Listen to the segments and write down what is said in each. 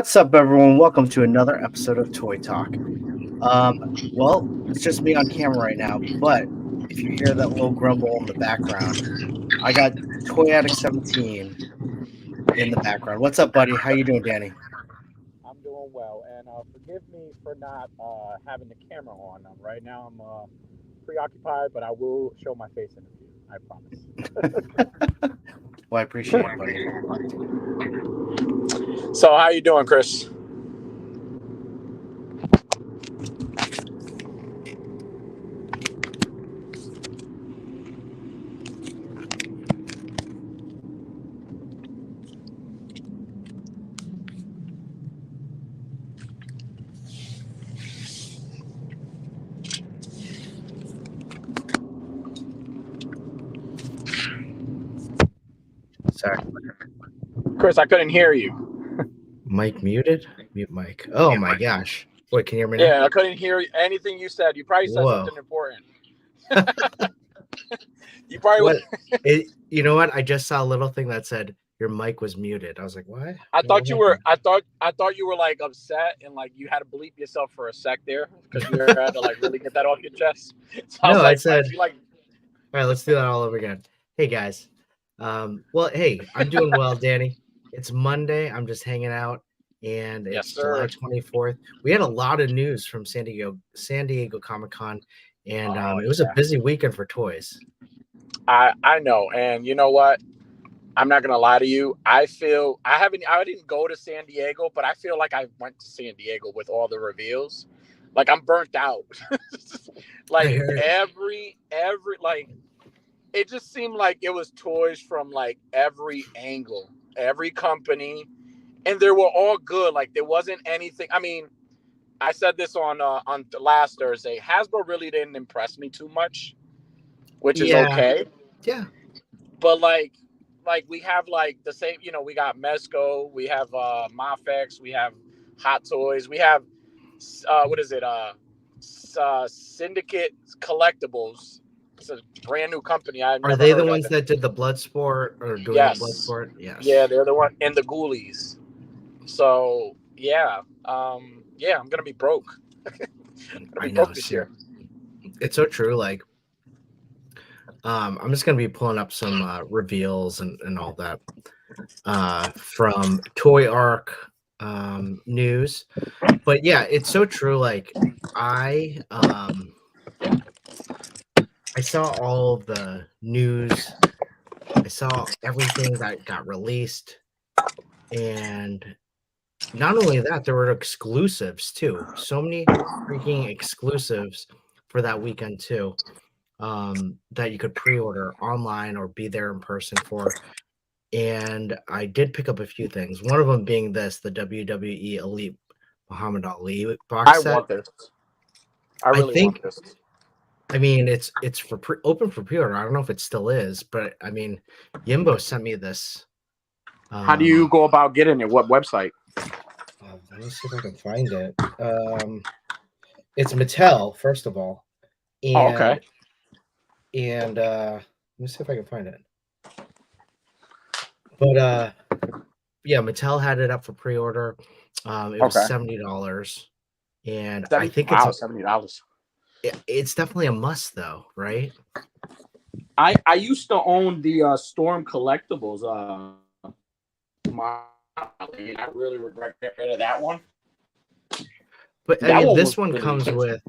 What's up, everyone? Welcome to another episode of Toy Talk. Well, it's just me on camera right now, but if you hear that little grumble in the background, I got Toy Addict 17 in the background. What's up, buddy? How you doing, Danny? I'm doing well, and forgive me for not having the camera on. Right now, I'm preoccupied, but I will show my face in a few. I promise. Well, I appreciate it, buddy. So, how you doing, Chris? Sorry. Chris, I couldn't hear you. Mic muted? Mute mic. Oh, my gosh. Wait, can you hear me now? Yeah, I couldn't hear anything you said. You probably said Whoa. something important. You probably. You know what? I just saw a little thing that said your mic was muted. I was like, what? I thought you were. I thought you were like upset and like you had to bleep yourself for a sec there because you had to like really get that off your chest. So No, I like, said. like. All right, let's do that all over again. Hey guys. Well, hey, I'm doing well, Danny. It's Monday. I'm just hanging out, and it's July 24th. We had a lot of news from San Diego Comic-Con, and it was a busy weekend for toys. I know, and you know what? I'm not gonna lie to you. I didn't go to San Diego, but I feel like I went to San Diego with all the reveals. Like I'm burnt out. Like every like it just seemed like it was toys from like every angle, every company, and they were all good. Like there wasn't anything. I mean, I said this on the last Thursday. Hasbro really didn't impress me too much, which is okay. Yeah. But like we have like the same, we got Mezco, we have Mafex, we have Hot Toys, we have what is it? Syndicate Collectibles. It's a brand new company. Are they the ones that did the Bloodsport or doing the Bloodsport? Yes. Yeah, they're the one, and the Ghoulies. So yeah, I'm gonna be broke. I know this year. It's so true. Like, I'm just gonna be pulling up some reveals and all that from Toy Arc news. But yeah, it's so true. Like, I saw all of the news. I saw everything that got released, and not only that, there were exclusives too. So many freaking exclusives for that weekend too, that you could pre-order online or be there in person for. And I did pick up a few things. One of them being the WWE Elite Muhammad Ali box set. I want this. I really want this. I mean, it's for open for pre-order. I don't know if it still is, but I mean, Yimbo sent me this. How do you go about getting it? What website? Let me see if I can find it. It's Mattel, first of all. And, okay. And let me see if I can find it. But yeah, Mattel had it up for pre-order. It was $70, and I think it's $70. It's definitely a must, though, right? I used to own the Storm Collectibles. I really regret getting rid of that one. But I mean, this one comes with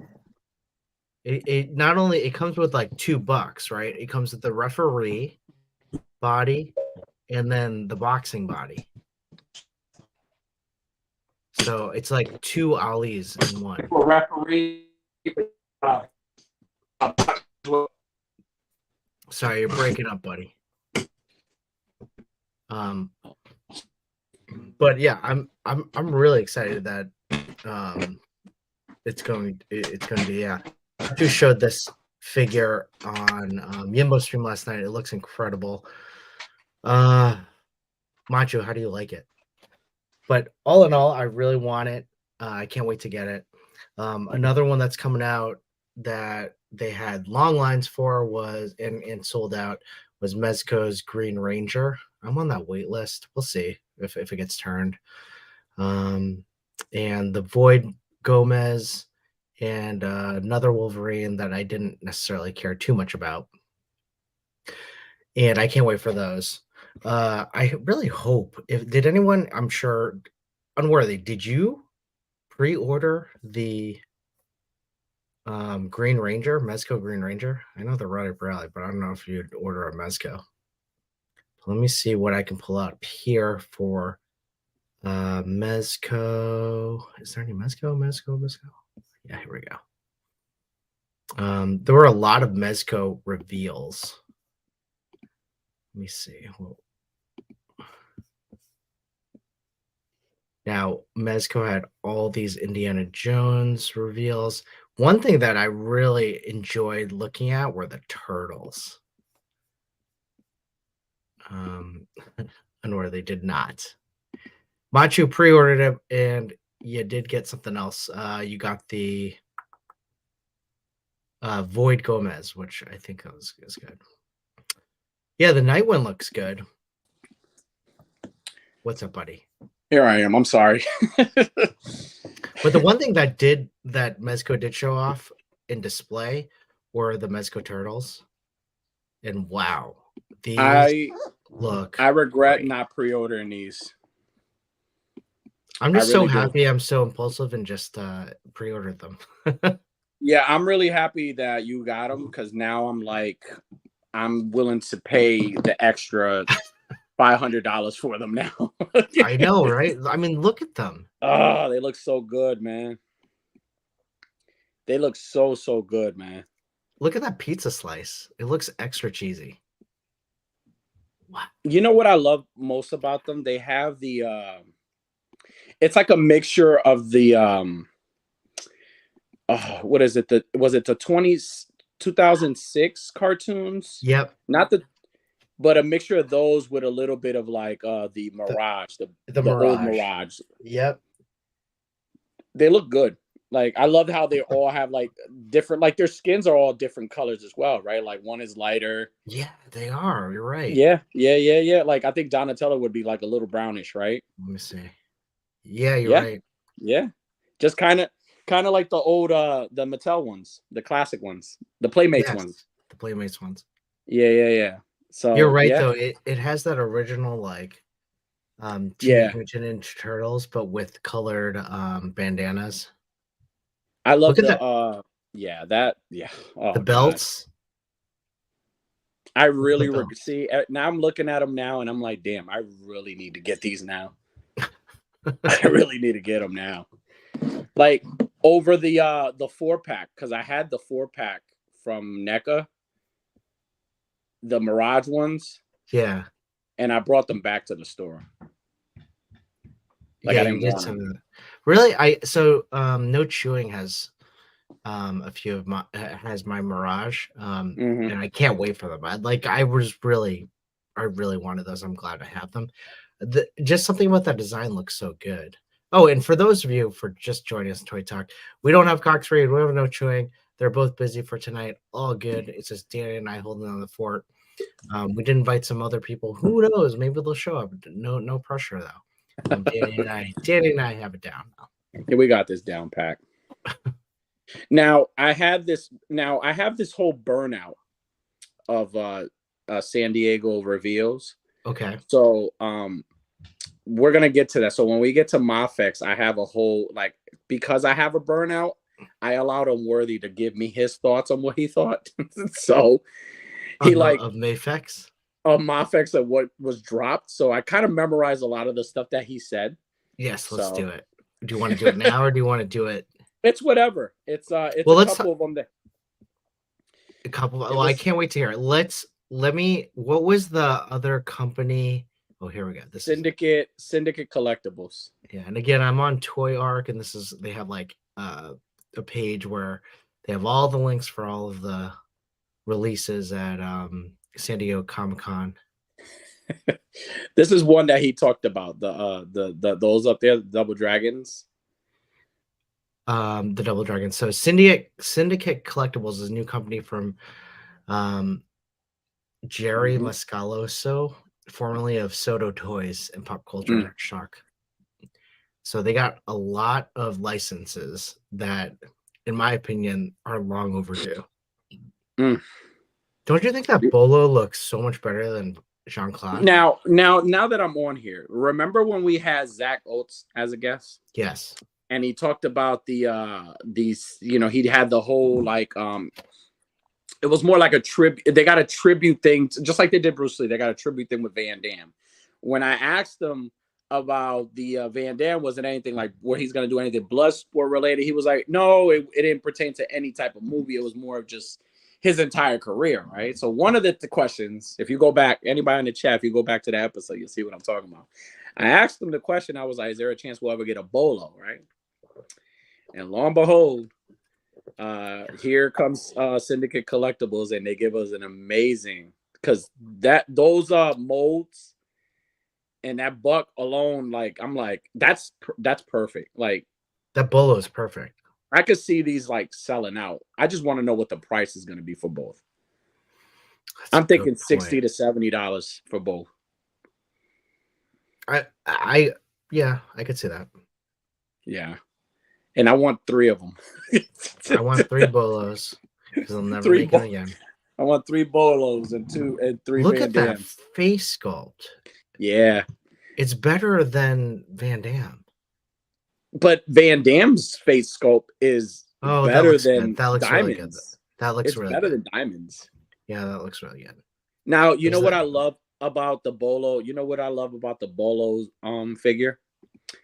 it. Not only it comes with like $2, right? It comes with the referee body and then the boxing body. So it's like two Alis in one. Referee. Sorry, you're breaking up, buddy. But yeah, I'm really excited that it's going to be. Yeah, I just showed this figure on Yimbo stream last night. It looks incredible. Macho, how do you like it? But all in all, I really want it. I can't wait to get it. Another one that's coming out that they had long lines for was and sold out was Mezco's Green Ranger. I'm on that wait list. We'll see if it gets turned. and the Void Gomez, and another Wolverine that I didn't necessarily care too much about. And I can't wait for those. I really hope if did anyone, I'm sure Unworthy, did you pre-order the Green Ranger, Mezco Green Ranger? I know they're right up your alley, but I don't know if you'd order a Mezco. Let me see what I can pull up here for Mezco. Is there any Mezco? Yeah, here we go. There were a lot of Mezco reveals. Let me see. Now, Mezco had all these Indiana Jones reveals. One thing that I really enjoyed looking at were the turtles. Unworthy did not. Machu pre-ordered it, and you did get something else. You got the Void Gomez, which I think is good. Yeah, the night one looks good. What's up, buddy? Here I am. I'm sorry. But the one thing that Mezco did show off in display were the Mezco turtles. And wow, these look. I regret great. not pre-ordering these. I'm just so happy I'm so impulsive and just pre-ordered them. Yeah, I'm really happy that you got them because now I'm willing to pay the extra $500 for them now. I know, right? I mean, look at them. Oh, they look so good, man. They look so good, man. Look at that pizza slice. It looks extra cheesy. What? You know what I love most about them? They have the it's like a mixture of the what is it? Was it the 2006 cartoons? Yep. But a mixture of those with a little bit of like the Mirage, the old Mirage. Yep. They look good. Like I love how they all have like different, like their skins are all different colors as well, right? Like one is lighter. Yeah, they are. You're right. Yeah. Like I think Donatello would be like a little brownish, right? Let me see. Yeah, you're right. Yeah. Just kind of like the old the Mattel ones, the classic ones, the Playmates ones. The Playmates ones. Yeah. So you're right though. It has that original like Teenage Mutant Ninja Turtles, but with colored bandanas. I love the the belts. I really see now. I'm looking at them now, and I'm like, damn, I really need to get these now. I really need to get them now. Like over the 4-pack, because I had the 4-pack from NECA, the Mirage ones. Yeah. And I brought them back to the store. Like I didn't want them. Really? No Chewing has a few of my has my Mirage. And I can't wait for them. I really wanted those. I'm glad I have them. Just something about that design looks so good. Oh, and for those of you for just joining us in Toy Talk, we don't have Cox Reed, we have No Chewing. They're both busy for tonight. All good. It's just Danny and I holding on the fort. We did invite some other people. Who knows? Maybe they'll show up. No pressure though. Danny and I have it down now. Yeah, we got this down pat. Now I have this whole burnout of San Diego reveals. Okay. So we're gonna get to that. So when we get to Mafex, I have a whole because I have a burnout, I allowed Unworthy to give me his thoughts on what he thought. So he of Mafex? Of Mafex of what was dropped. So I kind of memorized a lot of the stuff that he said. Yes, let's do it. Do you want to do it now or do you want to do it? It's whatever. It's a couple of them that a couple of, I can't wait to hear it. What was the other company? Oh, here we go. This Syndicate Collectibles. Yeah, and again, I'm on Toy Arc, and they have like a page where they have all the links for all of the releases at San Diego Comic-Con. This is one that he talked about, the those up there, the Double Dragons. The Double Dragons. So Syndicate Collectibles is a new company from Jerry Mascaloso, formerly of Soto Toys and Pop Culture Shock. So they got a lot of licenses that, in my opinion, are long overdue. Mm. Don't you think that Bolo looks so much better than Jean-Claude? Now that I'm on here, remember when we had Zach Oates as a guest? Yes. And he talked about these, he had the whole like it was more like a tribute. They got a tribute thing, just like they did Bruce Lee. They got a tribute thing with Van Damme. When I asked him about the Van Damme, wasn't anything like where he's going to do anything blood sport related, he was like, no, it didn't pertain to any type of movie. It was more of just his entire career, right? So one of the questions, if you go back, anybody in the chat, if you go back to the episode, you'll see what I'm talking about. I asked him the question. I was like, is there a chance we'll ever get a Bolo, right? And lo and behold, here comes Syndicate Collectibles, and they give us an amazing, because those molds and that buck alone, like I'm like, that's perfect. Like that Bolo is perfect. I could see these like selling out. I just want to know what the price is going to be for both. I'm thinking $60 to $70 for both. Yeah, I could see that. Yeah. And I want 3 of them. I want 3 Bolos because they'll never make it again. I want 3 Bolos and 3 Look Van at Damme. that face sculpt. Yeah. It's better than Van Damme. But Van Damme's face sculpt is better than that looks Diamond's. Really good. That looks really better good. than Diamond's. Yeah, that looks really good. Now, you know what I love about the Bolo? You know what I love about the Bolo's figure?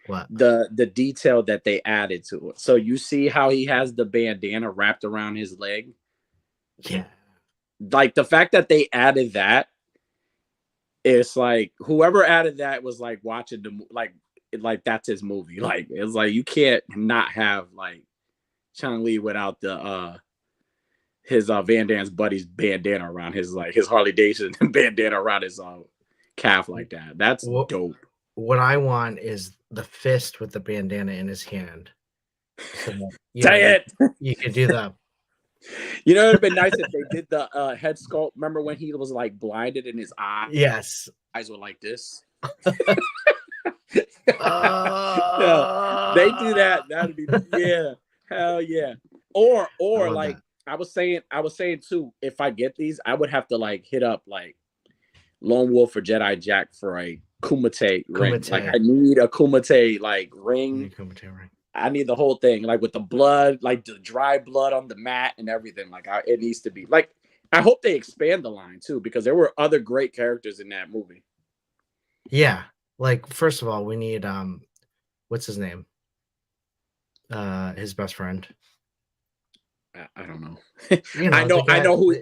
What? The detail that they added to it. So you see how he has the bandana wrapped around his leg? Yeah. Like the fact that they added that, it's like whoever added that was like watching the like that's his movie. Like it's like you can't not have like Chun Li without the his Van Damme's buddy's bandana around his Harley Davidson bandana around his calf like that. That's dope. What I want is the fist with the bandana in his hand. So, you could do that. You know, it'd been nice if they did the head sculpt. Remember when he was like blinded in his eyes? Yes, eyes were like this. Yeah, they do that. That'd be hell yeah. Or like that. I was saying too. If I get these, I would have to like hit up like Lone Wolf or Jedi Jack for a Kumite ring. Like I need a Kumite like ring. I need the whole thing, like with the blood, like the dry blood on the mat and everything. Like it needs to be like. I hope they expand the line too, because there were other great characters in that movie. Yeah, like first of all, we need what's his name? His best friend. I don't know. You know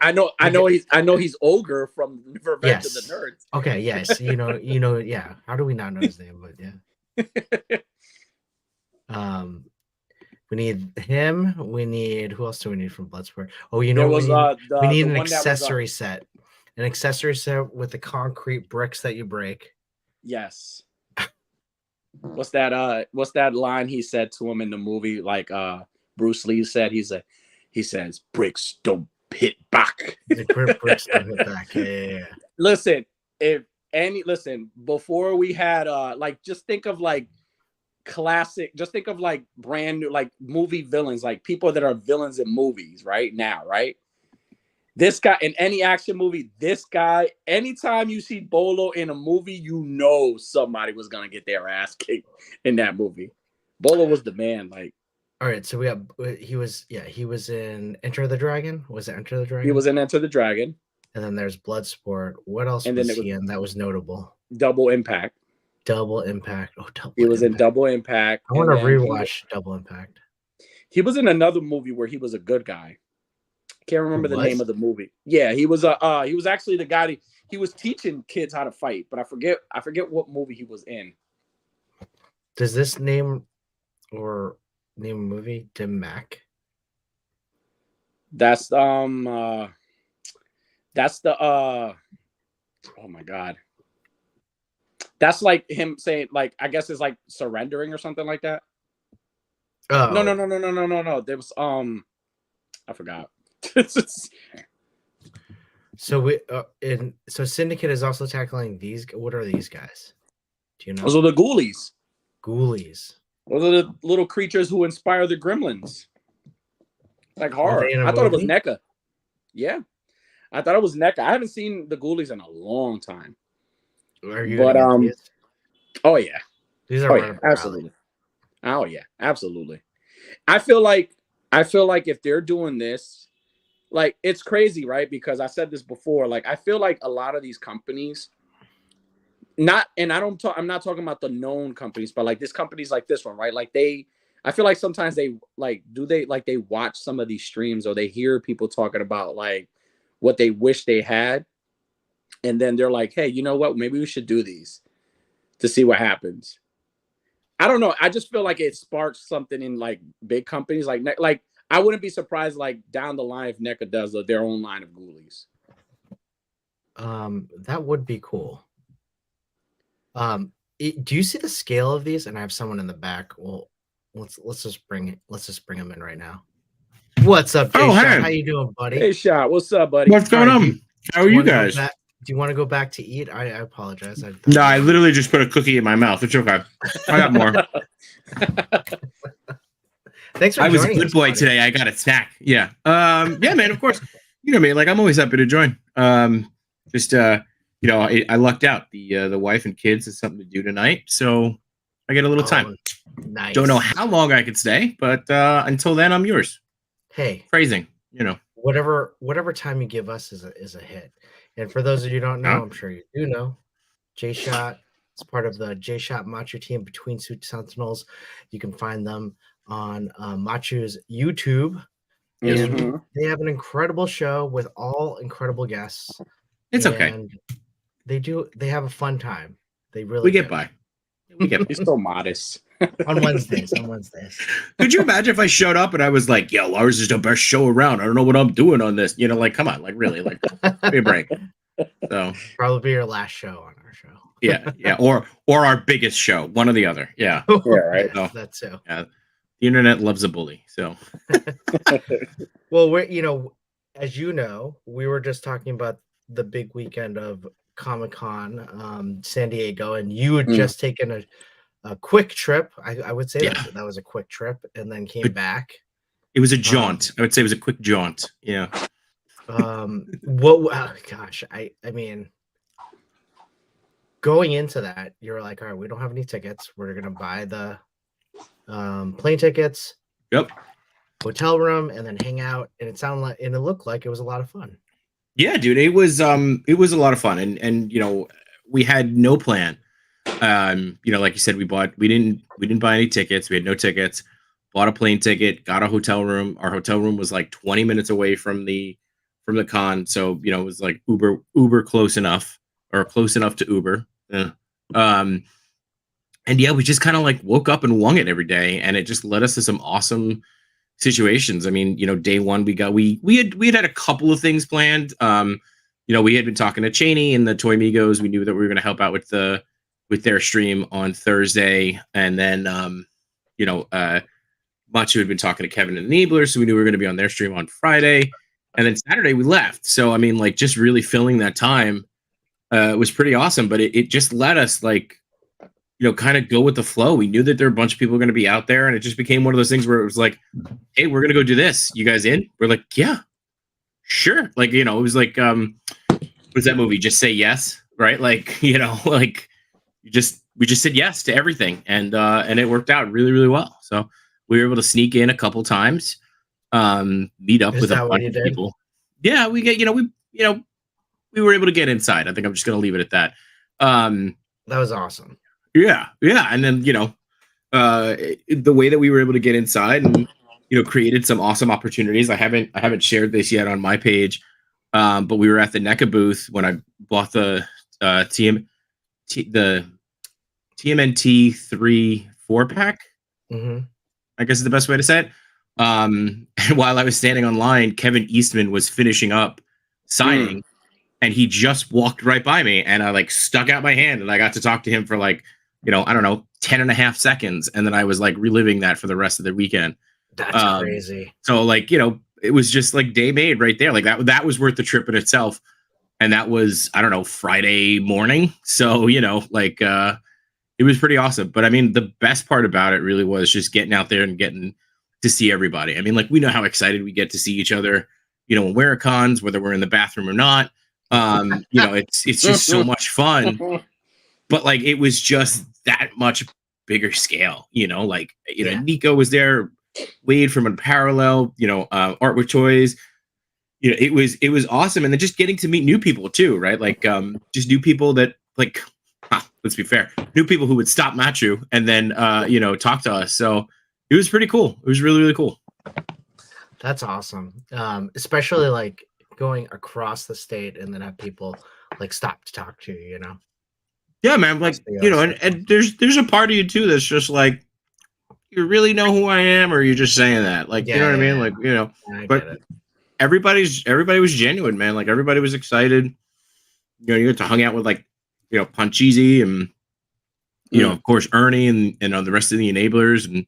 I know he's Ogre from Revenge of the Nerds. Okay, yes, yeah. How do we not know his name? But yeah. We need him. We need who else do we need from Bloodsport? Oh, we need an accessory set. An accessory set with the concrete bricks that you break. Yes. What's that line he said to him in the movie? Like Bruce Lee said, he says, bricks don't hit back. Bricks don't hit back. Yeah. Listen, before we had like just think of like classic, just think of like brand new like movie villains, like people that are villains in movies right now, right? This guy in any action movie, this guy, anytime you see Bolo in a movie, you know somebody was gonna get their ass kicked in that movie. Bolo was the man. Like, all right, so he was in Enter the Dragon. Was it Enter the Dragon? He was in Enter the Dragon. And then there's Bloodsport. What else was he in that was notable? Double Impact. Double Impact. Oh, He was in Double Impact. I want to rewatch Double Impact. He was in another movie where he was a good guy. Can't remember the name of the movie. Yeah, he was actually the guy. He was teaching kids how to fight, but I forget what movie he was in. Does this name a movie Dim Mac? That's the oh my god. That's like him saying, like, I guess it's like surrendering or something like that. Oh no. There was I forgot. So Syndicate is also tackling these. What are these guys? Do you know? Those are the Ghoulies. Ghoulies. Those are the little creatures who inspire the gremlins. Like horror. in a I thought it was movie? NECA. Yeah. I thought it was NECA. I haven't seen the Ghoulies in a long time. Are you But gonna get these? oh yeah. These are Oh right yeah, up your alley. absolutely. Oh yeah, absolutely. I feel like if they're doing this, like it's crazy, right? Because I said this before. Like I feel like a lot of these companies, I'm not talking about the known companies, but like this companies like this one, right? Like I feel like sometimes they they watch some of these streams or they hear people talking about like what they wish they had, and then they're like, hey, you know what? Maybe we should do these to see what happens. I don't know. I just feel like it sparks something in like big companies, like I wouldn't be surprised like down the line if NECA does their own line of Ghoulies. That would be cool. Do you see the scale of these? And I have someone in the back. Well, let's just bring him in right now. What's up, Jay? Oh, Shot? hey. How you doing, buddy? Hey, Shot, what's up, buddy? What's going All right, on? How are you guys? Do you want to go back to eat? I apologize. No, I literally just put a cookie in my mouth. It's okay. I got more. Thanks for I was a joining good us, boy buddy. today. I got a snack. Yeah. Yeah, man, of course. You know me, like I'm always happy to join. You know, I lucked out. The wife and kids has something to do tonight, so I get a little time. Nice. Don't know how long I could stay, but until then, I'm yours. Hey, Phrasing, you know. Whatever time you give us is a hit. And for those of you who don't know, Huh? I'm sure you do know, J Shot is part of the J Shot Machu team, Between Suit Sentinels. You can find them on Machu's YouTube. Mhm. They have an incredible show with all incredible guests. It's okay. And they have a fun time. They really We get do. by. We get by. He's so modest. on Wednesdays. Could you imagine if I showed up and I was like, yo, ours is the best show around. I don't know what I'm doing on this. You know, like, come on, like really, like give me a break. So probably your last show on our show. yeah. Or our biggest show, one or the other. Yeah. Yeah, right. So, that's too. Yeah. The internet loves a bully. So well, as you know, we were just talking about the big weekend of Comic-Con, San Diego, and you had just taken a quick trip. I would say that was a quick trip, and then came back. It was a jaunt. I would say it was a quick jaunt. Yeah. Gosh, I mean, going into that, you're like, all right, we don't have any tickets. We're gonna buy the plane tickets. Yep. Hotel room, and then hang out. And it looked like it was a lot of fun. Yeah, dude, it was a lot of fun, and you know, we had no plan. You know, like you said, we didn't buy any tickets. We had no tickets. Bought a plane ticket, got a hotel room. Our hotel room was like 20 minutes away from the con, so you know, it was like Uber close enough, or close enough to Uber. And yeah, we just kind of like woke up and wung it every day, and it just led us to some awesome situations. I mean, you know, day one we had a couple of things planned. You know, we had been talking to Cheney and the Toy Migos. We knew that we were going to help out with their stream on Thursday, and then you know, Machu had been talking to Kevin and the Neeblers, so we knew we were going to be on their stream on Friday, and then Saturday we left. So I mean, like, just really filling that time was pretty awesome. But it just let us, like, you know, kind of go with the flow. We knew that there were a bunch of people going to be out there, and it just became one of those things where it was like, hey, we're going to go do this. You guys in? We're like, yeah, sure. Like, you know, it was like, what's that movie? Just Say Yes, right? Like, you know, like we just said yes to everything, and it worked out really, really well. So we were able to sneak in a couple times, meet up with a bunch of people. Yeah, we were able to get inside. I think I'm just going to leave it at that. That was awesome. Yeah. And then, you know, the way that we were able to get inside and, you know, created some awesome opportunities. I haven't shared this yet on my page, but we were at the NECA booth when I bought the TMNT 3-4 pack. Mm-hmm. I guess is the best way to say it. And while I was standing online, Kevin Eastman was finishing up signing, and he just walked right by me, and I like stuck out my hand, and I got to talk to him for like, you know, I don't know, 10 and a half seconds. And then I was like reliving that for the rest of the weekend. That's crazy. So like, you know, it was just like day made right there. Like that was worth the trip in itself. And that was, I don't know, Friday morning. So, you know, like, It was pretty awesome. But I mean, the best part about it really was just getting out there and getting to see everybody. I mean, like, we know how excited we get to see each other, when we're at cons, whether we're in the bathroom or not. It's just so much fun. But like, it was just that much bigger scale, Nico was there, Wade from Unparalleled, Art with Toys. It was awesome. And then just getting to meet new people too, right? Like, just new people that, like, let's be fair, new people who would stop Machu and then talk to us. So it was pretty cool. It was really, really cool. That's awesome. Especially like going across the state and then have people like stop to talk to you, Yeah, man. Like, and there's a part of you too that's just like, you really know who I am, or you're just saying that, like, you know what I mean? Like, but everybody was genuine, man. Like, everybody was excited. You get to hang out with, like, Puncheesy and, of course, Ernie and the rest of the enablers and,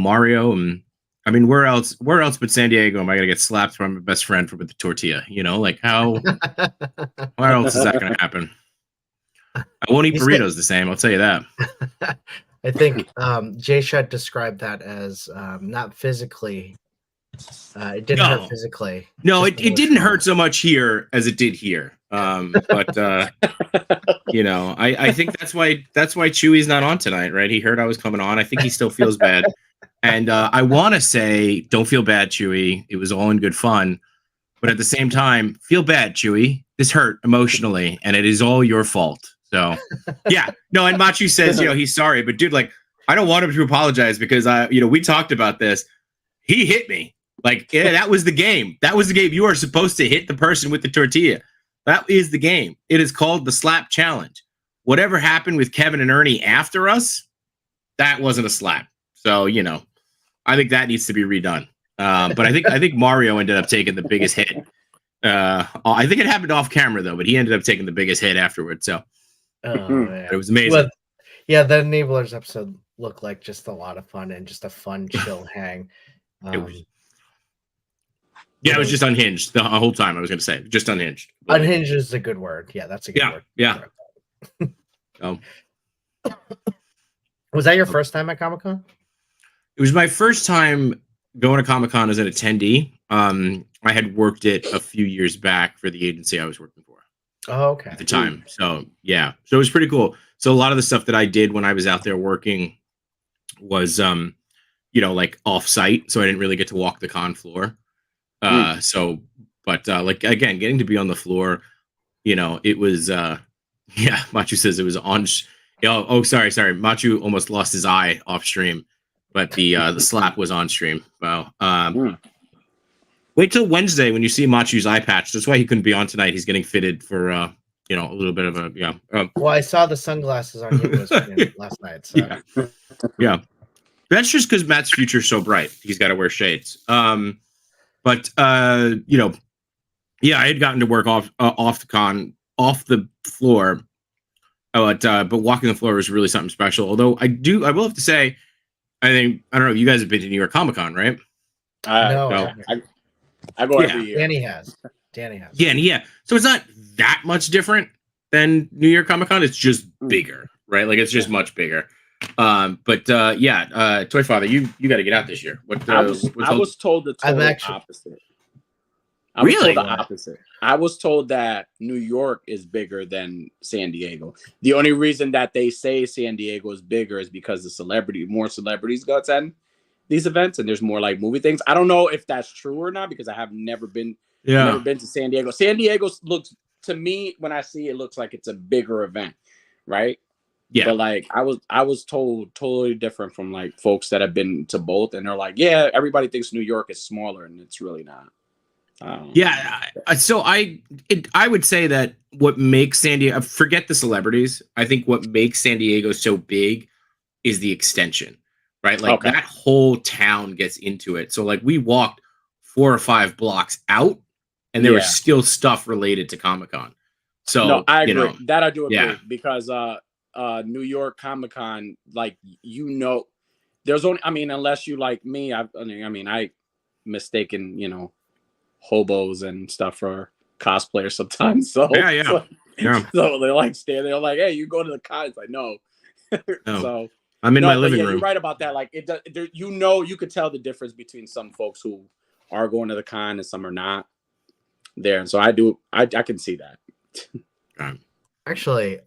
Mario. And I mean, where else but San Diego am I going to get slapped from my best friend with the tortilla? Like, how, where else is that going to happen? I won't eat burritos the same. I'll tell you that. I think Jay Shutt described that as not physically. It didn't hurt physically. No, it didn't hurt so much here as it did here. But I think that's why Chewy's not on tonight, right? He heard I was coming on. I think he still feels bad. And I want to say, don't feel bad, Chewy. It was all in good fun. But at the same time, feel bad, Chewy. This hurt emotionally, and it is all your fault. So, yeah. No, and Machu says, he's sorry. But, dude, like, I don't want him to apologize because, we talked about this. He hit me. Like, yeah, that was the game. That was the game. You are supposed to hit the person with the tortilla. That is the game. It is called the slap challenge. Whatever happened with Kevin and Ernie after us, that wasn't a slap. So, I think that needs to be redone. But I think Mario ended up taking the biggest hit. I think it happened off camera though, but he ended up taking the biggest hit afterwards. So it was amazing. Well, yeah, the Enablers episode looked like just a lot of fun and just a fun, chill hang. It was just unhinged the whole time. I was going to say just unhinged. Unhinged is a good word. Yeah, that's a good word. Yeah. Was that your first time at Comic-Con? It was my first time going to Comic-Con as an attendee. I had worked it a few years back for the agency I was working for. Oh, okay. At the time. So, yeah. So it was pretty cool. So a lot of the stuff that I did when I was out there working was, like off-site. So I didn't really get to walk the con floor. Like, again, getting to be on the floor, it was, Machu says it was on. Sorry. Machu almost lost his eye off stream, but the slap was on stream. Wow. Wait till Wednesday when you see Machu's eye patch. That's why he couldn't be on tonight. He's getting fitted for, a little bit of a, well, I saw the sunglasses on you last night. So. Yeah. That's just because Matt's future's so bright. He's got to wear shades. But I had gotten to work off the floor. But walking the floor was really something special. Although I will have to say, I don't know if you guys have been to New York Comic Con, right? No. I go every year. Danny has. Yeah. So it's not that much different than New York Comic Con. It's just bigger, right? Like, it's just much bigger. Toy Father, you got to get out this year. I was told the total opposite. I was told the opposite. I was told that New York is bigger than San Diego. The only reason that they say San Diego is bigger is because more celebrities go attend these events, and there's more like movie things. I don't know if that's true or not because I have never been to San Diego. San Diego looks, to me, when I see it, looks like it's a bigger event, right? Yeah. But like I was told totally different from like folks that have been to both, and they're like, yeah, everybody thinks New York is smaller, and it's really not. So I would say that what makes San Diego, forget the celebrities, I think what makes San Diego so big is the extension, right? Like, that whole town gets into it. So like, we walked 4 or 5 blocks out, and there was still stuff related to Comic-Con. So no, I agree. That I do agree because New York Comic-Con, like, there's only, unless you like me, I mistaken, hobos and stuff for cosplayers sometimes. So so they're like standing there like, hey, you go to the con. It's like, no, No. So I'm in my but living yeah, room. you're right about that. Like you could tell the difference between some folks who are going to the con and some are not there. And so I can see that. Actually,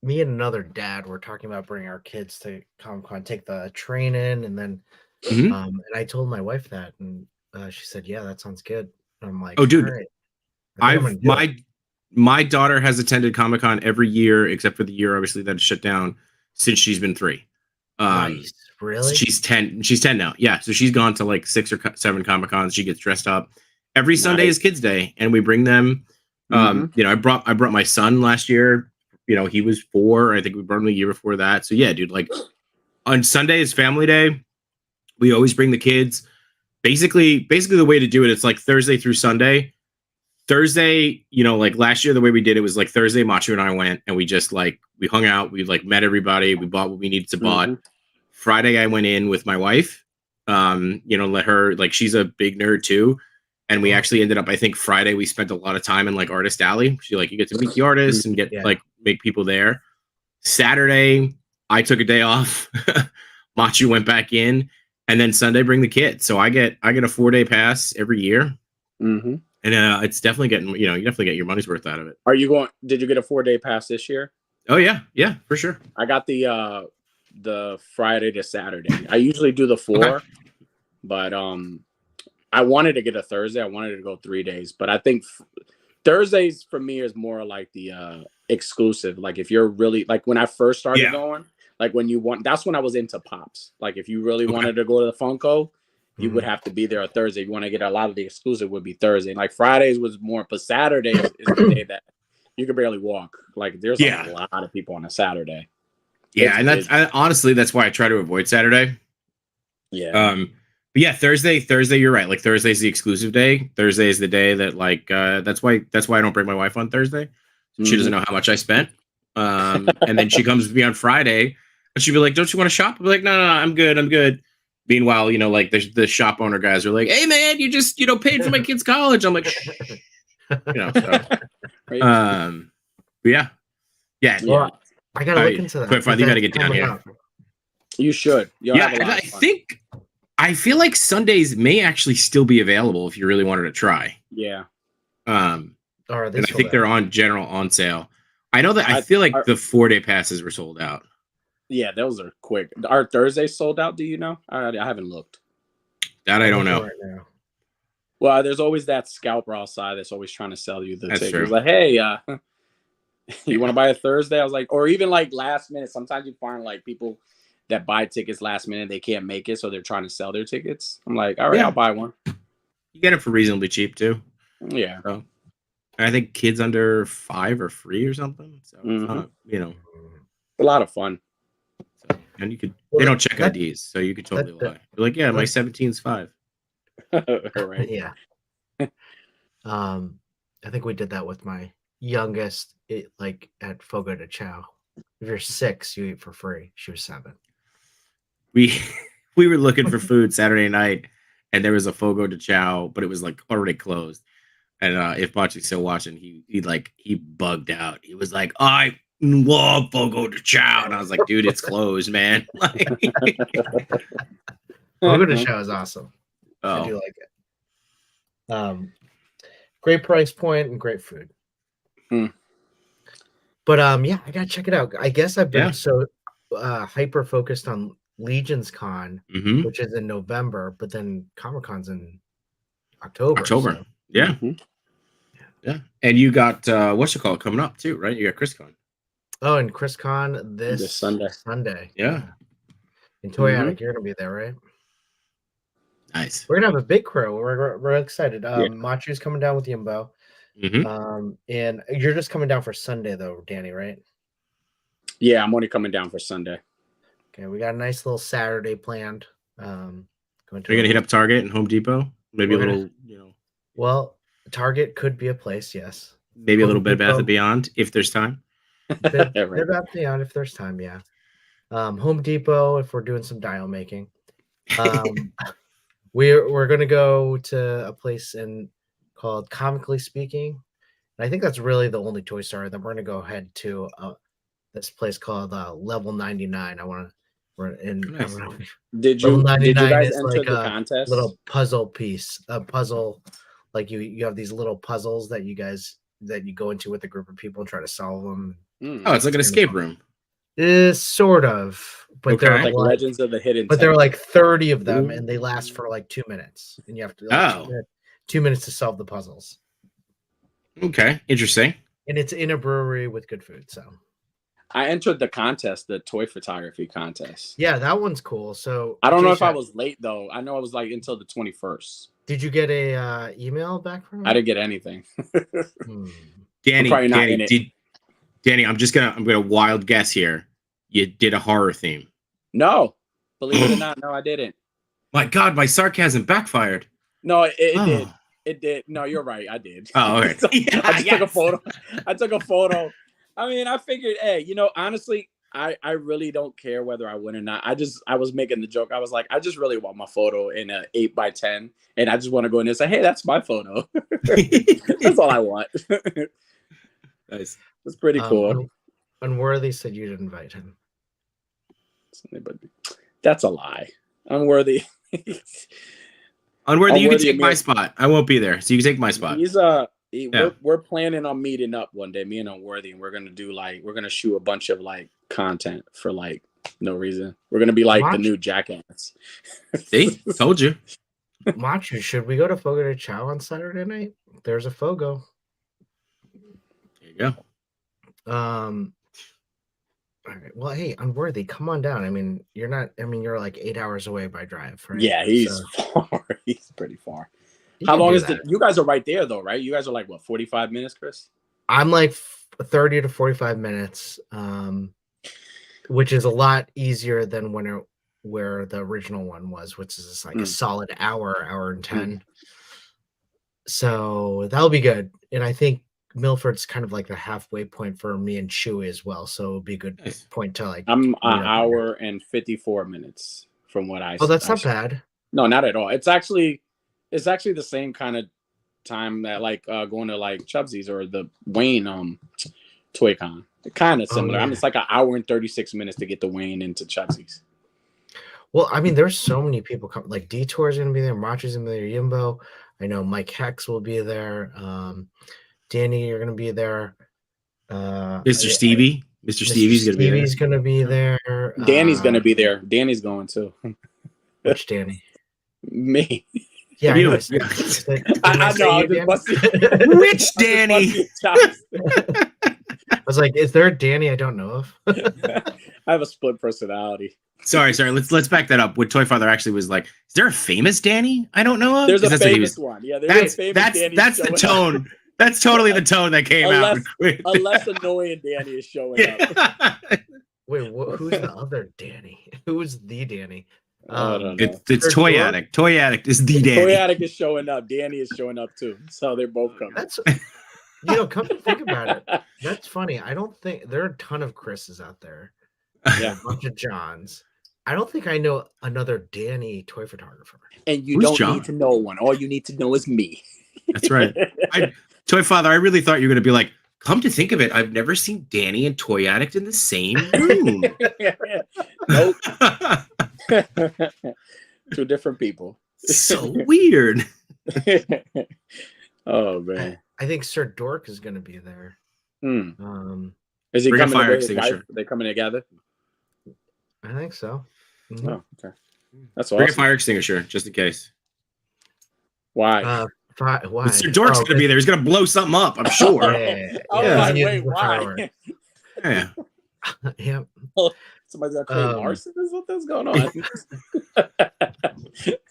me and another dad were talking about bringing our kids to Comic-Con, take the train in, and then Mhm. and I told my wife that, and she said, "Yeah, that sounds good." And I'm like, Oh, dude, "All right, I think I'm gonna do it." my daughter has attended Comic-Con every year except for the year obviously that it's shut down since she's been 3. Nice, really? She's 10. She's 10 now. Yeah, so she's gone to like 6 or 7 Comic-Cons. She gets dressed up. Every Sunday Nice. is Kids Day, and we bring them. Mhm. You know, I brought my son last year. You know, he was 4. I think we brought him the year before that. So yeah, dude, like on Sunday is family day. We always bring the kids. Basically the way to do it, it's like Thursday through Sunday. Thursday, you know, like last year, the way we did it was like Thursday, Machu and I went and we just like, we hung out, we like met everybody, we bought what we needed to buy. Mhm. Friday, I went in with my wife, you know, let her, like, she's a big nerd too. And we actually ended up, I think Friday, we spent a lot of time in like Artist Alley. She like, you get to meet the artists and get Yeah. like, make people there. Saturday, I took a day off. Machu went back in. And then Sunday, bring the kids. So I get a 4-day pass every year. Mhm. And it's definitely getting, you know, you definitely get your money's worth out of it. Are you going? Did you get a 4-day pass this year? Oh yeah, for sure. I got the Friday to Saturday. I usually do the 4, Okay. but I wanted to get a Thursday. I wanted to go 3 days, but I think Thursdays for me is more like the exclusive. Like if you're really like when I first started going, like when you want, that's when I was into pops. Like if you really wanted to go to the Funko, you would have to be there on Thursday. If you want to get a lot of the exclusive, would be Thursday. Like Fridays was more, but Saturdays is the day that you can barely walk. Like there's a lot of people on a Saturday. Yeah, and honestly, that's why I try to avoid Saturday. Yeah. But yeah, Thursday, you're right. Like Thursday's the exclusive day. Thursday is the day that like that's why I don't bring my wife on Thursday. She doesn't know how much I spent. And then she comes with me on Friday and she'd be like, "Don't you want to shop?" I'd be like, No, I'm good. Meanwhile, you know, like the shop owner guys are like, "Hey man, you just, you know, paid for my kid's college." I'm like, shh. You know, so but yeah. Well, I gotta look into that. Quick, you gotta get down here. You should. You'll have a lot and of fun. I feel like Sundays may actually still be available if you really wanted to try. Yeah. And I think they're on sale. I know that I feel like the 4-day passes were sold out. Yeah, those are quick. Are Thursdays sold out? Do you know? I haven't looked. That I don't know. Right now. Well, there's always that scalper outside that's always trying to sell you the tickets. True. Like, hey, you want to buy a Thursday? I was like, or even like last minute. Sometimes you find like people that buy tickets last minute, they can't make it, so they're trying to sell their tickets. I'm like, all right, I'll buy one. You get it for reasonably cheap too. Yeah. So, I think kids under 5 are free or something. So it's not, you know, a lot of fun. So, and you could, they don't check IDs, so you could totally lie. You're like, yeah, my 17's 5. Right. Yeah. I think we did that with my youngest, like at Fogo de Chao. If you're 6, you eat for free. She was 7. We were looking for food Saturday night, and there was a Fogo de Chao, but it was like already closed. And if Machi's still watching, he bugged out. He was like, "I love Fogo de Chao," and I was like, "Dude, it's closed, man." Fogo de Chao is awesome. I do like it. Great price point and great food. But yeah, I gotta check it out. I guess I've been so hyper focused on Legion's Con, which is in November, but then Comic-Con's in October. So. Yeah. Yeah. And you got coming up too, right? You got ChrisCon. Oh, and ChrisCon this Sunday. Yeah. In Toy Attic, you're gonna be there, right? Nice. We're gonna have a big crew. We're excited. Machu's coming down with Yimbo. And you're just coming down for Sunday though, Danny, right? Yeah, I'm only coming down for Sunday. Okay, we got a nice little Saturday planned. Are you gonna hit up Target and Home Depot? Maybe a little, you know. Well, Target could be a place, yes. Maybe a little Bed Bath and Beyond if there's time. Bed Bath and Beyond if there's time, yeah. Home Depot if we're doing some dial making. We're gonna go to a place called Comically Speaking. And I think that's really the only toy store. Then we're gonna go ahead to this place called Level 99. We're in. Nice. I don't know. Did Level you 99 guys is enter like the a contest? little puzzle piece, a puzzle. Like you have these little puzzles that you go into with a group of people and try to solve them. Oh, it's like an escape room. Sort of, but Okay. they're Like like Legends of the Hidden but there are Temple. like 30 of them, Ooh. and they last for like 2 minutes, and you have to Oh. 2 minutes to solve the puzzles. Okay, interesting. And it's in a brewery with good food. So I entered the contest, the toy photography contest. yeah, that one's cool. So I don't know if I Jason, was late though. I know I was like until the 21st. did you get a email back from him? I didn't get anything. Danny, probably not in it. Danny, I'm gonna wild guess here. You did a horror theme. No, believe it or not, no, I didn't. My God, my sarcasm backfired. No, it Oh. did. It did. No, you're right. I did. Oh, okay. So, Yeah, I just took a yes. photo. I took a photo. I mean, I figured, hey, honestly, I really don't care whether I win or not. I was making the joke. I was like, I just really want my photo in a 8x10, and I just want to go in there and say, hey, that's my photo. That's all I want. Nice. It's pretty cool. Unworthy said you'd invite him. But that's a lie. Unworthy. Unworthy, you can Unworthy take my Amir- spot. I won't be there, so you can take my spot. He's Yeah. we're planning on meeting up one day, me and Unworthy, and we're gonna shoot a bunch of like content for like no reason. We're gonna be like the new Jackass. See, told you. Machu, should we go to Fogo de Chao on Saturday night? There's a Fogo. There you go. All right. Well, hey, Unworthy, come on down. I mean, you're like 8 hours away by drive, right? Yeah, he's So far. He's pretty far. you How can long do is that. you guys are right there though, right? You guys are like what, 45 minutes, Chris? I'm like 30 to 45 minutes, which is a lot easier than where the original one was, which is like a solid hour and 10. So that'll be good. And I think Milford's kind of like the halfway point for me and Chewy as well. So it'll be a good point to like. I'm meet an up hour and 54 minutes from what I. Oh, that's not bad. No, not at all. It's actually the same kind of time that like going to like Chubsy's or the Wayne Toy-Con. Kind of similar. Oh, yeah. I mean, it's like an hour and 36 minutes to get to Wayne into Chubsy's. Well, I mean, there's so many people coming. Like Detour's gonna be there, Machu's gonna be there, Yimbo. I know Mike Hex will be there. Danny, you're gonna be there. Mr. Stevie. Mr. Stevie's gonna be there. Stevie's gonna be there. Danny's gonna be there. Danny's going too. Which Danny? Me. Yeah, You. I know. I know. I just busted. Which Danny? I was like, is there a Danny I don't know of? I have a split personality. Sorry. Let's back that up. What Toy Father actually was like, is there a famous Danny I don't know of? There's a 'Cause that's what he famous was- one. Yeah, there's a famous Danny. That's the showing up. tone. That's totally the tone that came out. A less annoying Danny is showing up. Wait, who's the other Danny? Who's the Danny? I don't know. It's Toy Sure. Addict. Toy Addict is the Danny. Toy Addict is showing up. Danny is showing up too. So they're both coming. That's come to think about it. That's funny. I don't think there are a ton of Chris's out there. Yeah. A bunch of Johns. I don't think I know another Danny toy photographer. And you Who's don't John? need to know one. All you need to know is me. That's right. Toy Father, I really thought you were going to be like, come to think of it, I've never seen Danny and Toy Addict in the same room. Nope. Two different people. So weird. Oh man. I think Sir Dork is going to be there. Is he Bring a coming fire with his extinguisher. wife? Are they coming together? I think so. Mhm. Oh, okay. That's Bring a awesome. fire extinguisher, just in case. Why? Why? Sir Dork's going to be there. He's going to blow something up, I'm sure. Yeah. I was Yeah. like, He wait, uses the why? fireworks. Yeah. Yeah. Somebody's got Clay Larson? Is what's going on?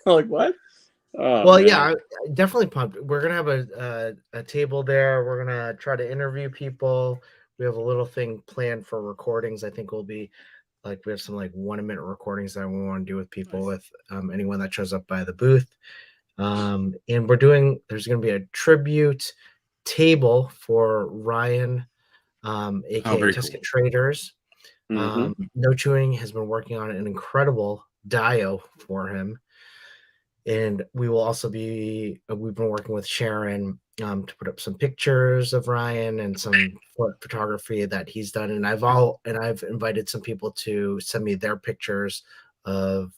Like what? Oh, Well, man. yeah, I definitely pumped. We're gonna have a table there. We're gonna try to interview people. We have a little thing planned for recordings. I think we'll be like we have some like 1 minute recordings that we want to do with people with anyone that shows up by the booth. And there's gonna be a tribute table for Ryan, aka very Tuscan cool. Traders. Mhm. No Chewing has been working on an incredible dio for him. And we will also we've been working with Sharon to put up some pictures of Ryan and some photography that he's done. And I've invited some people to send me their pictures of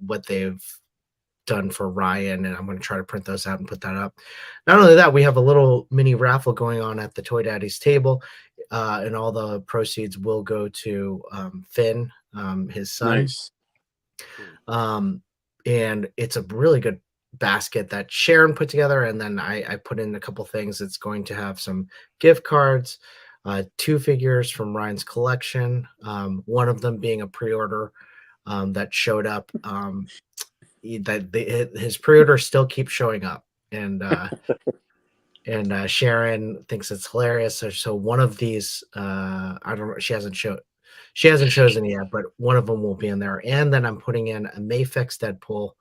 what they've done for Ryan, and I'm going to try to print those out and put that up. Not only that, we have a little mini raffle going on at the Toy Daddy's table, and all the proceeds will go to Finn, his son. Nice. And it's a really good basket that Sharon put together, and then I put in a couple things. It's going to have some gift cards, 2 figures from Ryan's collection, one of them being a pre-order that showed up. His pre-order still keeps showing up, and Sharon thinks it's hilarious. So one of these, I don't know, she hasn't chosen yet, but one of them will be in there. And then I'm putting in a Mayfix Deadpool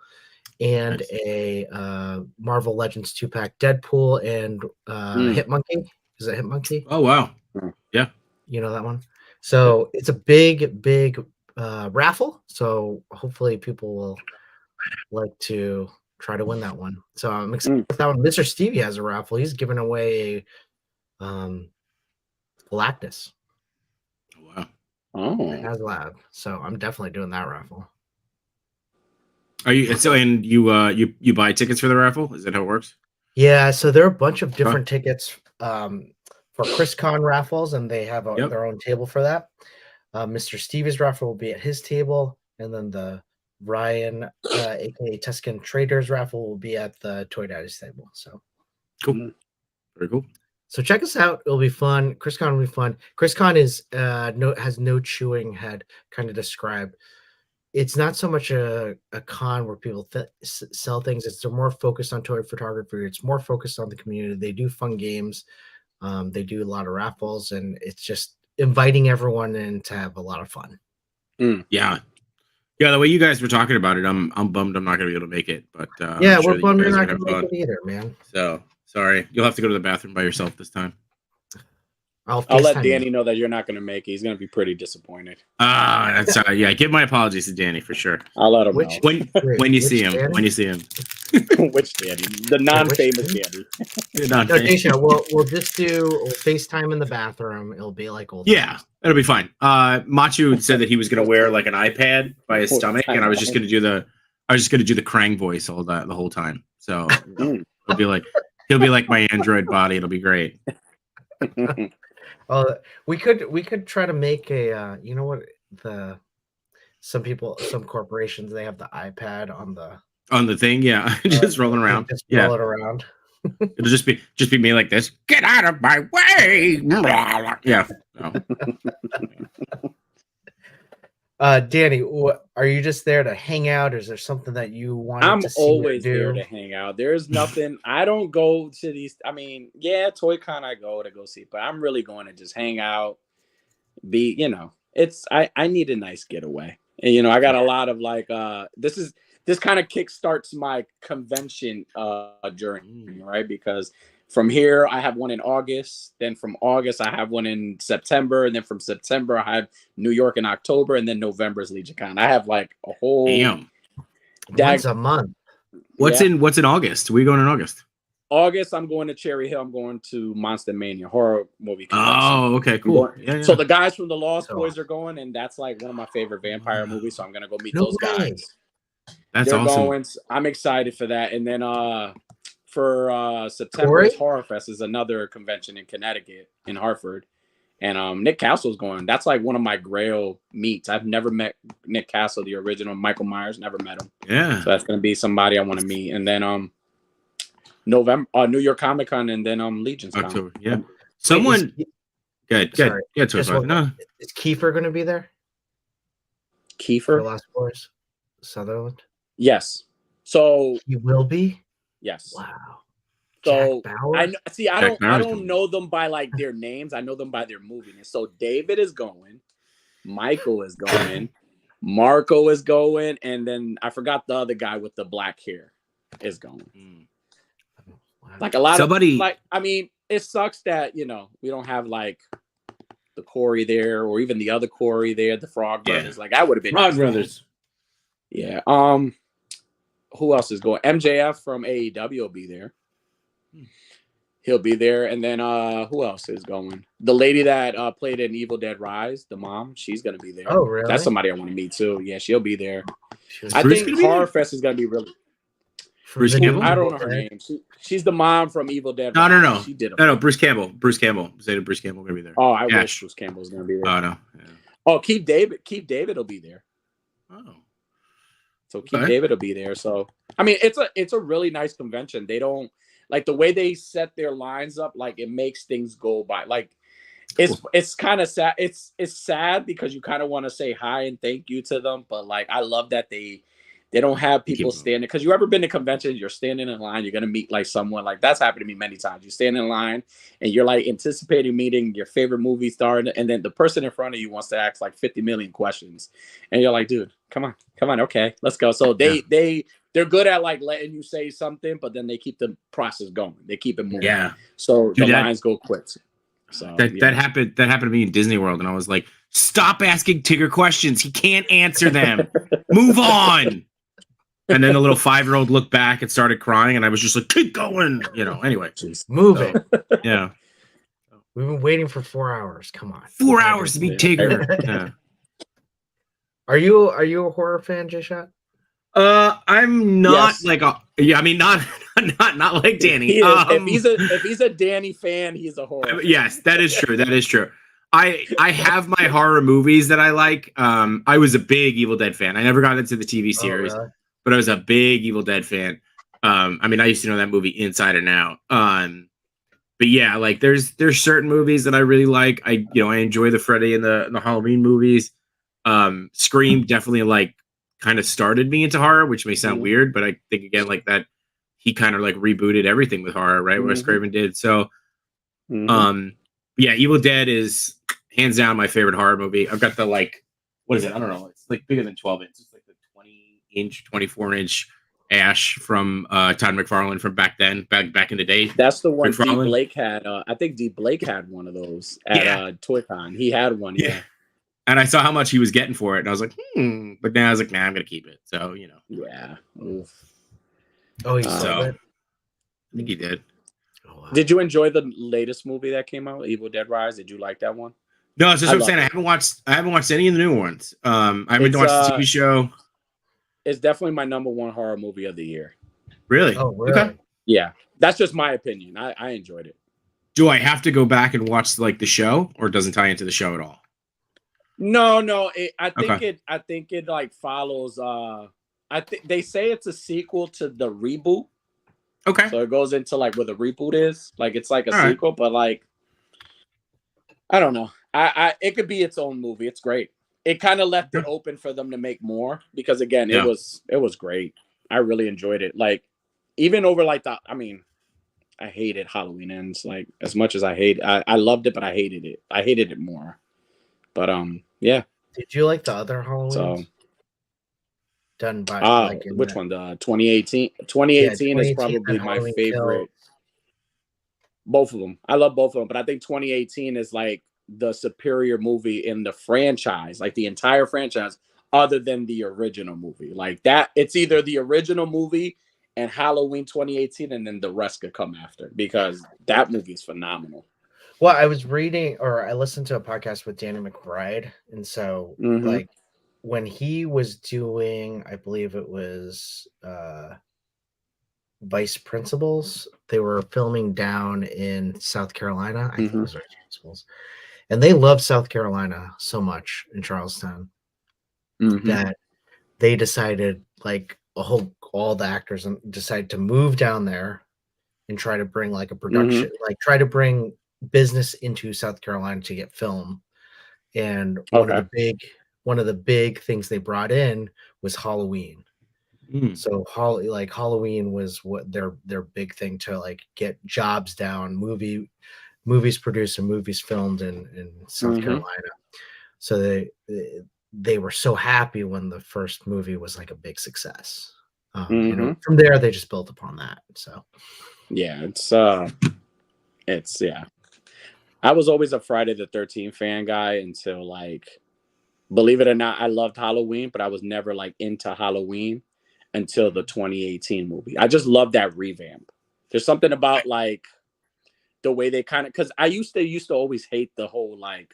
and Nice. a Marvel Legends 2-pack Deadpool and Hitmonkey. Is it Hitmonkey? Oh wow. Yeah. You know that one? So it's a big raffle. So hopefully people will like to try to win that one. So I'm excited for that one. Mr. Stevie has a raffle. He's giving away Galactus. Wow. Oh, HasLab. So I'm definitely doing that raffle. Are you so? And you buy tickets for the raffle? Is that how it works? Yeah. So there are a bunch of different tickets for ChrisCon raffles, and they have their own table for that. Mr. Stevie's raffle will be at his table, and then the Ryan, aka Tuscan Traders raffle, will be at the Toy Daddy's table. So cool. Very cool. So check us out. It'll be fun. ChrisCon will be fun. ChrisCon is has no chewing head, kind of described. It's not so much a con where people sell things. They're more focused on toy photography. It's more focused on the community. They do fun games. They do a lot of raffles, and it's just inviting everyone in to have a lot of fun. Yeah. Yeah, the way you guys were talking about it, I'm bummed I'm not gonna be able to make it. But yeah, I'm sure we're bummed you're not gonna gonna make it either, man. So sorry. You'll have to go to the bathroom by yourself this time. I'll let Danny know that you're not going to make it. He's going to be pretty disappointed. That's yeah. Give my apologies to Danny for sure. I'll let him know when you see him. Danny? When you see him. Which Danny? The non-famous Danny. No, Daisha, we'll just do FaceTime in the bathroom. It'll be like old. Yeah, it'll be fine. Machu said that he was going to wear like an iPad by his stomach, and I was just going to do the Krang voice the whole time. So he'll be like my Android body. It'll be great. We could try to make a you know what, some corporations, they have the iPad on the thing, yeah. Just rolling around. Just roll it around. It'll just be me like this. Get out of my way. Yeah. No. Danny, are you just there to hang out, or is there something that you want to see? I'm always there to hang out. There's nothing. I don't go to these. I mean, yeah, ToyCon I go see, but I'm really going to just hang out. I need a nice getaway, and I got a lot of like. This kind of kickstarts my convention journey, right? Because from here, I have one in August. Then from August, I have one in September. And then from September, I have New York in October. And then November is LegionCon. I have like a whole... Damn. Once a month. What's in August? Where are you going in August? August, I'm going to Cherry Hill. I'm going to Monster Mania, horror movie convention. Oh, okay, cool. Yeah. So the guys from the Lost Boys are going, and that's like one of my favorite vampire movies. So I'm going to go meet those guys. That's awesome. Going. I'm excited for that. And then for September, Horror Fest is another convention in Connecticut, in Hartford. And Nick Castle's going. That's like one of my grail meets. I've never met Nick Castle, the original Michael Myers. Never met him. Yeah. So that's going to be somebody I want to meet. And then November, New York Comic Con, and then Legion's October. Con. Yeah. Someone. Good. No. Is Kiefer going to be there? Kiefer? For Lost Boys, Sutherland. Yes. So he will be. Yes. Wow. So I don't know them by like their names. I know them by their movie. So David is going, Michael is going, Marco is going, and then I forgot the other guy with the black hair is going. Like a lot of like, I mean, it sucks that we don't have like the Corey there, or even the other Corey there, the Frog Brothers. Like that would have been Frog Brothers. Yeah. Who else is going? MJF from AEW will be there. He'll be there. And then who else is going? The lady that played in Evil Dead Rise, the mom, she's gonna be there. Oh, really? That's somebody I want to meet too. Yeah, she'll be there. She I Bruce think gonna be there? Horror Fest is gonna be really. for Bruce the Campbell? new I don't know her Evil Dead. name. She's the mom from Evil Dead. No. She did. No, Bruce Campbell. Bruce Campbell. Say Bruce Campbell gonna be there. Oh, I Ash. wish Bruce Campbell's gonna be there. Oh no. Yeah. Oh, Keith David will be there. Oh. So Keith Okay. David will be there. So I mean, it's a really nice convention. They don't like the way they set their lines up. Like it makes things go by. Like it's kind of sad. It's sad because you kind of want to say hi and thank you to them, but like I love that they don't have people standing. Because you ever been to conventions, you're standing in line, you're gonna meet like someone, like that's happened to me many times. You stand in line and you're like anticipating meeting your favorite movie star, and then the person in front of you wants to ask like 50 million questions, and you're like, dude, come on, okay, let's go. So they're good at like letting you say something, but then they keep the process going. They keep it moving. Yeah. So Dude, the lines go quick. So That happened to me in Disney World, and I was like, stop asking Tigger questions. He can't answer them. Move on. And then the little 5-year-old looked back and started crying, and I was just like, keep going. Anyway. Move it. Yeah. We've been waiting for 4 hours. Come on. 4 hours to be Tigger. Yeah. Are you a horror fan, J-Shot? I'm not Yes. like not like Danny. He is. If he's a Danny fan, he's a horror. Yes, that is true. That is true. I have my horror movies that I like. I was a big Evil Dead fan. I never got into the TV series, really? but I was a big Evil Dead fan. I mean, I used to know that movie inside and out. But yeah, like there's certain movies that I really like. I enjoy the Freddy and the Halloween movies. Scream definitely like kind of started me into horror, which may sound weird, but I think again like that he kind of like rebooted everything with horror, right? Wes Craven did. So yeah, Evil Dead is hands down my favorite horror movie. I've got the like, what is it? I don't know. It's like bigger than 12 inches. It's like the 20-inch, 24-inch Ash from Todd McFarlane from back then, back in the day. That's the one D. McFarlane. Blake had. I think D. Blake had one of those at ToyCon. He had one. Yeah. And I saw how much he was getting for it, and I was like, But now I was like, nah, I'm gonna keep it. So Yeah. Oof. Oh, he So- sold it. I think he did. Oh, wow. Did you enjoy the latest movie that came out, Evil Dead Rise? Did you like that one? No, it's just I what I'm saying. love I haven't watched any of the new ones. I haven't watched the TV show. It's definitely my number one horror movie of the year. Really? Oh, really? Okay. Yeah, that's just my opinion. I enjoyed it. Do I have to go back and watch like the show, or it doesn't tie into the show at all? No. I think it like follows. I think they say it's a sequel to the reboot. Okay. So it goes into like where the reboot is. Like it's like a All right. sequel, but like I don't know. It could be its own movie. It's great. It kind of left it open for them to make more because again, Yeah. it was great. I really enjoyed it. Like even over like I hated Halloween Ends. Like as much as I loved it, but I hated it. I hated it more. But yeah. Did you like the other Halloween? So Done by which one? The 2018. 2018 is 2018 probably and my Halloween favorite. Kills. Both of them. I love both of them, but I think 2018 is like the superior movie in the franchise, like the entire franchise, other than the original movie. Like that, it's either the original movie and Halloween 2018, and then the rest could come after because that movie is phenomenal. Well, I was reading or I listened to a podcast with Danny McBride, and so like when he was doing, I believe it was Vice Principals, they were filming down in South Carolina. I think it was Vice Principals. And they love South Carolina so much in Charlestown that they decided, like all the actors decided to move down there and try to bring like a production, like try to bring business into South Carolina to get film. And one of the big things they brought in was Halloween. So Halloween was what their big thing to like get jobs down, movies produced and movies filmed in South Carolina. So they were so happy when the first movie was like a big success. From there they just built upon that. So yeah, it's yeah. I was always a Friday the 13th fan guy until like, believe it or not, I loved Halloween, but I was never like into Halloween until the 2018 movie. I just love that revamp. There's something about like the way they kind of, because I used to always hate the whole like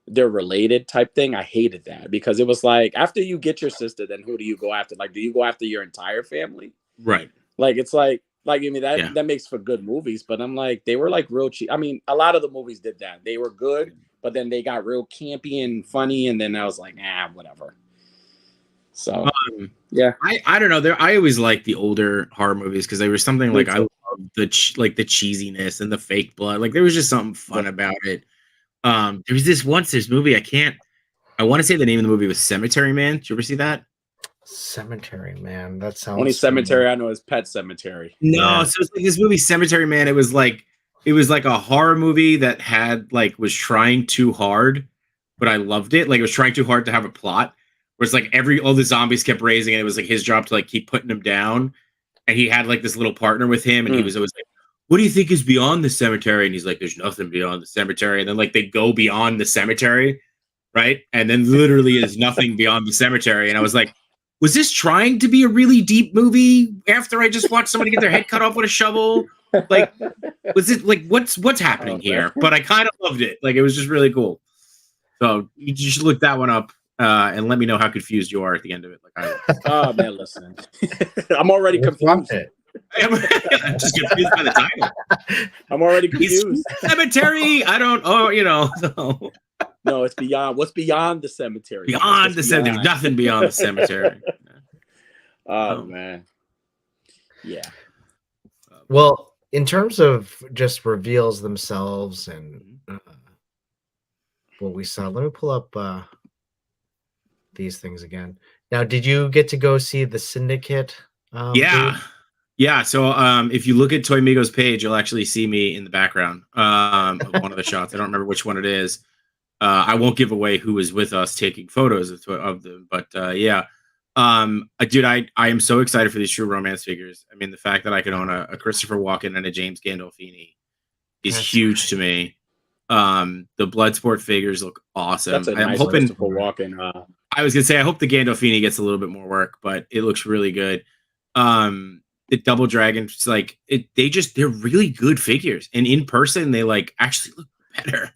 they're related type thing. I hated that because it was like after you get your sister, then who do you go after? Like, do you go after your entire family? Right. Like it's like I mean that Yeah. that makes for good movies, but I'm like they were like real cheap. I mean, a lot of the movies did that. They were good, but then they got real campy and funny, and then I was like, whatever. So yeah, I don't know. I always liked the older horror movies because there was something Me like I too. love the the cheesiness and the fake blood. Like there was just something fun about it. There was this movie I want to say the name of the movie was Cemetery Man. Did you ever see that? Cemetery Man. That sounds only cemetery familiar. I know is Pet Cemetery. No, Yeah. so it's like this movie Cemetery Man. It was like a horror movie that had like was trying too hard, but I loved it. Like it was trying too hard to have a plot. Where it's like all the zombies kept raising, and it was like his job to like keep putting them down. And he had like this little partner with him, and he was always like, "What do you think is beyond the cemetery?" And he's like, "There's nothing beyond the cemetery." And then like they go beyond the cemetery, right? And then literally is nothing beyond the cemetery. And I was like, was this trying to be a really deep movie after I just watched somebody get their head cut off with a shovel? Like, was it like what's happening here? But I kind of loved it. Like it was just really cool. So you should look that one up. And let me know how confused you are at the end of it. Like I was. Oh man, listen, I'm already confused. I'm just confused by the title. I'm already confused. Cemetery. I don't. Oh, So. No, it's beyond. What's beyond the cemetery? Beyond the cemetery. There's nothing beyond the cemetery. Oh man. Yeah. Well, in terms of just reveals themselves and what we saw, let me pull up these things again. Now, did you get to go see the Syndicate? Yeah. So if you look at Toy Migo's page, you'll actually see me in the background of one of the shots. I don't remember which one it is. I won't give away who was with us taking photos of them, but yeah. Dude, I am so excited for these True Romance figures. I mean, the fact that I could own a Christopher Walken and a James Gandolfini is huge to me. The Bloodsport figures look awesome. That's a nice Christopher Walken. I was gonna say I hope the Gandolfini gets a little bit more work, but it looks really good. The Double Dragons, like they're really good figures, and in person they like actually look better.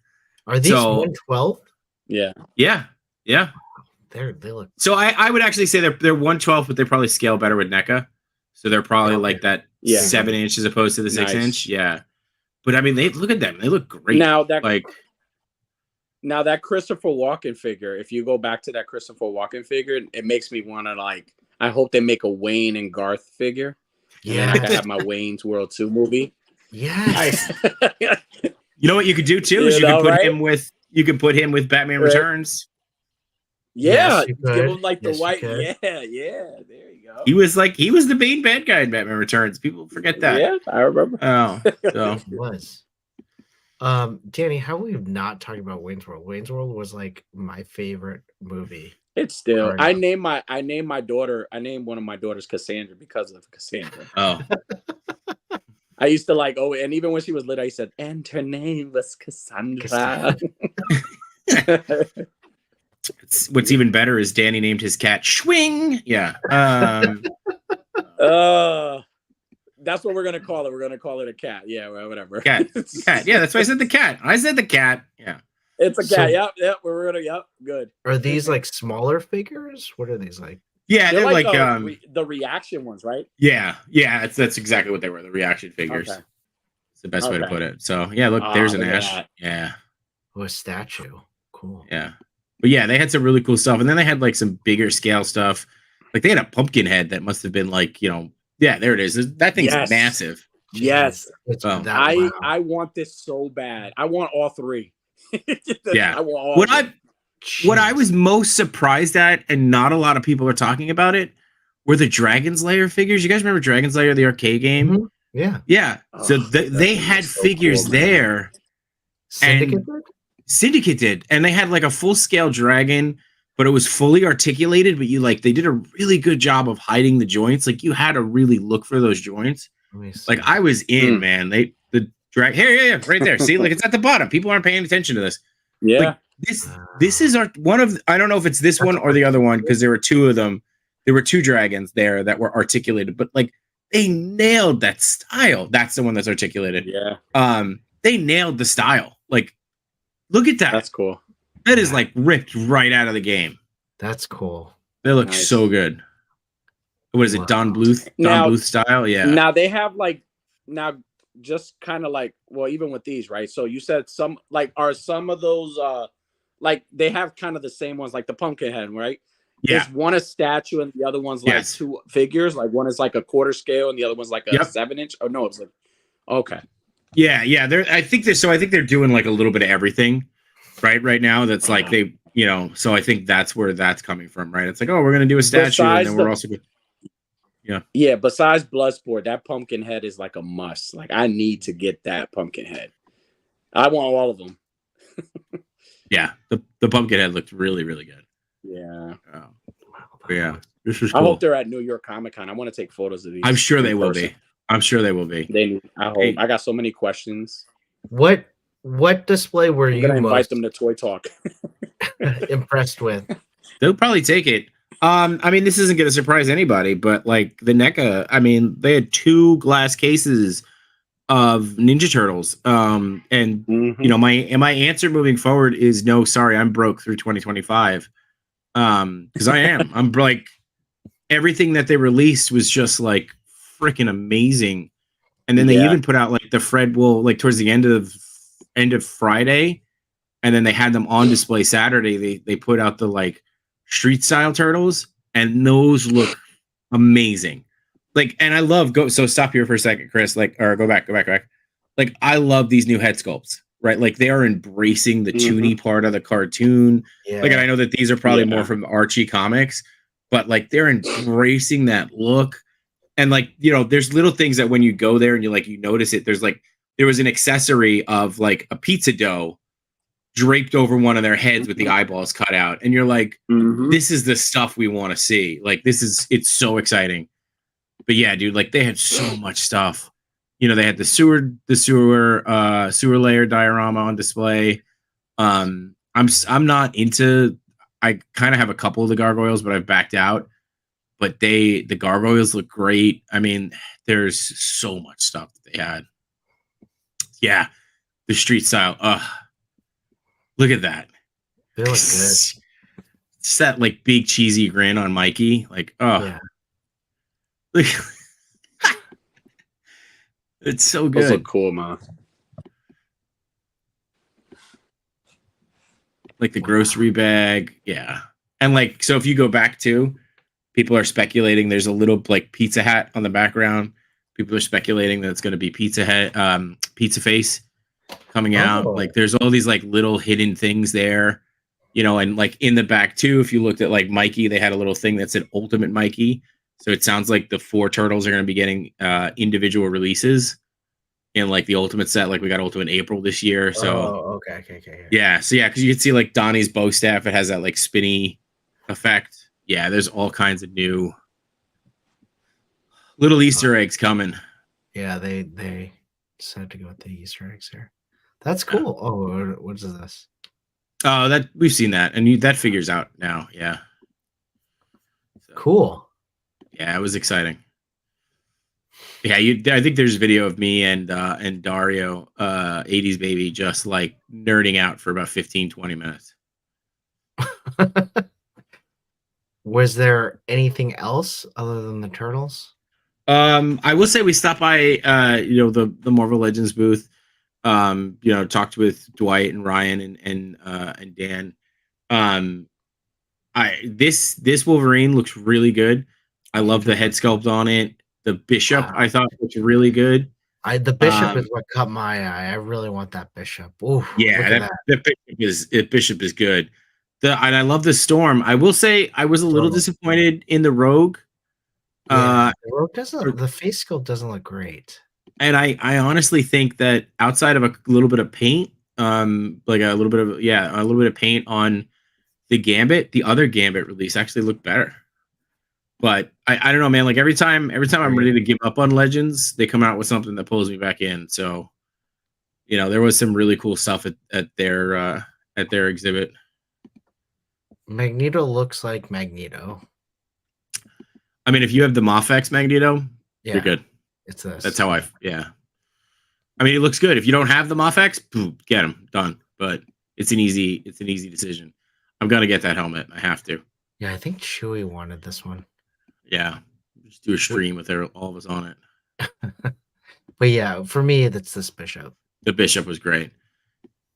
Are these 112? Yeah. They look. So I would actually say they're 112, but they probably scale better with NECA. So they're probably like that 7 inch as opposed to the 6 inch. Yeah. But I mean, look at them. They look great. Now that Christopher Walken figure, if you go back to that Christopher Walken figure, it makes me want to like. I hope they make a Wayne and Garth figure. Yeah, I can have my Wayne's World 2 movie. Yes. You know what you could do too is you could put him with Batman Returns. Yeah, Yes, give him like the white. could. Yeah. There you go. He was the main bad guy in Batman Returns. People forget that. Yeah, I remember. Oh, so It was. Danny, how we have not talked about Wayne's World? Wayne's World was like my favorite movie. It's still. I named one of my daughters Cassandra because of Cassandra. Oh. I used to like, and even when she was little, I said, and her name was Cassandra. What's even better is Danny named his cat Schwing. Yeah. That's what we're gonna call it. We're gonna call it a cat. Yeah, whatever. Cat. Yeah, that's why I said the cat. I said the cat. Yeah. It's a cat. Yep. We're gonna. Yep. Good. Are these like smaller figures? What are these like? Yeah, they're like the reaction ones, right? Yeah. That's exactly what they were. The reaction figures. Okay. It's the best way to put it. So yeah, look, there's an Ash. Yeah. Oh, a statue. Cool. Yeah. But yeah, they had some really cool stuff, and then they had like some bigger scale stuff. Like they had a pumpkin head that must have been like, yeah, there it is. That thing's massive. Yes. Wow. I want this so bad. I want all three. Yeah. I want all what I was most surprised at, and not a lot of people are talking about it, were the Dragon's Lair figures. You guys remember Dragon's Lair, the arcade game? Mm-hmm. Yeah. Yeah. So they had figures there. Syndicate did. And they had like a full scale dragon, but it was fully articulated, but they did a really good job of hiding the joints. Like you had to really look for those joints. Like I was in, man. Right there. See, like it's at the bottom. People aren't paying attention to this. Yeah. Like, this is one of, I don't know if it's this one or the other one, because there were two of them. There were two dragons there that were articulated, but like they nailed that style. That's the one that's articulated. Yeah, They nailed the style. Like, look at that. that's cool. That is like ripped right out of the game. That's cool. They look Nice. so good. What is it? Wow. Don Bluth? Don Now- Bluth style? Yeah. Now they have like just kind of like, well, even with these, right? So you said some like, are some of those like they have kind of the same ones, like the pumpkin head, right? Yeah. Is one a statue and the other one's like Yes. two figures? Like one is like a quarter scale and the other one's like a Yep. 7-inch? Oh no, it's like okay. Yeah. I think they're doing like a little bit of everything, right now. That's like they, so I think that's where that's coming from, right? It's like, oh, we're gonna do a statue, Besides and then we're the- also good. Yeah, besides Bloodsport, that pumpkin head is like a must. Like I need to get that pumpkin head. I want all of them. Yeah, the pumpkin head looked really, really good. Yeah. Yeah, this is I cool. hope they're at New York Comic Con. I want to take photos of these. I'm sure in they will person. be. I'm sure they will be. I hope. Hey. I got so many questions. What display were I'm you gonna invite most them to Toy Talk. impressed with? They'll probably take it. I mean, this isn't going to surprise anybody, but like the NECA, I mean, they had 2 glass cases of Ninja Turtles. And Mhm. my answer moving forward is no. Sorry, I'm broke through 2025. Because I am. I'm like, everything that they released was just like freaking amazing. And then they Yeah. even put out like the Fred Will, like towards the end of Friday, and then they had them on display Saturday. They put out the like street style turtles, and those look amazing. Like, and I love so stop here for a second, Chris. Like, or go back. Like, I love these new head sculpts, right? Like, they are embracing the toony part of the cartoon. Yeah. Like, and I know that these are probably Yeah. more from Archie comics, but like they're embracing that look. And like, there's little things that when you go there and you notice it, there was an accessory of like a pizza dough draped over one of their heads with the eyeballs cut out. And you're like, Mhm. this is the stuff we want to see. Like, it's so exciting. But yeah, dude, like they had so much stuff. They had the sewer layer diorama on display. I'm not into, I kind of have a couple of the gargoyles, but I've backed out. But the gargoyles look great. I mean, there's so much stuff that they had. Yeah, the street style. Look at that. They look good. It's that like big cheesy grin on Mikey. Like, Yeah. look. It's so Those good. look cool, man. Like the grocery bag. Yeah. And like, so if you go back to, people are speculating there's a little like Pizza Hat on the background. People are speculating that it's going to be Pizza Face coming out. Oh. Like there's all these like little hidden things there, and like in the back too, if you looked at like Mikey, they had a little thing that said Ultimate Mikey. So it sounds like the 4 turtles are going to be getting individual releases in like the Ultimate set. Like we got Ultimate April this year. So okay. yeah. So yeah, because you can see like Donnie's bow staff, it has that like spinny effect. Yeah, there's all kinds of new little Easter eggs coming. Yeah, they decided to go with the Easter eggs here. That's cool. Oh, what is this? Oh, that we've seen that, and that figures out now. Yeah. So, Cool. yeah, it was exciting. Yeah, I think there's a video of me and Dario, 80s baby, just like nerding out for about 15-20 minutes. Was there anything else other than the turtles? I will say we stopped by the Marvel Legends booth. Talked with Dwight and Ryan and Dan. This Wolverine looks really good. I love the head sculpt on it. The Bishop I thought looked really good. The Bishop is what caught my eye. I really want that Bishop. Ooh, Yeah, the Bishop is good. And I love the Storm. I will say I was a little disappointed in the Rogue. Yeah, the Rogue the face sculpt doesn't look great. And I honestly think that outside of a little bit of paint, like a little bit of paint on the Gambit, the other Gambit release actually looked better. But I don't know, man. Like every time I'm ready to give up on Legends, they come out with something that pulls me back in. So, there was some really cool stuff at their exhibit. Magneto looks like Magneto. I mean, if you have the Mafex Magneto, You're good. It's this. That's how yeah. I mean, it looks good. If you don't have the Moff-X, boom, get them done. But it's an easy decision. I'm gonna get that helmet. I have to. Yeah, I think Chewie wanted this one. Yeah, just do a stream with all of us on it. But yeah, for me, that's this Bishop. The Bishop was great,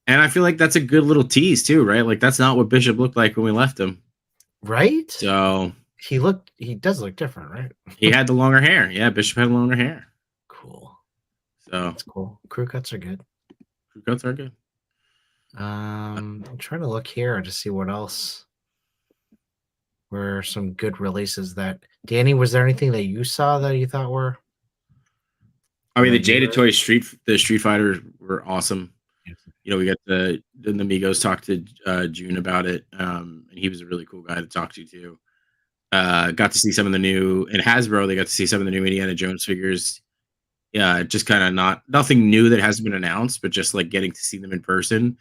and I feel like that's a good little tease too, right? Like that's not what Bishop looked like when we left him, right? So he does look different, right? he had the longer hair. Yeah, Bishop had longer hair. Cool. So That's cool. Crew cuts are good. Crew cuts are good. I'm trying to look here to see what else were some good releases that Danny, was there anything that you saw that you thought were? I mean, the Jada Toy Street Fighters were awesome. You know, we got the Amigos talked to June about it, and he was a really cool guy to talk to too. Got to see some of the new in Hasbro. They got to see some of the new Indiana Jones figures. Yeah, just kind of nothing new that hasn't been announced, but just like getting to see them in person.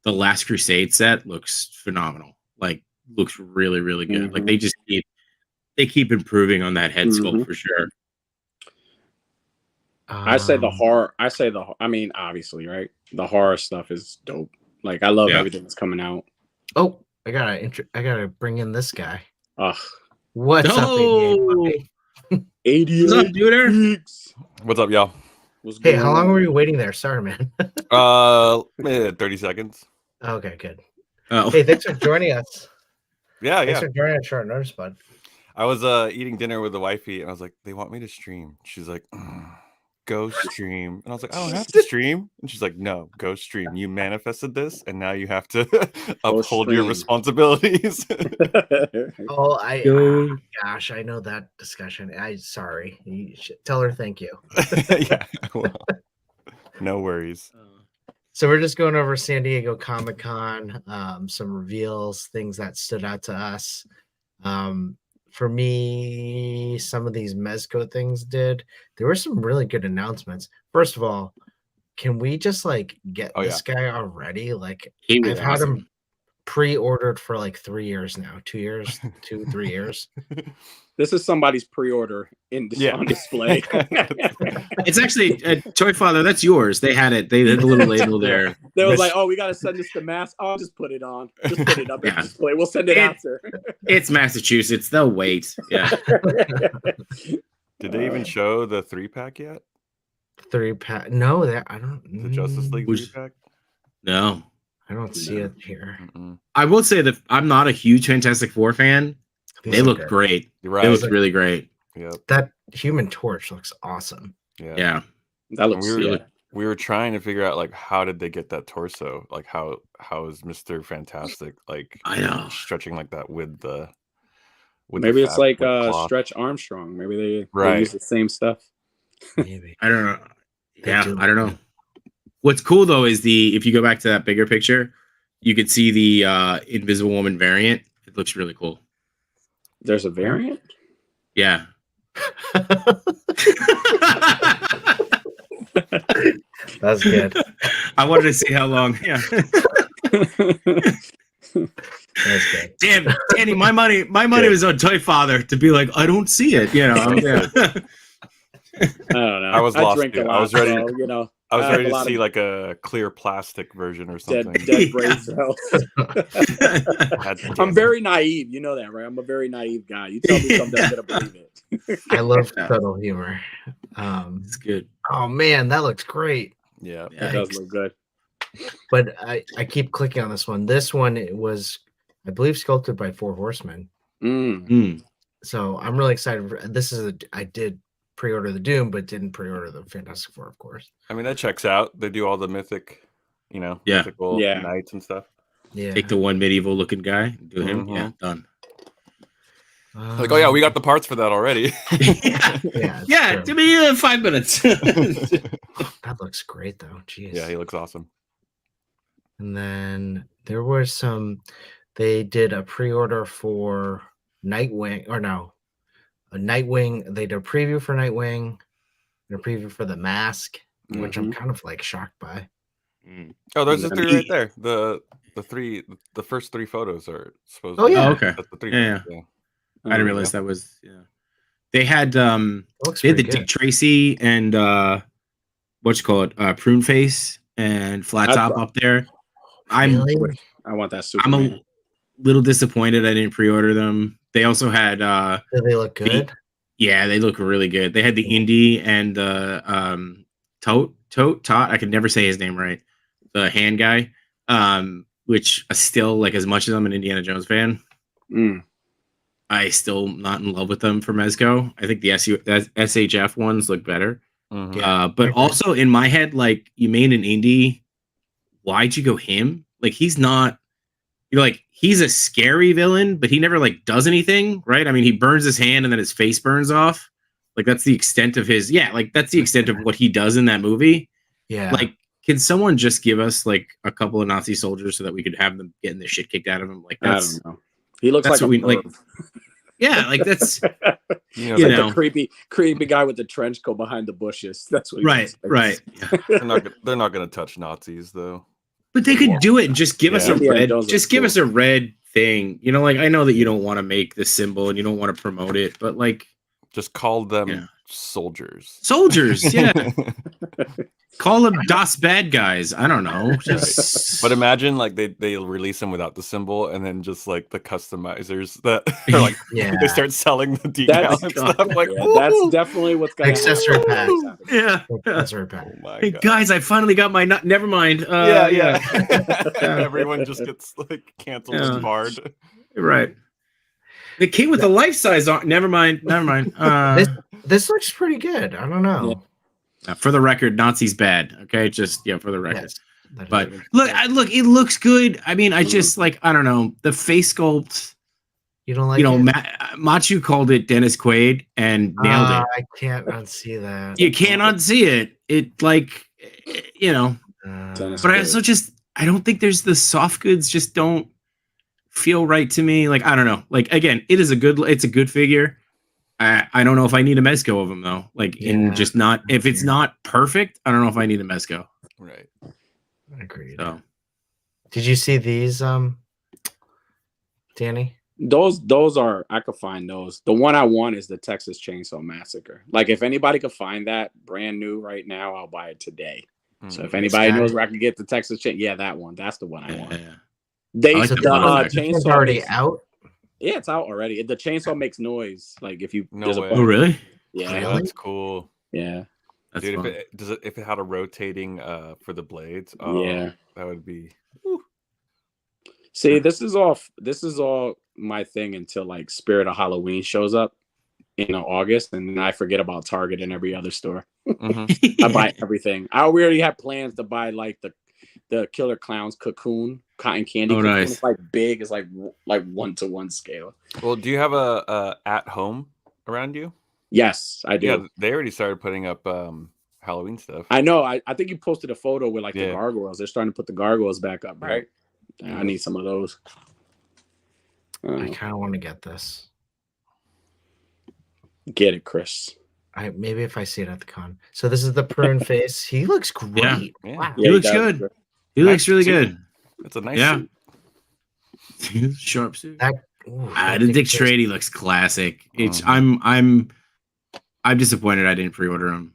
The Last Crusade set looks phenomenal. Like, looks really, really good. Like they just keep improving on that head sculpt for sure. I say the horror. I mean, obviously, right? The horror stuff is dope. Like, I love everything that's coming out. Oh, I gotta bring in this guy. Ugh. What's up, 88 What's up, dude? What's up, y'all? Hey, how long were you waiting there? Sorry, man. 30 seconds. Okay, good. Oh. Hey, thanks for joining us. Thanks for joining us short notice, bud. I was eating dinner with the wifey, and I was like, they want me to stream. She's like, go stream. And I was like, I don't have to stream. And she's like, no, go stream. You manifested this, and now you have to uphold your responsibilities. Gosh, I know that discussion. Sorry. You should tell her thank you. Yeah, well, no worries. So we're just going over San Diego Comic-Con, some reveals, things that stood out to us. For me, some of these Mezco things there were some really good announcements. First of all, can we just like get this guy already? Like, I've had him pre-ordered for like 3 years now, 2 years, 3 years. This is somebody's pre-order on display. It's actually Toy Father. That's yours. They had it. They had the little label there. They was like, "Oh, we got to send this to Mass. I'll just put it on. Just put it up in display. We'll send it after." It's Massachusetts. They'll wait. Yeah. Did they even show the 3-pack yet? 3-pack? No, I don't. The Justice League 3-pack? No, I don't see it here. I will say that I'm not a huge Fantastic Four fan. They look great. Right. They look really great. Yep. That Human Torch looks awesome. Yeah. That looks we were trying to figure out like how did they get that torso? Like how is Mr. Fantastic like I know stretching like that with the maybe it's like Stretch Armstrong. Maybe they use the same stuff. Maybe. I don't know. I don't know. What's cool though is if you go back to that bigger picture, you could see the Invisible Woman variant. It looks really cool. There's a variant? Yeah. That's good. I wanted to see how long. Yeah. That's good. Damn, Danny, my money was on Toy Father to be like, I don't see it. You know. I don't know. I was lost. I was ready. So, I was ready to see like a clear plastic version or something. Dead brain cells. I'm very naive. You know that, right? I'm a very naive guy. You tell me something, I'm gonna believe it. I love subtle humor. It's good. Oh man, that looks great. Yeah, it does look good. But I keep clicking on this one. This one was, I believe, sculpted by Four Horsemen. So I'm really excited. I did pre-order the Doom, but didn't pre-order the Fantastic Four, of course. I mean, that checks out. They do all the mythical knights and stuff. Yeah. Take the one medieval looking guy, do him. Yeah, done. Like, oh yeah, we got the parts for that already. Yeah, give me 5 minutes. That looks great though. Jeez. Yeah, he looks awesome. And then there was they did a pre-order for Nightwing, a Nightwing. They did a preview for Nightwing and a preview for the Mask, which I'm kind of like shocked by. Oh, there's the 3 right there. The first 3 photos are supposed. Oh yeah. Oh, okay. That's the 3. Yeah. I didn't realize that was. Yeah. They had Looks they had the pretty Dick good. Tracy and what you call it, Prune Face and Flat I Top thought- up there. I'm Really? I want that I'm Superman. a little disappointed I didn't pre-order them. They also had Do they look good? yeah, they look really good. They had the Indie and the Tot. I could never say his name right. The hand guy, which still like as much as I'm an Indiana Jones fan, I still not in love with them for Mezco. I think the SHF ones look better. Mhm. Yeah. But also in my head, like you made an indie, why'd you go him? Like he's not, like he's a scary villain, but he never like does anything, right? I mean, he burns his hand and then his face burns off. Like that's the extent of his, like that's the extent of what he does in that movie. Yeah. Like, can someone just give us like a couple of Nazi soldiers so that we could have them getting the shit kicked out of him? Like I that's, don't know. He looks that's like what a we like. perv. Yeah, like that's You know, you Like know. the creepy guy with the trench coat behind the bushes. That's what he right, looks like. right. they're not gonna touch Nazis though. But they could do it and just give us Yeah. a Indiana red, Jones just looks give cool. us a red thing. You know, like I know that you don't want to make this symbol and you don't want to promote it, but like Just call them Yeah. soldiers. soldiers, yeah. Call them DOS bad guys. I don't know. Just But imagine like they'll release them without the symbol, and then just like the customizers that are like Yeah. they start selling the decals That's- and stuff. Like Yeah, that's definitely what's going to Accessory pack. yeah. That's very bad. oh my Hey god. guys, I finally got my never mind. Yeah. Everyone just gets like canceled Yeah. and barred. Right. The king with the life size on. Never mind. This looks pretty good. I don't know. For the record, Nazi's bad. Okay, just for the record. Yes. That But is- look, it looks good. I mean, I just like I don't know the face sculpt. you don't like it? Machu called it Dennis Quaid and nailed it. I can't unsee that. You can't unsee it. It like Dennis but I Quaid. also just I don't think there's the soft goods just don't feel right to me. Like I don't know. Like again, it's a good figure. I don't know if I need a Mezco of them though. Like in Yeah. just not if it's not perfect, I don't know if I need a Mezco. Right. Agreed. So Did you see these, Danny? Those are I could find those. The one I want is the Texas Chainsaw Massacre. Like if anybody could find that brand new right now, I'll buy it today. So if anybody guy? knows where I can get the Texas that one. That's the one I want. yeah. They I like the the blue. It's chainsaw already makes, out. yeah, it's out already. The chainsaw makes noise. Like if you No there's way. a Oh really? yeah, Really? That's cool. yeah. That's Dude, fun. if it had a rotating for the blades, Yeah. that would be See, this is all my thing until like Spirit of Halloween shows up in August, and then I forget about Target and every other store. I buy everything. I already have plans to buy like the Killer Clowns cocoon, cotton candy. Oh, cocoon. nice. It's like big. It's like 1-to-1 scale. Well, do you have a at home around you? Yes, I do. Yeah, they already started putting up Halloween stuff. I know. I think you posted a photo with like the Yeah. gargoyles. They're starting to put the gargoyles back up, right? Yeah. I need some of those. I kind of want to get this. Get it, Chris. Maybe if I see it at the con. So this is the prune face. He looks great. Yeah. Wow. He looks does. good. He looks really good. It's a nice Yeah. suit. Sharp suit. Ooh, The Dick Tracy looks classic. It's Mhm. I'm disappointed I didn't pre-order him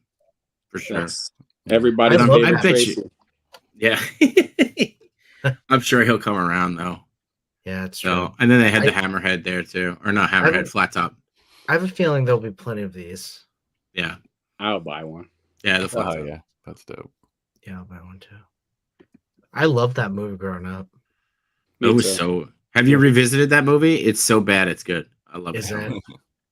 for sure. That's everybody's I love favorite that. bet Tracy. you- Yeah. I'm sure he'll come around though. Yeah, it's true. So, and then they had the hammerhead there too, or not hammerhead, would- flat top. I have a feeling there'll be plenty of these. Yeah, I'll buy one. yeah, the flat Oh top. yeah, that's dope. Yeah, I'll buy one too. I love that movie growing up. It Me was too. so. Have you revisited that movie? It's so bad, it's good. I love Is it. it?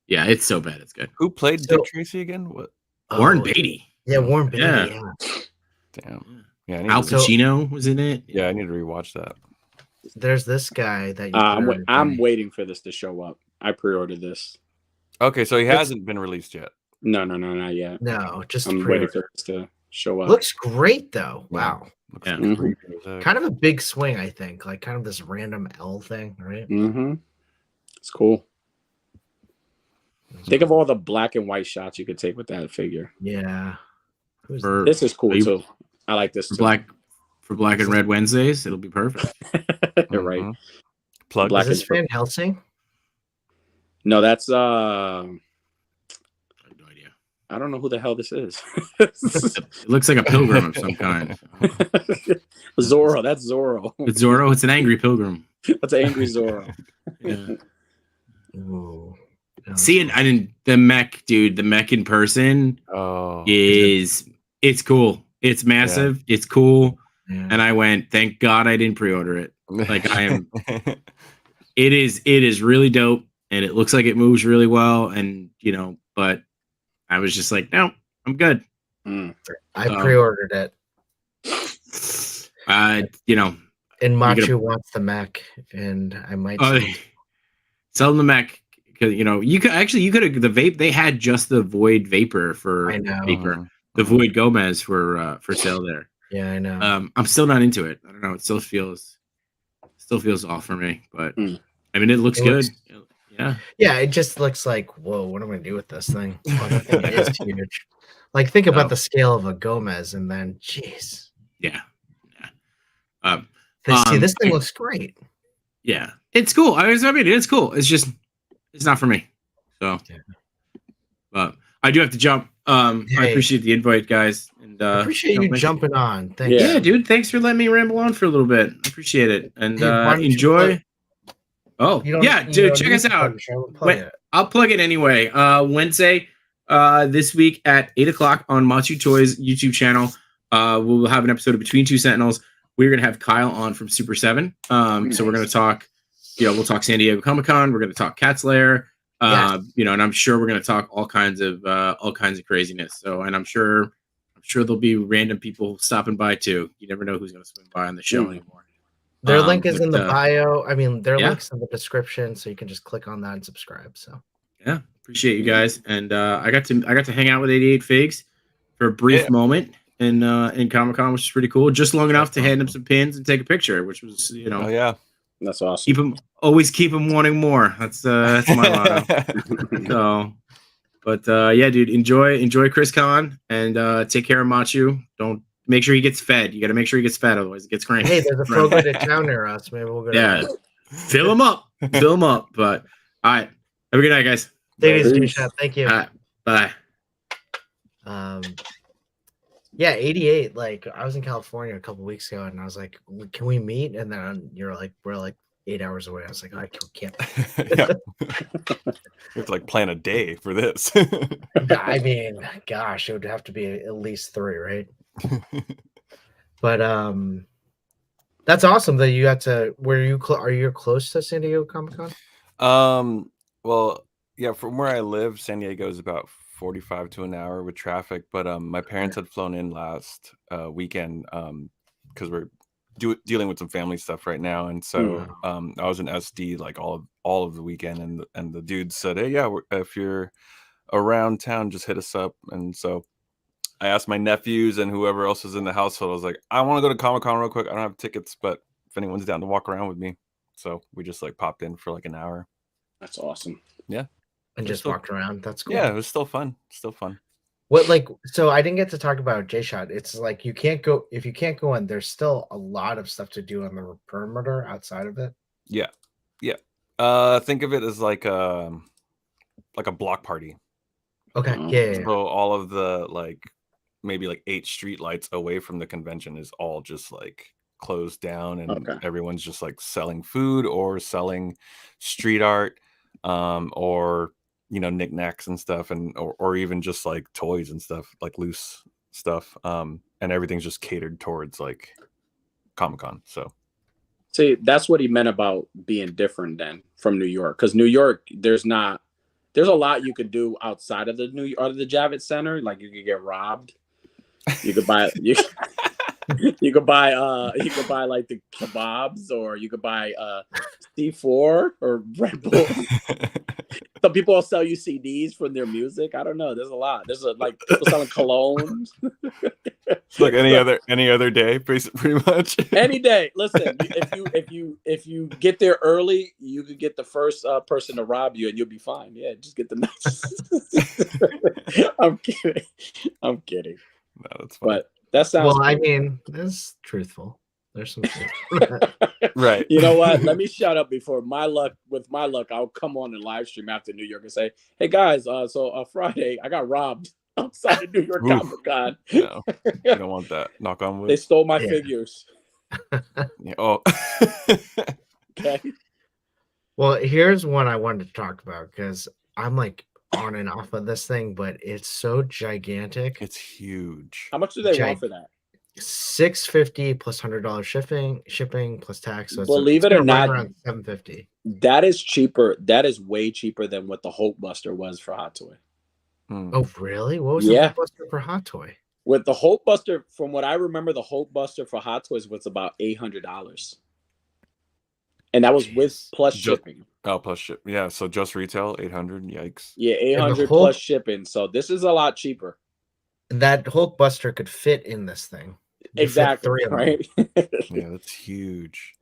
Yeah, it's so bad, it's good. Who played So- Dick Tracy again? What? Warren Oh, Beatty, Yeah, Warren Beatty. Yeah. Yeah. Damn. Yeah, I need Al to, So- Pacino was in it. yeah, I need to rewatch that. There's this guy that you. I'm waiting for this to show up. I pre-ordered this. Okay, so he hasn't been released yet. No, not yet. No, just I'm pre- waiting for this to show up. Looks great though. Wow. Looks Yeah. Mhm. creepy as heck. Kind of a big swing, I think. Like kind of this random L thing, right? Mm-hmm. It's cool. Think of all the black and white shots you could take with that figure. Yeah. Who's For, This is cool Are you- too. I like this for too. Black and Red Wednesdays, it'll be perfect. You're right. Mhm. Plug. Black Is this and- Van Helsing? No, that's I don't know who the hell this is. It looks like a pilgrim of some kind. Zorro. That's Zorro. It's Zorro. It's an angry pilgrim. That's an angry Zorro. Yeah. Ooh. Seeing the mech, dude, the mech in person it's cool. It's massive. It's cool. Yeah. And I went, thank God I didn't pre-order it. Like I am. It is really dope, and it looks like it moves really well. And but I was just like, no, I'm good. I pre-ordered it. And Machu wants the mech, and I might sell them the mech because you could have the vape. They had just the Void Vapor for Vapor, the Void Gomez for sale there. Yeah, I know. I'm still not into it. I don't know. It still feels off for me, but I mean, it looks good. Yeah, it just looks like, whoa, what am I gonna do with this thing? Well, that thing is huge. Like, think about the scale of a Gomez, and then, jeez. Yeah. See, this thing looks great. Yeah, it's cool. I mean, it's cool. It's just, it's not for me. So, but I do have to jump. I appreciate the invite, guys. And I appreciate you jumping on. Thanks. Yeah, dude. Thanks for letting me ramble on for a little bit. I appreciate it. And enjoy. Dude, check us out. I'll plug it anyway. Wednesday, this week at 8:00 on Machu Toys YouTube channel. We'll have an episode of Between Two Sentinels. We're gonna have Kyle on from Super 7. So we're gonna talk. We'll talk San Diego Comic-Con. We're gonna talk Cat Slayer. And I'm sure we're gonna talk all kinds of craziness. So, and I'm sure there'll be random people stopping by too. You never know who's gonna swing by on the show anymore. Their link is in the bio. I mean, their link's in the description, so you can just click on that and subscribe. So yeah, appreciate you guys. And I got to hang out with 88 Figs for a brief moment in Comic-Con, which is pretty cool. Just long enough to hand him some pins and take a picture, which was Oh yeah. That's awesome. Keep him wanting more. That's my motto. So, but dude, enjoy ChrisCon and take care of Machu. Don't make sure he gets fed. You got to make sure he gets fed, otherwise it gets cranky. Hey, there's a Kroger to town near us. Maybe we'll go. Yeah, fill him up. But all right, have a good night, guys. Take it easy, Shot. Thank you. All right, bye. 88. Like, I was in California a couple weeks ago, and I was like, "Can we meet?" And then you're like, "We're like 8 hours away." I was like, "I can't." Yeah. We have to plan a day for this. I mean, gosh, it would have to be at least 3, right? But that's awesome that you got to. Are you close to San Diego Comic-Con? Well, yeah, from where I live, San Diego is about 45 to an hour with traffic, but my parents had flown in last weekend because we're dealing with some family stuff right now, and so I was in SD all of the weekend, and the dude said, "Hey, yeah, if you're around town, just hit us up." And so I asked my nephews and whoever else was in the household. I was like, "I want to go to Comic-Con real quick. I don't have tickets, but if anyone's down to walk around with me," so we just popped in for an hour. That's awesome. Yeah. And just walked around. That's cool. Yeah, it was still fun. What so I didn't get to talk about J-Shot. It's like you can't go in. There's still a lot of stuff to do on the perimeter outside of it. Yeah. Think of it as like a block party. Okay. Yeah. So all of the maybe 8 street lights away from the convention is all just closed down, and everyone's just selling food or selling street art, or knickknacks and stuff, and or even just toys and stuff, loose stuff, and everything's just catered towards Comic-Con. So see, that's what he meant about being different then from New York, because New York, there's a lot you could do outside of the Javits Center. You could get robbed, you could buy you could buy the kebabs, or you could buy C4 or Red Bull. Some people will sell you CDs from their music. I don't know. There's a lot. There's people selling colognes. Any other day, pretty much. Any day. Listen, if you get there early, you could get the first person to rob you, and you'll be fine. Yeah, just get the I'm kidding. No, that's fine. But that sounds. Well, cool. I mean, that's truthful. There's some right. You know what? Let me shut up before with my luck, I'll come on and live stream after New York and say, "Hey guys, so Friday I got robbed." outside of New York Oof. Comic Con. No, you don't want that. Knock on wood. They stole my Yeah. figures. Yeah, oh. Okay. Well, here's one I wanted to talk about because I'm like on and off of this thing, but it's so gigantic. It's huge. How much do they want for that? $650 plus $100 shipping plus tax. So Believe it's it or gonna run not, around $750. That is cheaper. That is way cheaper than what the Hulkbuster was for Hot Toy. Hmm. Oh, really? What was Yeah. the Hulkbuster for Hot Toy? With the Hulkbuster, from what I remember, the Hulkbuster for Hot Toys was about $800, and that was with Jeez. plus Just- shipping. Oh, plus ship. Yeah, so just retail 800. Yikes. Yeah, 800 Hulk- plus shipping. So this is a lot cheaper. That Hulkbuster could fit in this thing. You fit Exactly. 3 of them. Right. Yeah, that's huge.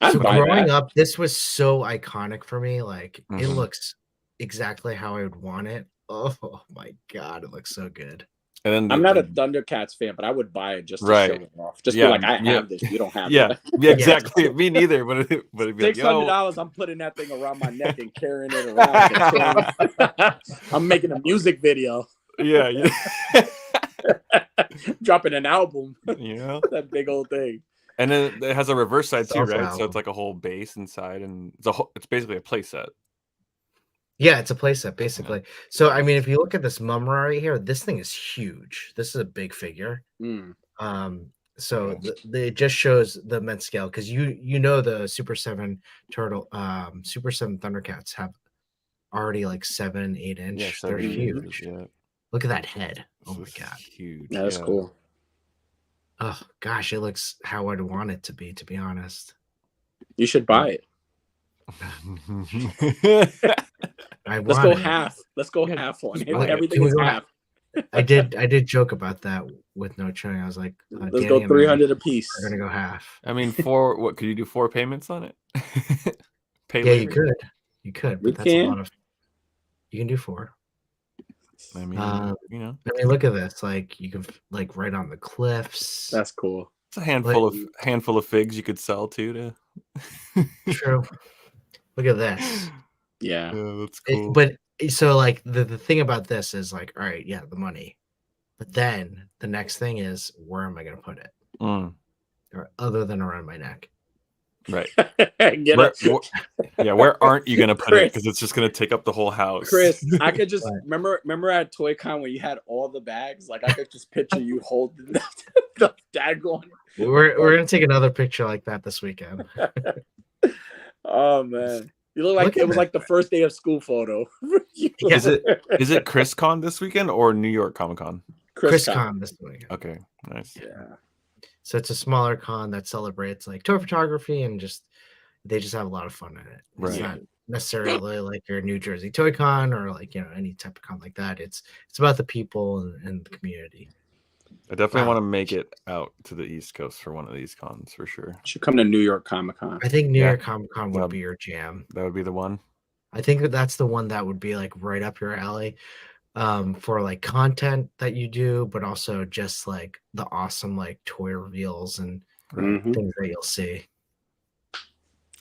I'd So buy growing that. up, this was so iconic for me. Like it Mhm. looks exactly how I would want it. Oh my god, it looks so good. And then I'm not a Thundercats fan, but I would buy it just to Right. show it off. Just Yeah, be like, I yeah. have this. You don't have yeah, that. yeah, exactly. Me neither. But it'd be like, yo, $600. I'm putting that thing around my neck and carrying it around. I'm making a music video, yeah, dropping an album. you know. That big old thing. And then it has a reverse side too, right? So Self-album. it's like a whole base inside, and it's basically a play set. Yeah, it's a playset basically. So I mean, if you look at this Mumra right here, this thing is huge. This is a big figure. Mm. So it just shows the immense scale because you know the Super 7 turtle, Super 7 Thundercats have already like 7-8 inch. Yeah, They're 7 huge. inches, yeah. Look at that head. Oh my This is god. huge. Yeah, that's yeah. cool. Oh gosh, it looks how I'd want it to be honest. You should buy it. Let's go half. Let's go half on it. Okay, Everything can we is go half. I did joke about that with no chilling. I was like, Let's Danny go and I 300 a piece. are gonna go half. I mean, what could you do? 4 payments on it? Pay Yeah, later? you could, We but that's can. a lot of. You can do 4. I mean, you know, I mean, look at this. Like you can like right on the cliffs. That's cool. it's a handful of figs you could sell too. To True. Look at this. Yeah. that's cool. But so like the thing about this is like, all right, yeah, the money. But then the next thing is where am I gonna put it? Mm, Or other than around my neck. right. Get Where, it. where aren't you gonna put it? Chris. Because it's just gonna take up the whole house. Chris, I could just Right. remember at Toy Con when you had all the bags. Like I could just picture you holding the daggone. We're gonna take another picture like that this weekend. Oh man, you look like Look at it was that. like the first day of school photo. Yeah. Is it Chris Con this weekend or New York Comic Con? Chris Con. Con this weekend. Okay, nice. Yeah. So it's a smaller con that celebrates like toy photography and they just have a lot of fun in it. It's Right. not necessarily like your New Jersey Toy Con or like any type of con like that. It's about the people and the community. I definitely Wow. want to make it out to the East Coast for one of these cons for sure. Should come to New York Comic Con. I think New Yeah. York Comic Con would Yeah. be your jam. That would be the one. I think that's the one that would be like right up your alley for like content that you do, but also just like the awesome like toy reveals and Mhm. things that you'll see.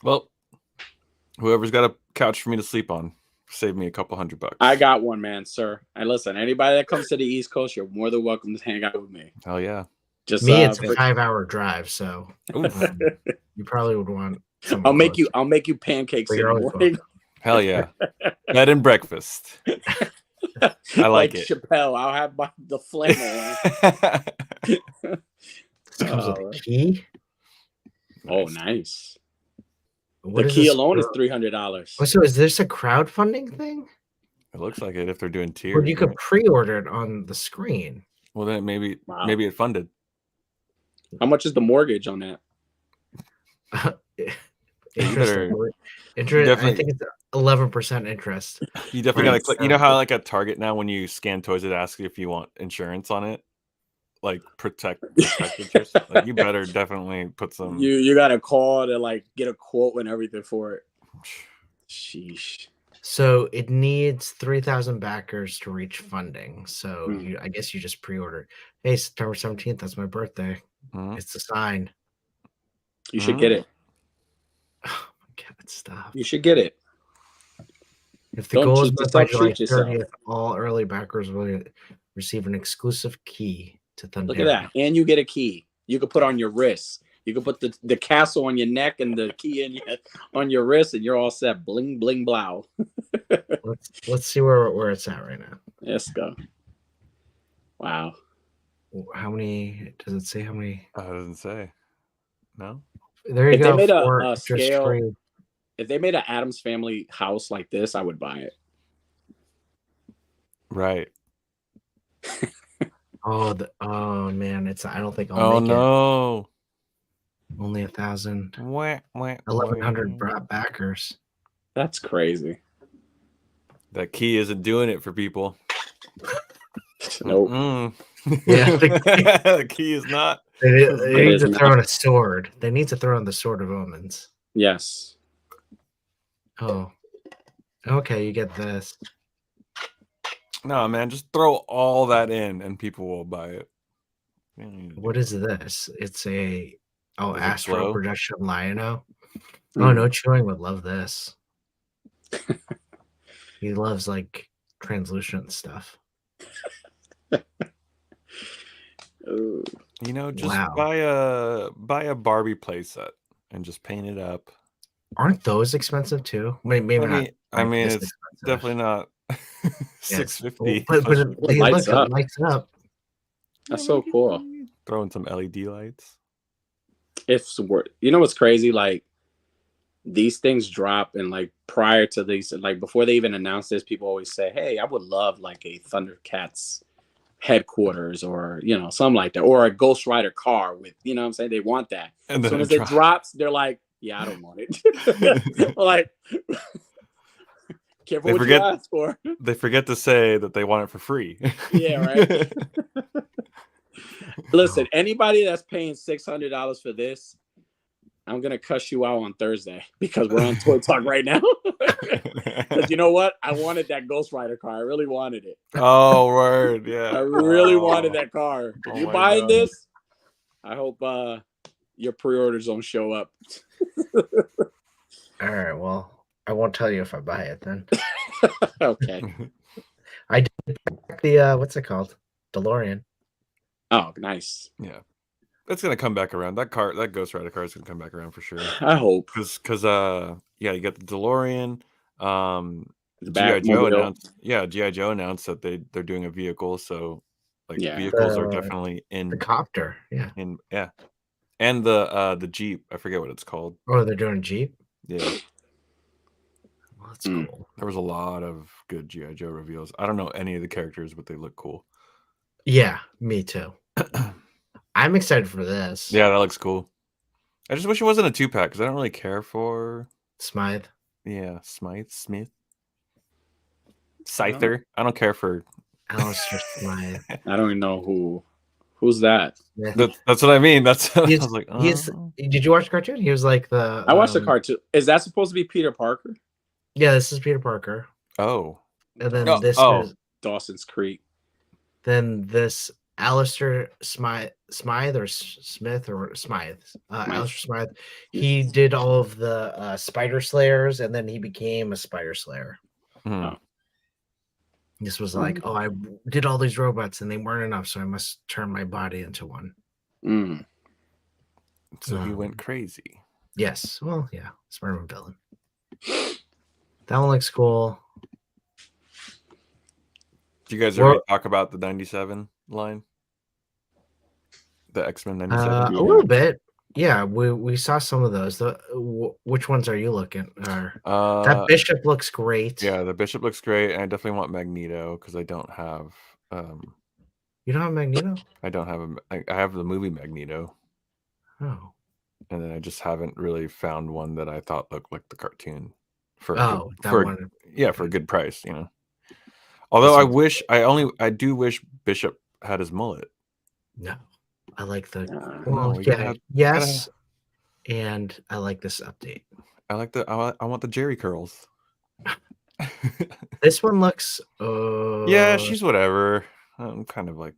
Well, whoever's got a couch for me to sleep on, save me a couple $100. I got one, man, sir. And listen, anybody that comes to the East Coast, you're more than welcome to hang out with me. Hell yeah. Just Me, it's a but 5-hour drive, so you probably would want. I'll make you pancakes But in you're the always morning. Hell yeah. Bed and breakfast. I like it. Chappelle. I'll have the flannel on. This comes with Oh, a key. Oh, nice. What The is key this alone is for? $300. Oh, so is this a crowdfunding thing? It looks like it if they're doing tiers. Or you could right? pre-order it on the screen? Well, then Wow. maybe it funded. How much is the mortgage on that? Interest. I definitely- think it's 11% interest. You definitely Right. gotta click. You know how like at Target now when you scan toys, it asks you if you want insurance on it, like protect interest. Like, you better definitely put some. You got to call to like get a quote and everything for it. Sheesh. So it needs 3,000 backers to reach funding. So Hmm. I guess you just pre-order. Hey, September 17th, that's my birthday. Mhm. It's the sign. You should get it. Oh my god, stop. You should get it. If the Don't goal is cheat met by yourself, July treat yourself. 30th, all early backers will receive an exclusive key to Thundera. Look at that. And you get a key. You could put on your wrist. You could put the castle on your neck and the key on your wrist, and you're all set. Bling, bling, blow. Let's see where it's at right now. Let's go. Wow. How many? Does it say how many? It doesn't say. No. There you If go. they made four a just scale, free. if they made an Addams Family house like this, I would buy it. Right. Oh man, I don't think I'll Oh make no. it. Only 1,000. Wah, wah, 1,100 wah. backers. That's crazy. That key isn't doing it for people. Nope. Yeah, the key is not. They need is to throw not. in a sword. They need to throw in the Sword of Omens. Yes. Oh, okay. You get this. No, man, just throw all that in and people will buy it. What is this? It's a Does it Astro glow? Projection Lion-O. Oh, Mm. no chewing would love this. He loves like translucent stuff. Ooh. You know, just Wow. buy a Barbie playset and just paint it up. Aren't those expensive too? Maybe not. I mean, this it's expensive. definitely not Yes. $650. But It lights look, up. it lights up. That's so cool. Throw in some LED lights. It's worth. You know what's crazy? Like these things drop, and like prior to these, like before they even announce this, people always say, "Hey, I would love like a Thundercats headquarters, or something like that, or a Ghost Rider car with, what I'm saying, they want that." And As then soon as it drops, they're like, "Yeah, I don't want it." Like, careful what you ask for. They forget to say that they want it for free. Yeah, right. Listen, anybody that's paying $600 for this, I'm gonna cuss you out on Thursday because we're on Toy Talk right now. Because you know what? I wanted that Ghost Rider car. I really wanted it. Oh, word. Yeah. I really wanted that car. If Oh you my buying God. this, I hope your pre-orders don't show up. All right. Well, I won't tell you if I buy it then. Okay. The what's it called? DeLorean. Oh, nice. Yeah. It's gonna come back around. That Ghost Rider car is gonna come back around for sure. I hope. Because yeah, you got the DeLorean. The G.I. Joe Batmobile. announced. Yeah, G.I. Joe announced that they're doing a vehicle. So like Yeah. vehicles are definitely in The copter. Yeah. yeah. And the Jeep. I forget what it's called. Oh, they're doing Jeep. Yeah. Well, that's Mm. cool. There was a lot of good G.I. Joe reveals. I don't know any of the characters, but they look cool. Yeah, me too. I'm excited for this. Yeah, that looks cool. I just wish it wasn't a 2-pack because I don't really care for Smythe. Smith. Scyther. I don't care for Alistair Smythe. I don't even know who's that. Smith. that's what I mean. That's I He's- was like, Did you watch the cartoon? He was like the. I watched the cartoon. Is that supposed to be Peter Parker? Yeah, this is Peter Parker, oh. and then Oh, this oh. is Dawson's Creek. then this Alistair Smythe or Smith or Smythe. Alistair Smythe. He did all of the Spider Slayers, and then he became a Spider Slayer. Hmm. Oh. This was like, oh, I did all these robots, and they weren't enough, so I must turn my body into one. Mm. So he went crazy. Yes. Well, yeah. Spider-Man villain. That one looks cool. Do you guys already talk about the 97 line? The X-Men 97? A little bit. Yeah, we saw some of those. Which ones are you looking? That Bishop looks great. Yeah, the Bishop looks great, and I definitely want Magneto because I don't have. You don't have Magneto? I don't have I have the movie Magneto. Oh. And then I just haven't really found one that I thought looked like the cartoon. For one. Yeah, for a good price, Although I do wish Bishop had his mullet. No, I like the. No, yes, and I like this update. I like I want the Jerry curls. This one looks. Yeah, she's whatever. I'm kind of like.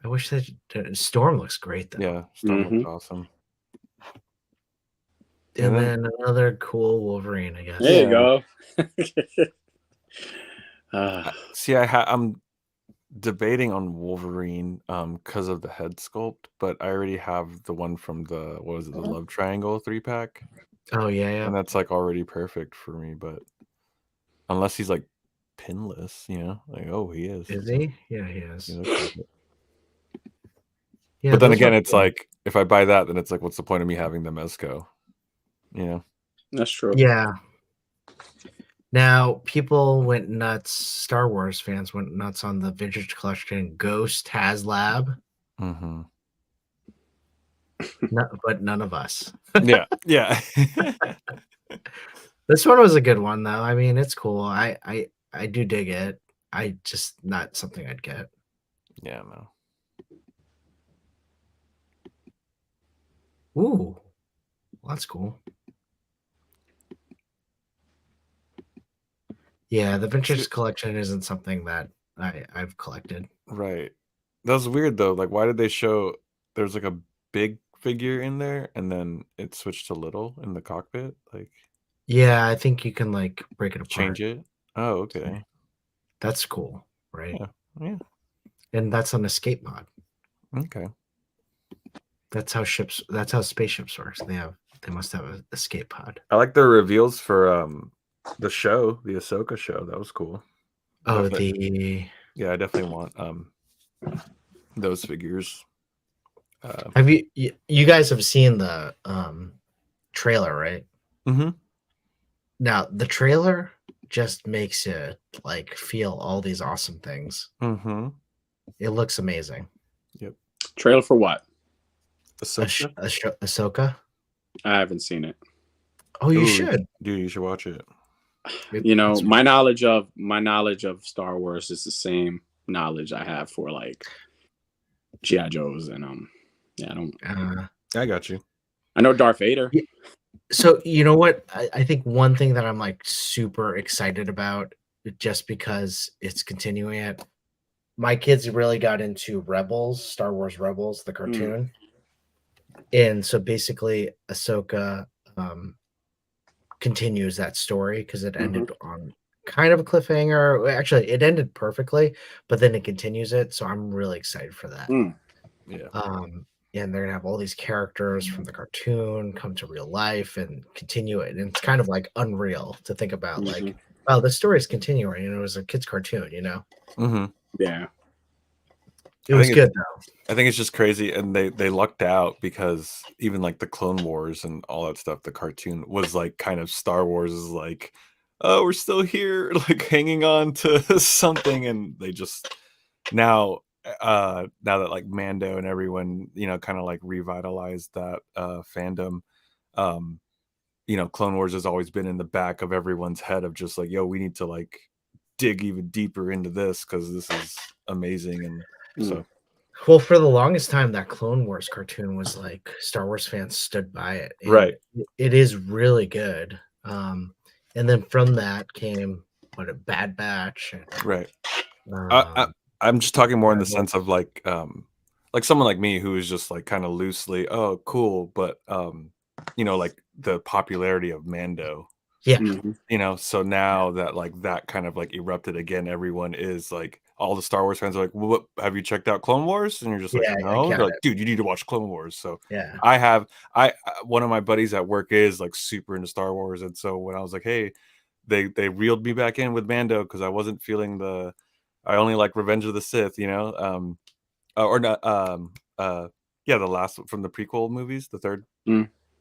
I wish that Storm looks great though. Yeah, Storm looks awesome. And then another cool Wolverine, I guess. There you go. See, I'm debating on Wolverine because of the head sculpt, but I already have the one from the Love Triangle 3-pack, Oh yeah, and yeah. that's like already perfect for me. But unless he's like pinless, like he is. Is he? Yeah, he is. He looks like it. Yeah, But then those again, are it's cool. like if I buy that, then it's like, what's the point of me having the Mezco? That's true. Yeah. Now people went nuts. Star Wars fans went nuts on the vintage collection Ghost HasLab, Mm-hmm. but none of us. Yeah, yeah. This one was a good one though. I mean, it's cool. I do dig it. I just not something I'd get. Yeah, no. Ooh, well, that's cool. Yeah, the vintage collection isn't something that I've collected. Right. That was weird though. Like, why did they show there's like a big figure in there and then it switched to little in the cockpit? Like, Yeah, I think you can like break it apart. change it? Oh, okay. That's cool, right? Yeah. And that's an escape pod. Okay. That's how spaceships works. They must have an escape pod. I like the reveals for the show, the Ahsoka show. That was cool. Oh, Definitely. Yeah, I definitely want those figures. Have you guys have seen the trailer, right? Mm-hmm. Now the trailer just makes it like feel all these awesome things. Mm-hmm. It looks amazing. Yep. Trailer for what? Ahsoka. I haven't seen it. Oh, you should. Dude, you should watch it. My knowledge of Star Wars is the same knowledge I have for like G.I. Joes and I don't. I got you. I know Darth Vader. Yeah. So you know what? I think one thing that I'm like super excited about, just because it's continuing it. My kids really got into Rebels, Star Wars Rebels, the cartoon. And so basically Ahsoka continues that story because it ended on kind of a cliffhanger. Actually, it ended perfectly, but then it continues it. So I'm really excited for that. Yeah. And they're gonna have all these characters from the cartoon come to real life and continue it. And it's kind of like unreal to think about, like, wow, the story is continuing. It was a kid's cartoon, Mm-hmm. Yeah. It was good though. I think it's just crazy, and they lucked out because even like the Clone Wars and all that stuff, the cartoon was like kind of Star Wars is like, oh, we're still here, like hanging on to something, and they just now that like Mando and everyone kind of like revitalized that fandom. Clone Wars has always been in the back of everyone's head of just like, yo, we need to like dig even deeper into this because this is amazing. And so, well, for the longest time, that Clone Wars cartoon was like Star Wars fans stood by it. Right. It is really good. And then from that came a Bad Batch. Right. I'm just talking more in the sense of like someone like me who is just like kind of loosely, oh, cool, but like the popularity of Mando. Yeah. So now that like that kind of like erupted again, everyone is like, all the Star Wars fans are like, well, what, have you checked out Clone Wars? And you're just like, no. They're like, dude, you need to watch Clone Wars. So yeah, I one of my buddies at work is like super into Star Wars, and so when I was like, hey, they reeled me back in with Mando because I wasn't feeling I only like Revenge of the Sith, or not, yeah, the last from the prequel movies, the third.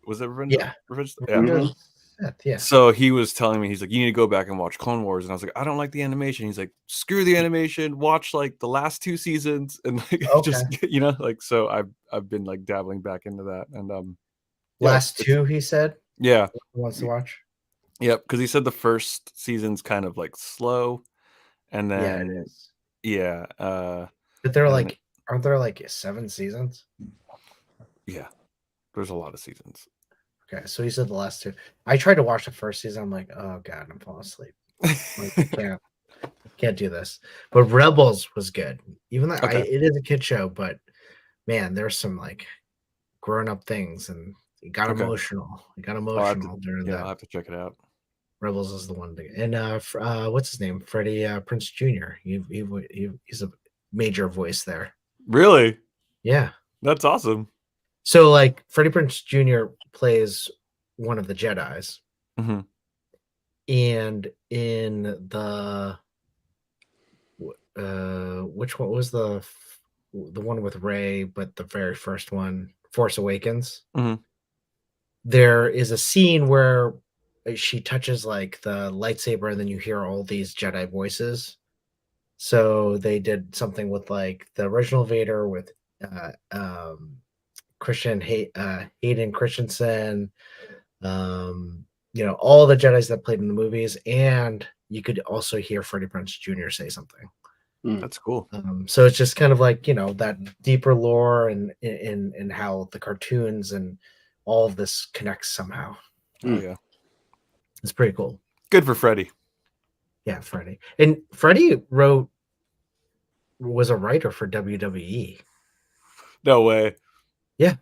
Was it Revenge? Yeah. Yeah. So he was telling me, he's like, you need to go back and watch Clone Wars. And I was like, I don't like the animation. He's like, screw the animation, watch like the last 2 seasons and like just like, so I've been like dabbling back into that. And last 2, he said. Yeah. Wants to watch. Yep, because he said the first season's kind of like slow. And then it is. Yeah. But they're like, aren't there like 7 seasons? Yeah. There's a lot of seasons. Okay, so he said the last 2. I tried to watch the first season. I'm like, oh god, I'm falling asleep. Like, I can't do this. But Rebels was good. Even though it is a kid show, but man, there's some like grown up things, and it got emotional. It got emotional during that. I'll have to check it out. Rebels is the one thing. And what's his name? Freddie Prinze Jr. He's major voice there. Really? Yeah. That's awesome. So like Freddie Prinze Jr. plays one of the Jedis. Mm-hmm. And in the which one was the one with Rey, but the very first one, Force Awakens. Mm-hmm. There is a scene where she touches like the lightsaber, and then you hear all these Jedi voices. So they did something with like the original Vader with Hayden Christensen, all the Jedis that played in the movies, and you could also hear Freddie Prinze Jr. say something. That's cool. So it's just kind of like that deeper lore and in how the cartoons and all of this connects somehow. Oh yeah, it's pretty cool. Good for Freddie. Yeah, Freddie. And Freddie was a writer for WWE. No way. Yeah.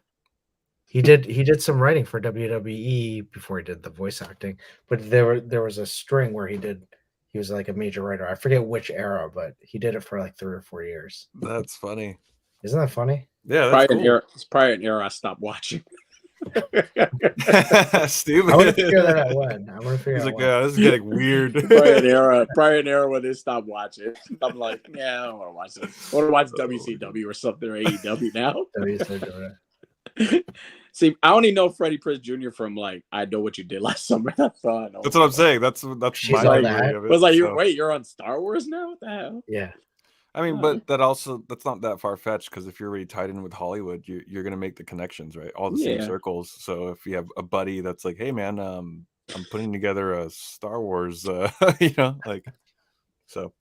He did some writing for WWE before he did the voice acting, but there was a string where he was like a major writer. I forget which era, but he did it for like 3 or 4 years. That's funny. Isn't that funny? Yeah, that's cool. It's probably an era I stopped watching. Stupid. I want to figure that out when. I want to figure He's out like, when. yeah, this is getting weird. Probably an era when they stopped watching. I'm like, yeah, I don't want to watch this. I want to watch WCW or something, or AEW now. See, I only know Freddie Prinze Jr. from like I Know What You Did Last Summer. That's all I know. That's what I'm saying. That's She's my all memory that. of it. Was like, so. wait, you're on Star Wars now? What the hell? Yeah. I mean, but that's not that far fetched, because if you're already tied in with Hollywood, you're gonna make the connections, right? All the same circles. So if you have a buddy that's like, hey man, I'm putting together a Star Wars, like, so.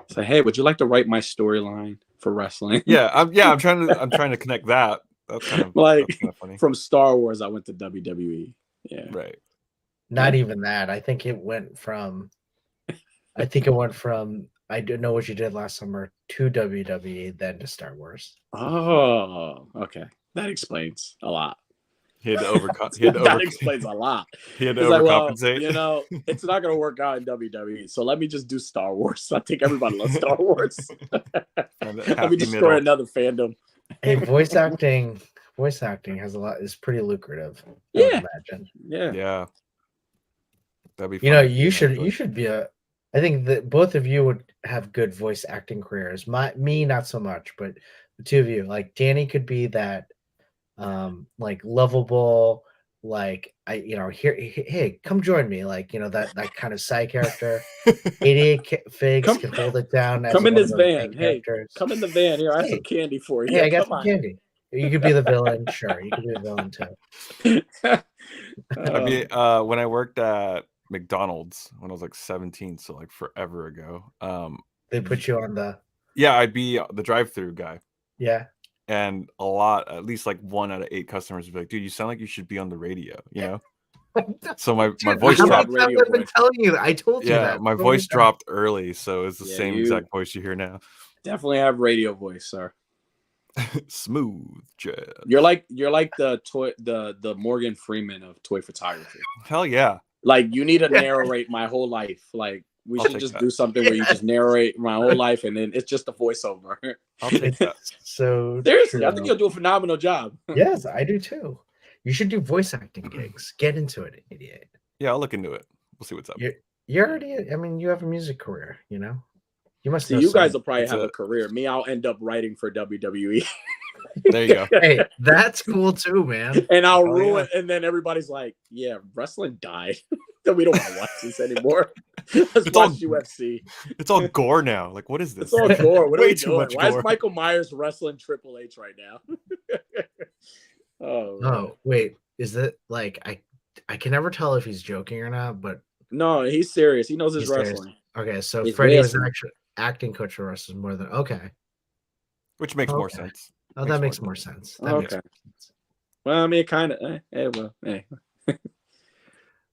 So hey, would you like to write my storyline for wrestling? Yeah, I'm trying to connect that. That's kind of like that's kind of funny. From Star Wars, I went to WWE. Yeah, right. Not even that. I think it went from I Don't Know What You Did Last Summer to WWE, then to Star Wars. Oh, okay. That explains a lot. He had to overcome. That explains a lot. He had to He's overcompensate. Like, well, it's not going to work out in WWE, so let me just do Star Wars. I think everybody loves Star Wars. Let me destroy another fandom. Hey, voice acting has is pretty lucrative. I would imagine. Yeah. That'd be fun. You should be I think that both of you would have good voice acting careers. Me not so much, but the two of you, like Danny could be that like lovable, like hey, come join me, like that kind of side character. Idiot Figs can hold it down. Come in this van. Hey, come in the van here. I have some candy for you. Hey, I got some candy. You could be the villain. Sure, you could be the villain too. I mean, when I worked at McDonald's when I was like 17, so like forever ago, they put you on the I'd be the drive-through guy. Yeah. And at least like 1 out of 8 customers would be like, dude, you sound like you should be on the radio, So my voice dropped. I've been telling you, I told you that. My voice dropped early, so it's the same exact voice you hear now. Definitely have radio voice, sir. Smooth jazz. You're like the Morgan Freeman of toy photography. Hell yeah. Like, you need to narrate my whole life. Like, we should just do something where you just narrate my whole life, and then it's just a voiceover. I'll take that. So seriously, I think you'll do a phenomenal job. Yes, I do too. You should do voice acting gigs. Get into it, idiot. Yeah, I'll look into it. We'll see what's up. You're already. I mean, you have a music career. You must. See, you guys will probably have a career. Me, I'll end up writing for WWE. There you go. Hey, that's cool too, man. And I'll ruin. And then everybody's like, "Yeah, wrestling died. Then we don't want to watch this anymore. Let's watch UFC. It's all gore now. Like, what is this? It's all gore. What are we doing? Why gore. is Michael Myers wrestling Triple H right now? Oh, wait. Is that like I can never tell if he's joking or not, but no, he's serious. He knows his wrestling. Serious. Okay, so He's Freddie was racing. an actual acting coach for wrestling more than Which makes more sense. Oh, that makes more sense. That makes more sense. Well, I mean, it kind of. Hey.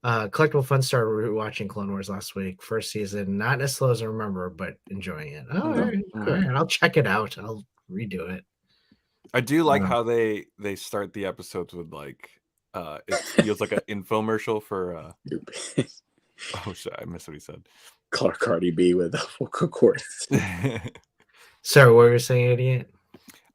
Collectible Fun started watching Clone Wars last week. First season, not as slow as I remember, but enjoying it. Oh, all right. I'll check it out. I'll redo it. I do like how they start the episodes with like it feels like an infomercial for oh shit, I missed what he said. Clark Cardi B with the vocal cords. Sorry, what were you saying, idiot?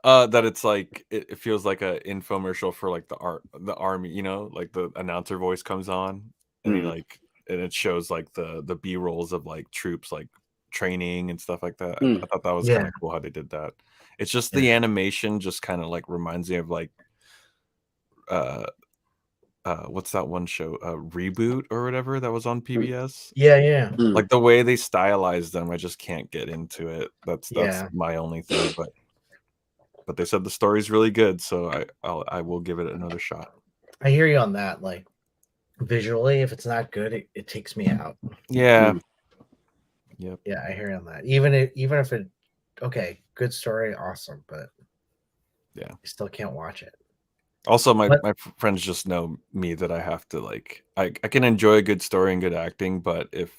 That it's like it feels like a infomercial for like the army, you know, like the announcer voice comes on and he Mm. like and it shows like the B rolls of like troops like training and stuff like that. Mm. I thought that was Yeah. kind of cool how they did that. It's just the animation just kind of like reminds me of like what's that one show? Reboot or whatever that was on PBS. Yeah. Mm. Like the way they stylized them, I just can't get into it. That's Yeah. my only thing, but they said the story's really good, so I will give it another shot. I hear you on that. Like visually, if it's not good, it takes me out. Yeah. Mm. Yep. Yeah, I hear you on that. Even if it, okay, good story, awesome, but Yeah. I still can't watch it. Also, my But- friends just know me that I have to like I can enjoy a good story and good acting, but if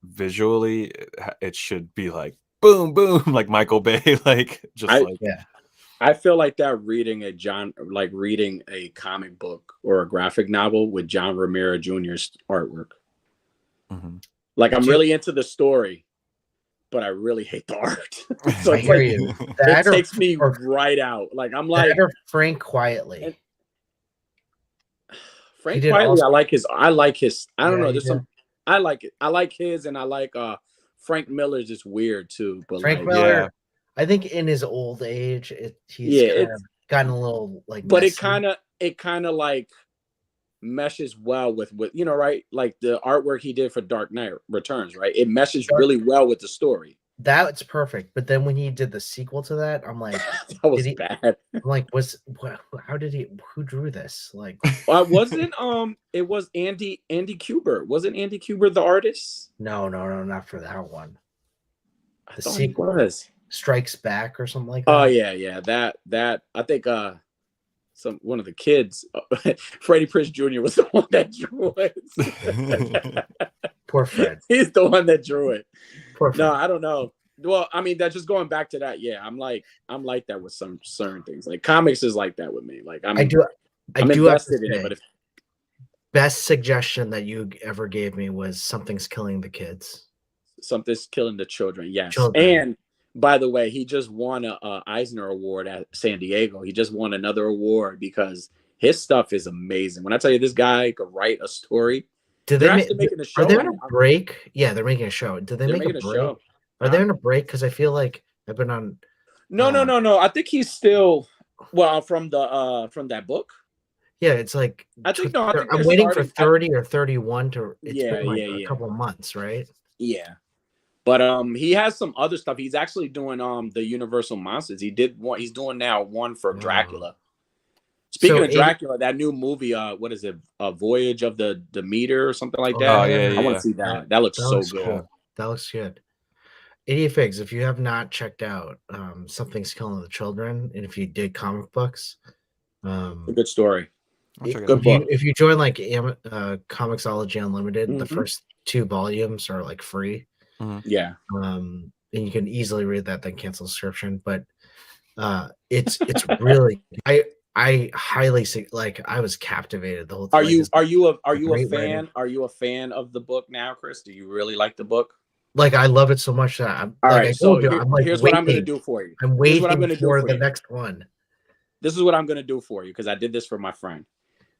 visually it should be like boom boom like Michael Bay like just like Yeah. I feel like that reading a comic book or a graphic novel with John Romero Jr.'s artwork. Mhm. Like I'm really into the story, but I really hate the art. So I it's hear like you. it That takes me or right out. Like I'm that like or Frank Quietly. Frank did Quietly. also- I like his. I don't Yeah, know. he There's some. I like it. I like his, and I like Frank Miller's just weird too. But Frank like, Miller, Yeah. I think in his old age, he's Yeah, kind of gotten a little like. but messy. it kind of like meshes well with you know, right? Like the artwork he did for Dark Knight Returns, right? It meshes really well with the story. That's perfect. But then when he did the sequel to that, I'm like, That was did he? bad. I'm like, how did he? Who drew this? Like, Wasn't it was Andy Kubert. Wasn't Andy Kubert the artist? no, not for that one. I The thought he sequel was. Strikes Back or something like that. Oh yeah. That I think one of the kids, Freddie Prinze Jr. was the one that drew it. Poor Fred. He's the one that drew it. Poor Fred. No, I don't know. Well, I mean, that's just going back to that. Yeah, I'm like that with some certain things. Like comics is like that with me. Like I'm I do have to invested in it, say, but if best suggestion that you ever gave me was Something's Killing the Kids. something's killing the children, yes. Children. And by the way, he just won a Eisner Award at San Diego. He just won another award because his stuff is amazing. When I tell you this guy could write a story, Did they're they actually making a show. Are they on a break? Yeah, they're making a show. Did they They're make a making a break? show. Are they on a break? Because I feel like I've been on. No. I think he's still from that book. Yeah, it's like I think no. I think I'm they're waiting for starting- 30 or 31 to. It's Yeah, been like yeah. a couple of months, right? Yeah. But he has some other stuff. He's actually doing the Universal Monsters. He did one. He's doing now one for Dracula. Speaking of Dracula, that new movie, what is it? A Voyage of the Demeter or something like that. Oh, yeah, I want yeah. to see that. That looks so good. Cool. That looks good. Idiot Figs, if you have not checked out Something's Killing the Children, and if you did comic books, A good story. I'll check it Good out. book. if you join like Comixology Unlimited, the Mhm. first 2 volumes are like free. Yeah. And you can easily read that, then cancel the subscription. But it's really I highly like I was captivated the whole time. Are you a great fan? writing. Are you a fan of the book now, Chris? Do you really like the book? Like I love it so much that I'm All like right, I so told you, I'm like here's what I'm going to waiting. do for you. I'm Here's waiting what I'm gonna do for for the you. next one. This is what I'm going to do for you because I did this for my friend.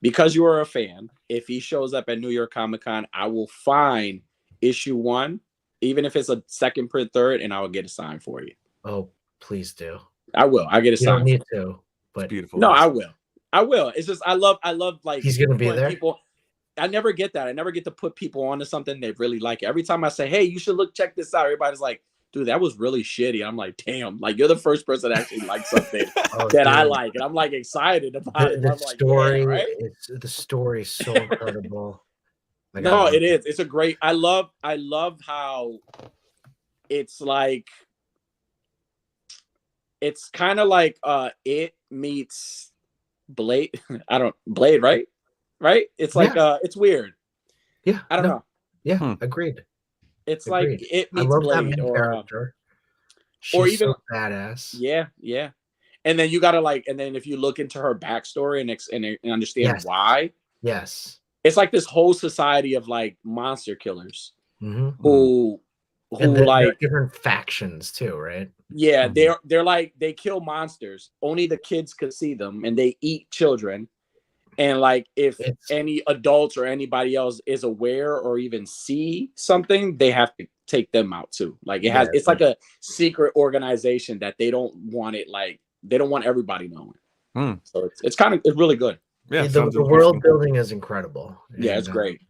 Because you are a fan, if he shows up at New York Comic Con, I will find issue 1, even if it's a second print, third, and I will get a sign for you. Oh, please do. I will. I get a You sign. don't need to, but Beautiful. No, I will. I will. It's just I love like he's gonna be putting there. people. I never get that. I never get to put people onto something they really like. Every time I say, "Hey, you should check this out," everybody's like, "Dude, that was really shitty." I'm like, "Damn!" Like you're the first person that actually likes something that I like, and I'm like excited about it. The I'm like, story, yeah, right? the story is so incredible. Like, I No, love it is. It's a great. I love how it's like. It's kind of like it meets Blade. Blade, right? Right? It's like it's weird. Yeah, I don't know. Yeah, agreed. It's Agreed. like it I meets love that Blade main or character. She's even so badass. yeah. And then you gotta and then if you look into her backstory and understand why, Yes. it's like this whole society of like monster killers Mm-hmm. who And who there are like different factions too, right? yeah, Mhm. they're like they kill monsters. Only the kids could see them, and they eat children. And like if It's any adults or anybody else is aware or even see something, they have to take them out too. Like yeah, it's like a secret organization that they don't want it like they don't want everybody knowing. Hmm. So it's really good. Yeah, the sounds world interesting. building is incredible. Yeah, it's And great.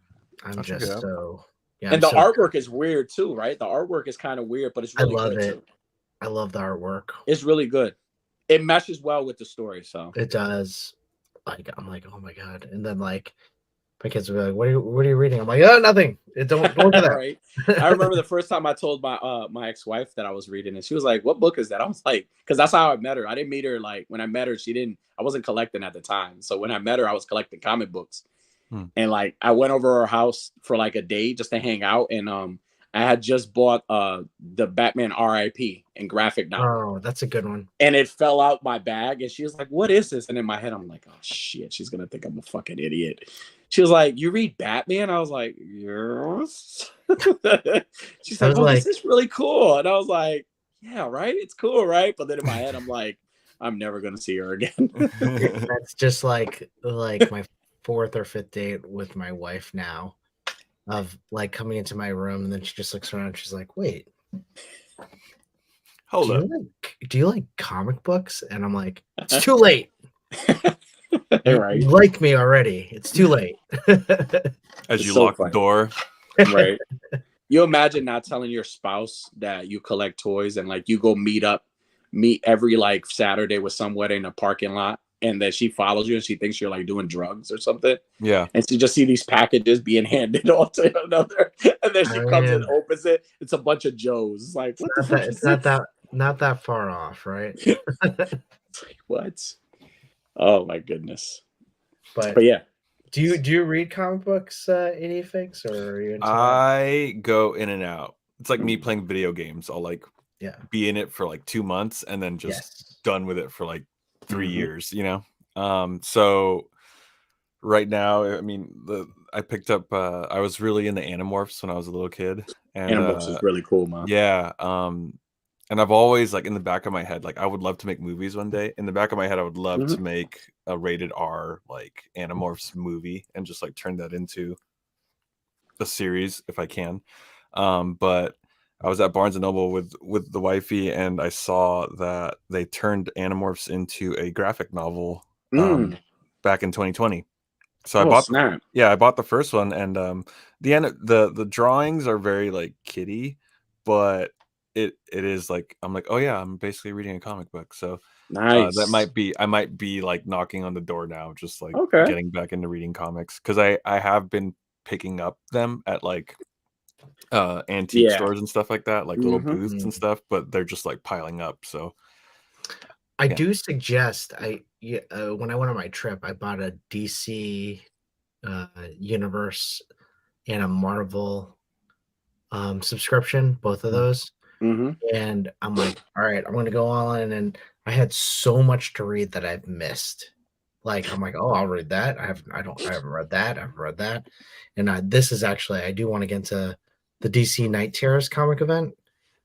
I'm I'll check it just out. so yeah, And I'm the so artwork is weird too, right? The artwork is kind of weird, but it's I really love good it. too. I love the artwork. It's really good. It meshes well with the story. So It does. Like I'm like, oh my god. And then like my kids will be like, what are you reading? I'm like, oh nothing. Don't do that. right. I remember the first time I told my ex-wife that I was reading and she was like, what book is that? I was like, because that's how I met her. I didn't meet her like when I met her, I wasn't collecting at the time. So when I met her, I was collecting comic books. And like I went over her house for like a day just to hang out. And I had just bought the Batman RIP and graphic novel. Oh, that's a good one. And it fell out my bag. And she was like, what is this? And in my head, I'm like, oh shit, she's gonna think I'm a fucking idiot. She was like, you read Batman? I was like, yes. She's like, oh, this is really cool. And I was like, yeah, right? It's cool, right? But then in my head, I'm like, I'm never gonna see her again. That's just like my fourth or fifth date with my wife now, of like coming into my room and then she just looks around and she's like, wait, Hold up. do you like comic books? And I'm like, it's too late. Right. You like me already. It's too late. As you lock the door. Right. You imagine not telling your spouse that you collect toys and like you go meet every like Saturday with somewhere in a parking lot and that she follows you and she thinks you're like doing drugs or something. Yeah. And she just see these packages being handed on to another. And then she comes and opens it. It's a bunch of Joes. It's like, what the fuck is this? Not that far off, right? What? Oh my goodness. But yeah. Do you read comic books, Fix, or are you into I go in and out. It's like me playing video games. I'll like be in it for like 2 months and then just done with it for like 3 years, you know? So right now, I mean, I picked up I was really into Animorphs when I was a little kid. And Animorphs is really cool, man. Yeah. And I've always like in the back of my head, like I would love to make movies one day. In the back of my head, I would love to make a rated R like Animorphs movie and just like turn that into a series if I can. But I was at Barnes and Noble with the wifey, and I saw that they turned Animorphs into a graphic novel back in 2020. So I bought I bought the first one, and the drawings are very like kiddie, but it is like I'm like, oh yeah, I'm basically reading a comic book. So that I might be like knocking on the door now, just like getting back into reading comics, because I have been picking up them at like antique stores and stuff like that, like little booths and stuff, but they're just like piling up. So I do suggest when I went on my trip, I bought a DC universe and a Marvel subscription, both of those. And I'm like, all right, I'm gonna go all in, and I had so much to read that I've missed. Like I'm like, oh, I'll read that. I haven't read that. I haven't read that. And this is actually, I do want to get into the DC Night Terrors comic event.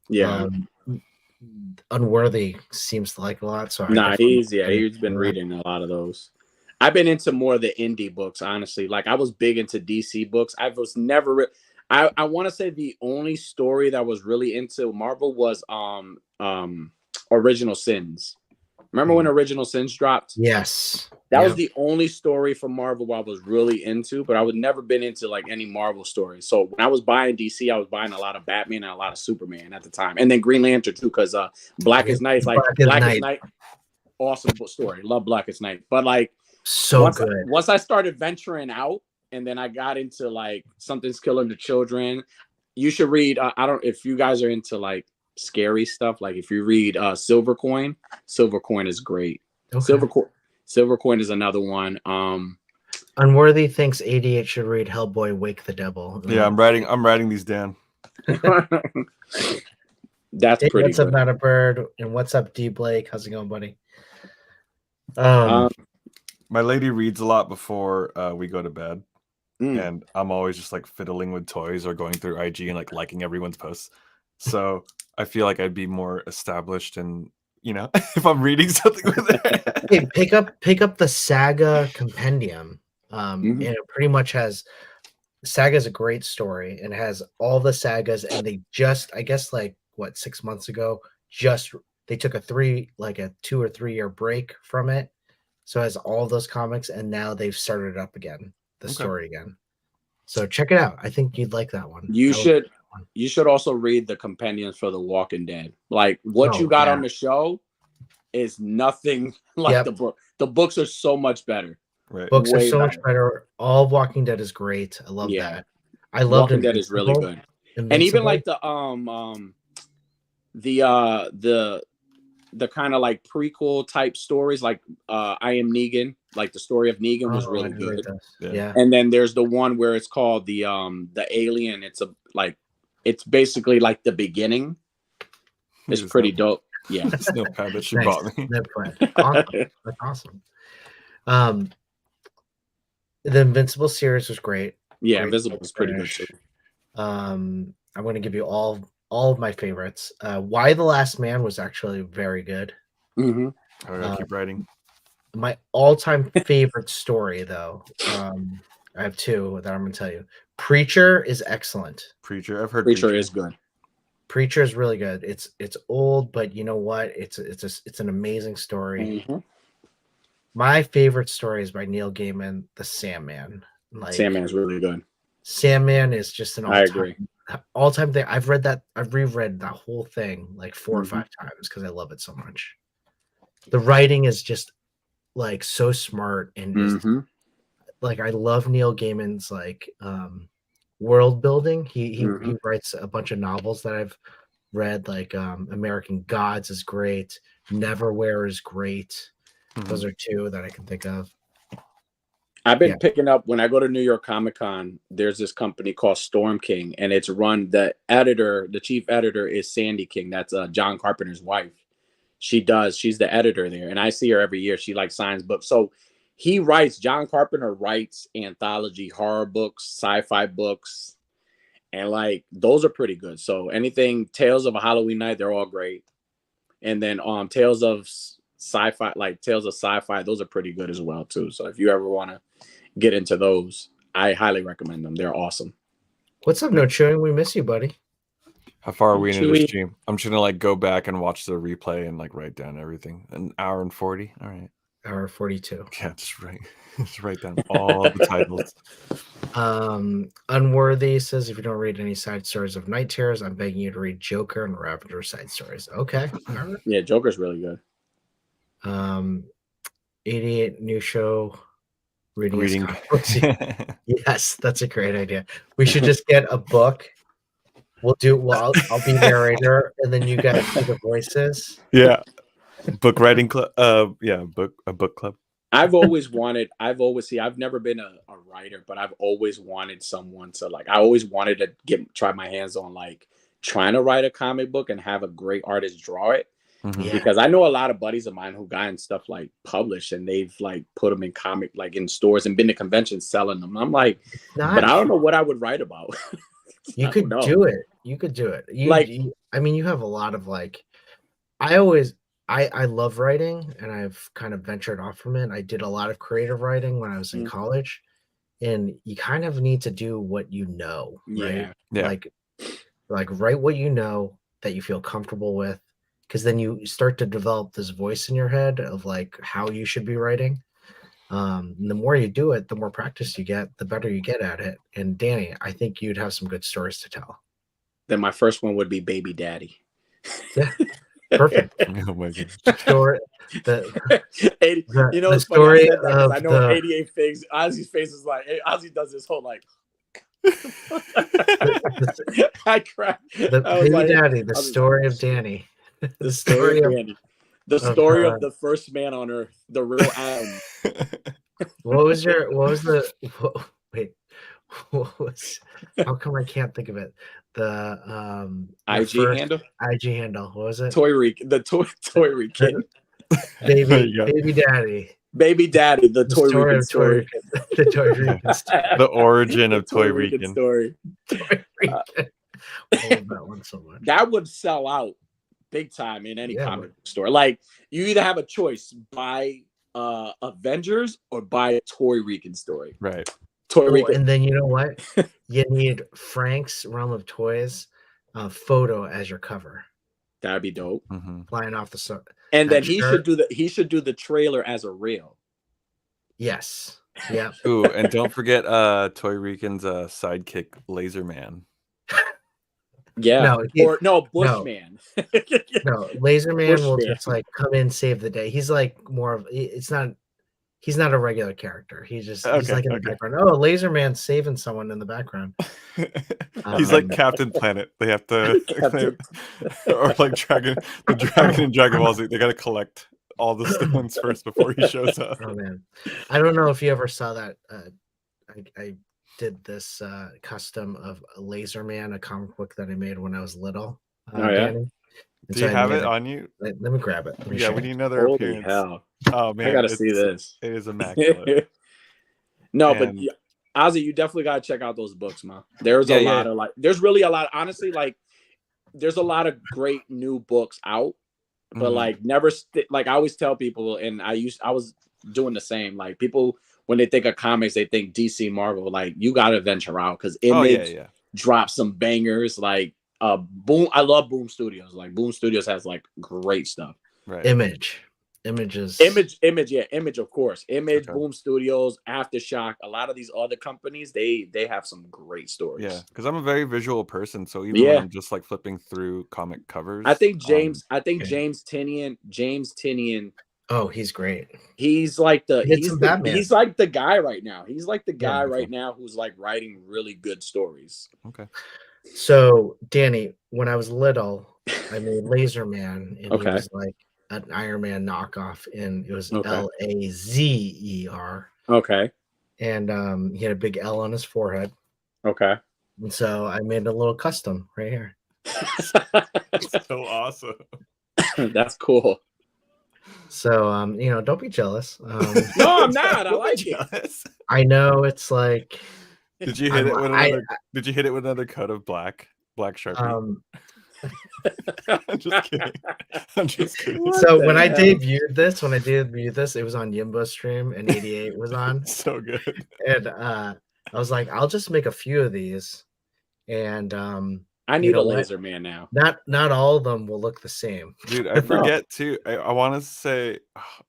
Yeah. Unworthy seems to like a lot. So he's been reading a lot of those. I've been into more of the indie books, honestly. Like I was big into DC books. I was never I want to say the only story that was really into Marvel was Original Sins. Remember when Original Sins dropped? Yes. That was the only story from Marvel I was really into, but I would never been into like any Marvel stories. So when I was buying DC, I was buying a lot of Batman and a lot of Superman at the time. And then Green Lantern too, because Blackest Night, Blackest Night, awesome story. Love Blackest Night. But like once I started venturing out, and then I got into like Something's Killing the Children. You should read. I don't if you guys are into like scary stuff. Like if you read Silver Coin is great. Okay. Silver Coin is another one. Unworthy thinks 88 should read Hellboy Wake the Devil. Yeah, I'm writing these down. That's pretty What's good. Up, Not a Bird, and What's Up, D Blake? How's it going, buddy? My lady reads a lot before we go to bed. And I'm always just like fiddling with toys or going through IG and like liking everyone's posts. So I feel like I'd be more established, and if I'm reading something with it. Hey, pick up the Saga Compendium. And it pretty much has Saga's a great story and has all the sagas, and they just, I guess, like 6 months ago, they took a 2 or 3 year break from it. So it has all those comics, and now they've started it up again, the story again. So check it out. I think you'd like that one. You should also read the compendiums for The Walking Dead. Like what you got on the show is nothing like the book. The books are so much better. Right. Books are so much better. All of Walking Dead is great. I love that. I love Walking Dead is really good. And even like the kind of like prequel type stories, like I Am Negan, like the story of Negan was really good. Yeah. And then there's the one where it's called the Alien. It's basically like the beginning. It's pretty dope. Yeah. That's no pad that she bought me. Awesome. That's awesome. The Invincible series was great. Yeah, Invincible was pretty good too. I'm going to give you all of my favorites. Why the Last Man was actually very good. Mm-hmm. I gotta keep writing. My all-time favorite story, though, I have 2 that I'm going to tell you. Preacher is excellent. Preacher, I've heard Preacher is good. Preacher is really good. It's old, but you know what? It's an amazing story. Mm-hmm. My favorite story is by Neil Gaiman, The Sandman. Sandman's really good. Sandman is just an all-time thing. I've reread that whole thing like 4 or 5 times because I love it so much. The writing is just like so smart and just like I love Neil Gaiman's world building. He writes a bunch of novels that I've read, like American Gods is great, Neverwhere is great. Those are 2 that I can think of. I've been picking up when I go to New York Comic Con. There's this company called Storm King, and it's run. The chief editor is Sandy King. That's John Carpenter's wife. She's the editor there, and I see her every year. She signs books. So John Carpenter writes anthology horror books, sci-fi books, and those are pretty good. So anything Tales of a Halloween Night, they're all great. And then Tales of Sci-Fi, those are pretty good as well too. So if you ever want to get into those, I highly recommend them. They're awesome. What's up, No Chewing? We miss you, buddy. How far are we into the stream? I'm just gonna go back and watch the replay and write down everything. An hour and 40. All right. Hour 42. Yeah, just write down all the titles. Unworthy says, if you don't read any side stories of Night Terrors, I'm begging you to read Joker and Ravager side stories. Okay. Yeah, Joker's really good. 88 new show reading. Yes, that's a great idea. We should just get a book. I'll be narrator, and then you guys do the voices. Yeah, book writing club. A book club. I've never been a writer, but I've always wanted someone to I always wanted to try my hands on trying to write a comic book and have a great artist draw it. Because I know a lot of buddies of mine who gotten stuff published, and they've put them in comic in stores and been to conventions selling them. I'm but I don't know what I would write about. You could do it. You could do it. You have a lot of I love writing, and I've kind of ventured off from it. I did a lot of creative writing when I was in college, and you kind of need to do what you know, right? Yeah. Write what you know that you feel comfortable with, because then you start to develop this voice in your head of how you should be writing. And the more you do it, the more practice you get, the better you get at it. And Danny, I think you'd have some good stories to tell. Then my first one would be Baby Daddy. Yeah, perfect. Oh my god. Story, the story of I know 88 Figs. Ozzy's face is Ozzy does this whole I cried. Baby Daddy, the story of Danny. The story of Danny. The story of the first man on Earth, the real Adam. How come I can't think of it? The IG handle? IG handle. What was it? The Toy Rican. Baby Daddy. Baby Daddy, the Toy Rican story. The Toy Rican story. The origin of Toy Rican story. Toy Rican. I love that one so much. That would sell out big time in any Yeah, comic book store. Like you either have a choice: buy Avengers or buy a Toy Rican story. Right. Toy Oh, Rican. and then you know what? You need Frank's Realm of Toys photo as your cover, That'd be dope. Mm-hmm. flying off the sun. And That then he shirt? should do the trailer as a reel. Yes. Yeah. Ooh, and don't forget Toy Rican's sidekick, Laser Man. Yeah. No, Bushman. No, Laser Man will Bushman. just like come in, save the day. He's like more of he's not a regular character. He's like in the background. Oh, Laser Man saving someone in the background. He's like Captain Planet. They have to or like Dragon and Dragon Ball Z. They gotta collect all the stones first before he shows up. Oh man. I don't know if you ever saw that. I did this custom of Laser Man, a comic book that I made when I was little. Danny. Do you have it on you? Let me grab it. Yeah, we need another Holy appearance. hell. Oh man, I gotta see this. It is immaculate. But Ozzy, you definitely gotta check out those books, man. There's a lot of there's really a lot, honestly, like there's a lot of great new books out, but like I always tell people, and I was doing the same. Like people, when they think of comics, they think DC, Marvel. Like you gotta venture out because Image drops some bangers. Like Boom, I love Boom Studios. Like Boom Studios has like great stuff. Right. Image, of course. Image, Boom Studios, Aftershock. A lot of these other companies, they have some great stories. Yeah, because I'm a very visual person, so even when I'm just like flipping through comic covers, I think James Tinian. Oh, he's great. He's like he's like the guy right now. He's like the guy right now who's like writing really good stories. Okay. So, Danny, when I was little, I made Laser Man, and he was like an Iron Man knockoff, and it was Lazer. Okay. And he had a big L on his forehead. Okay. And so I made a little custom right here. That's so awesome. That's cool. So don't be jealous. No, I'm not. I like it. I know it's like. Did you hit it with another? Did you hit it with another coat of black Sharpie? I'm just kidding. I'm just kidding. So when I debuted this, it was on Yimbo stream, and 88 was on. So good. And I was like, I'll just make a few of these, and I need a Laser Man now. Not all of them will look the same. Dude, I forget too. I want to say,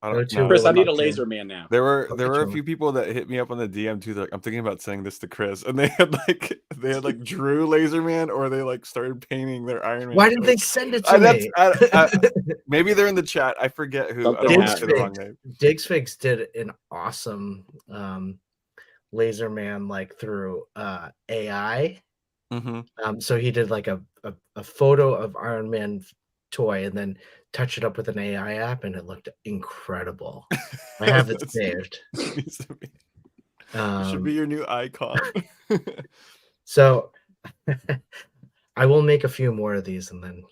I don't know. Chris, I need a Laser Man now. There were a few people that hit me up on the DM too. Like, I'm thinking about sending this to Chris, and they had like drew Laser Man, or they like started painting their Iron Man. Why didn't they send it to me? Maybe they're in the chat. I forget who. I don't want to say the wrong name. Digsfix did an awesome Laser Man like through AI. So he did like a photo of Iron Man toy and then touch it up with an AI app, and it looked incredible. I have it saved. It should be your new icon. So I will make a few more of these, and then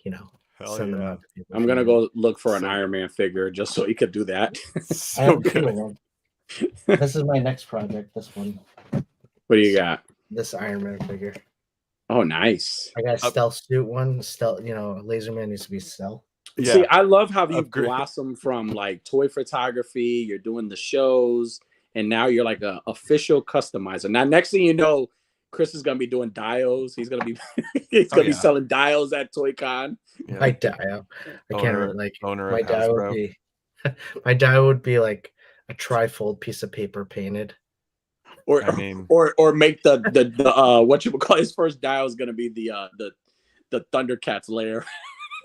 send them out to people. I'm gonna go look for an Iron Man figure just so he could do that. So good. This is my next project. This one. What do you got? This Iron Man figure. Oh, nice. I got a stealth suit one. Laser Man needs to be stealth. Yeah. See, I love how you blossom from like toy photography. You're doing the shows, and now you're like a official customizer. Now, next thing you know, Chris is gonna be doing dials. He's gonna be be selling dials at ToyCon. Yeah. My dial. I can't remember, like my dial would be. My dial would be like a trifold piece of paper painted. Or make the what you would call his first dial is gonna be the Thundercats lair.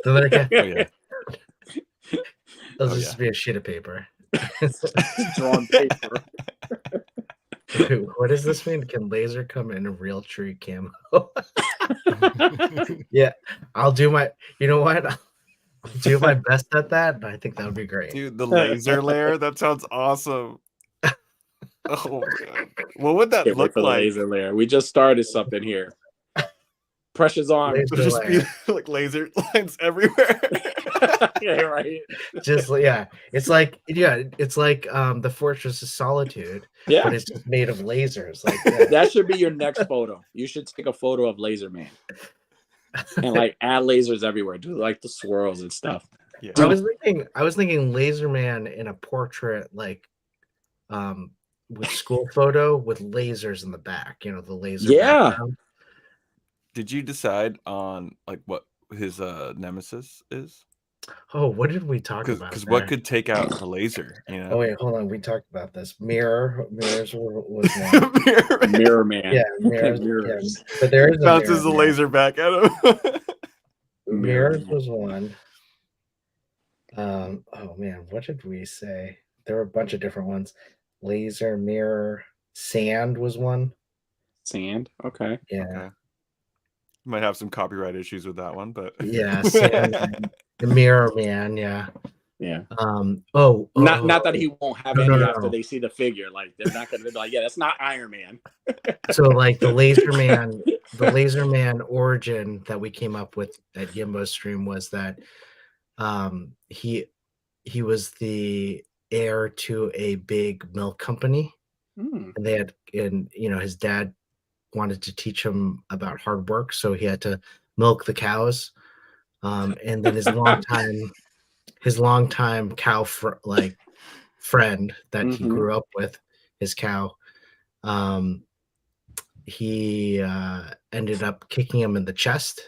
The Thundercats. It'll just be a sheet of paper. Drawn paper. Dude, what does this mean? Can laser come in a real tree camo? Yeah, I'll do my. You know what? I'll do my best at that. I think that would be great. Dude, the laser lair. That sounds awesome. Oh god, what would that look like? Laser layer. We just started something here. Pressure's on. Just be like laser lines everywhere. Yeah, right. It's like the Fortress of Solitude. Yeah, but it's just made of lasers. Like that should be your next photo. You should take a photo of Laser Man. and like add lasers everywhere, do like the swirls and stuff. Yeah. I was thinking Laser Man in a portrait, like with school photo with lasers in the back, you know, the laser Yeah. background. Did you decide on like what his nemesis is? Oh, what did we talk about? Because there? what could take out the laser? You know. Oh wait, hold on. We talked about this. Mirrors was one. Mirror Man. Yeah, mirrors. Mirrors. Yeah. But there is a Bounces the mirror man. laser back at him. Mirrors Man. was one. Oh man, what did we say? There were a bunch of different ones. Laser, mirror, sand was one. Sand. Okay. Yeah. Okay. Might have some copyright issues with that one, but Yeah, sand. The mirror man, yeah. Yeah. Not Not that he won't have No, any no, after no. they see the figure. Like they're not gonna be like, yeah, that's not Iron Man. So like the laser man origin that we came up with at Yimbo's stream was that he was the heir to a big milk company, Hmm. and his dad wanted to teach him about hard work, so he had to milk the cows. And then his longtime cow friend that he Mhm. grew up with, his cow, he ended up kicking him in the chest,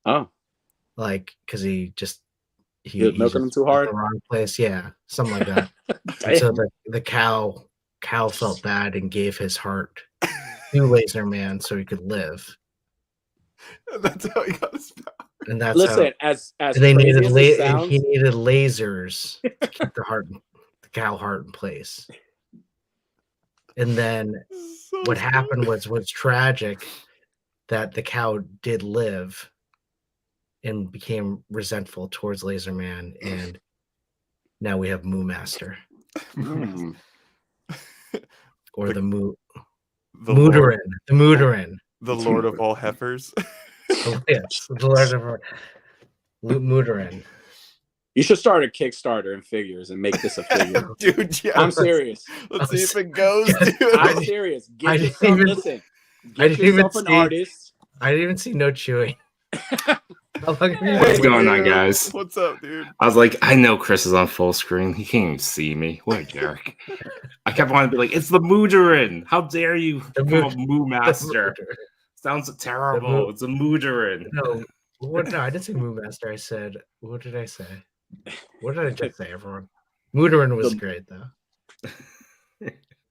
Oh, like because he was milking him just too was in hard. the wrong place, yeah, something like that. And so the cow felt bad and gave his heart to Laser Man so he could live, that's how he got his power. and that's Listen, as how they crazy needed as it sounds, he needed lasers to keep the cow heart in place. And then So what smart. happened was tragic, that the cow did live and became resentful towards Laser Man, and now we have Moo Master, Hmm. or the the Lord, Mooderin. the Lord of all heifers. Yes, the Lord of Mooderin. You should start a Kickstarter in figures and make this a figure. Dude, yeah. I'm serious. Let's see if it goes, dude. I'm serious. I Get didn't yourself, even- listen. I Get didn't even yourself an see- artist. I didn't even see no chewing. How long have you Hey, been going on, dude. guys? What's up, dude? I was like, I know Chris is on full screen. He can't even see me. What a jerk. I kept wanting to be like, it's the Mooderin. How dare you The become a Mood- Moo Master? Mooderin. Sounds terrible. It's a Mooderin. No, no, I didn't say Moo Master. I said, what did I say? What did I just say, everyone? Mooderin was great, though.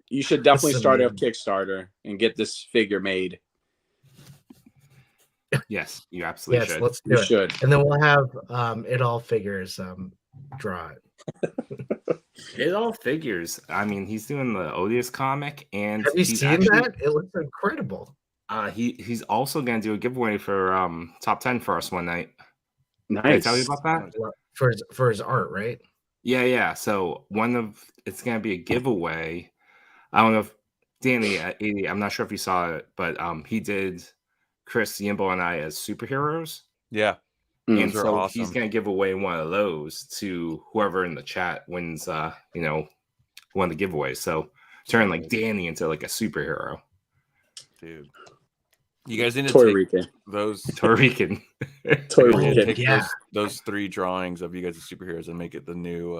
You should definitely Listen, start a man. Kickstarter and get this figure made. Yes, you absolutely Yes, should. let's do You it. should. And then we'll have It All Figures draw it. It all figures. I mean, he's doing the Odious comic, and Have you he's seen actually, that? It looks incredible. He's also gonna do a giveaway for top 10 for us one night. Did I Nice. tell you about that? For his art, right? Yeah. So it's gonna be a giveaway. I don't know if Danny, I'm not sure if you saw it, but he did Chris, Yimbo, and I as superheroes. Yeah. Mm. And Those are so awesome. he's gonna give away one of those to whoever in the chat wins one of the giveaways. So turn like Danny into like a superhero. Dude. You guys need to Toy take Rican. those Torican. Toy you need to Rican. take Yeah. those 3 drawings of you guys as superheroes and make it the new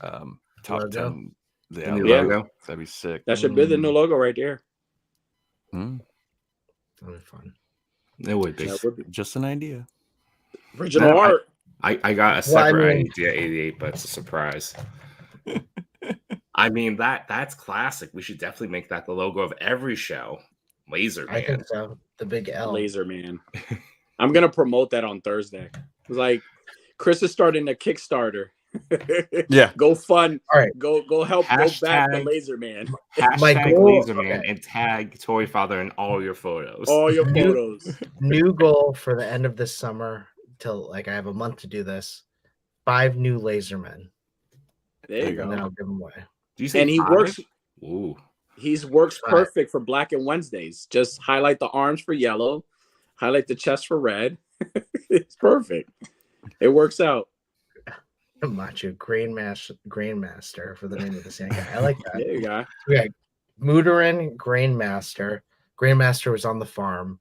top Logo? 10. The new Yeah. logo. That'd be sick. That should be the new logo right there. Hmm. That'll be fun. It would be. That would be Just an idea. original No, art. I got a Well, I separate mean- idea, 88, but it's a surprise. I mean that's classic. We should definitely make that the logo of every show. Laser I Man. think so. The big L. Laser Man. I'm gonna promote that on Thursday. It's like Chris is starting a Kickstarter. Yeah. Go fund. All right. Go help. Go back the Hashtag- Laser Man. My Hashtag goal- Laser Man okay. and tag Toy Father in all your photos. All your New- photos. New goal for the end of this summer, till like I have a month to do this. 5 new laser men. There you And then go. I'll give them away. Do you say And he 5? works. Ooh. He's works Right. perfect for Black and Wednesdays. Just highlight the arms for yellow, highlight the chest for red. It's perfect. It works out. Macho Grainmaster for the name of the sand guy. I like that. There you go. Okay. Mooderin Grainmaster. Grainmaster was on the farm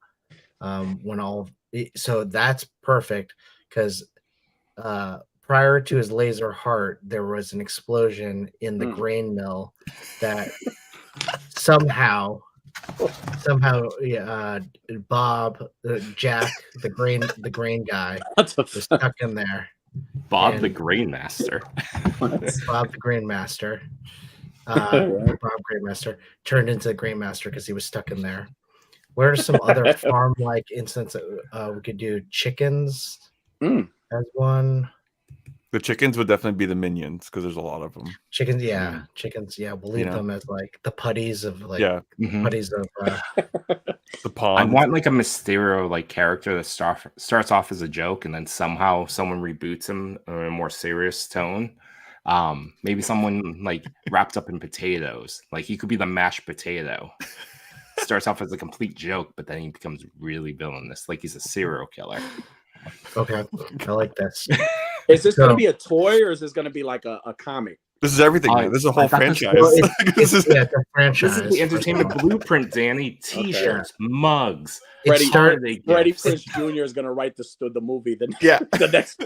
when all So that's perfect because prior to his laser heart, there was an explosion in the grain mill that somehow, Bob, Jack, the grain guy, was stuck in there. Bob the And Grain Master. Bob the Grain Master. Bob Grain Master turned into the Grain Master because he was stuck in there. What are some other farm-like instances we could do? Chickens as one. The chickens would definitely be the minions because there's a lot of them. Chickens, yeah. Chickens, yeah. We'll leave them as like the putties of like putties of the pond. I want like a Mysterio like character that starts off as a joke and then somehow someone reboots him in a more serious tone. Maybe someone like wrapped up in potatoes. Like he could be the mashed potato. Starts off as a complete joke, but then he becomes really villainous, like he's a serial killer. Okay, I like this. Is this going to be a toy or is this going to be like a comic? This is everything. Man. This is a whole franchise. It's a franchise. This is the entertainment blueprint, Danny. T-shirts, mugs. Freddie Prinze Jr. is going to write the movie. The next.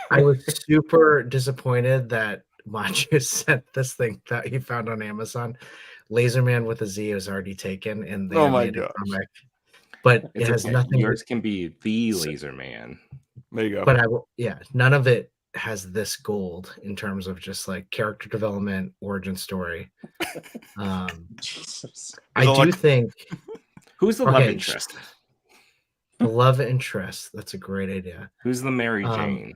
I was super disappointed that Macho sent this thing that he found on Amazon. Laserman with a Z is already taken, and they made a comic. But it has nothing. Yours can be the Laserman. There you go. But none of it has this gold in terms of just like character development, origin story. Jesus. I do think. Who's the love interest? The love interest. That's a great idea. Who's the Mary Jane?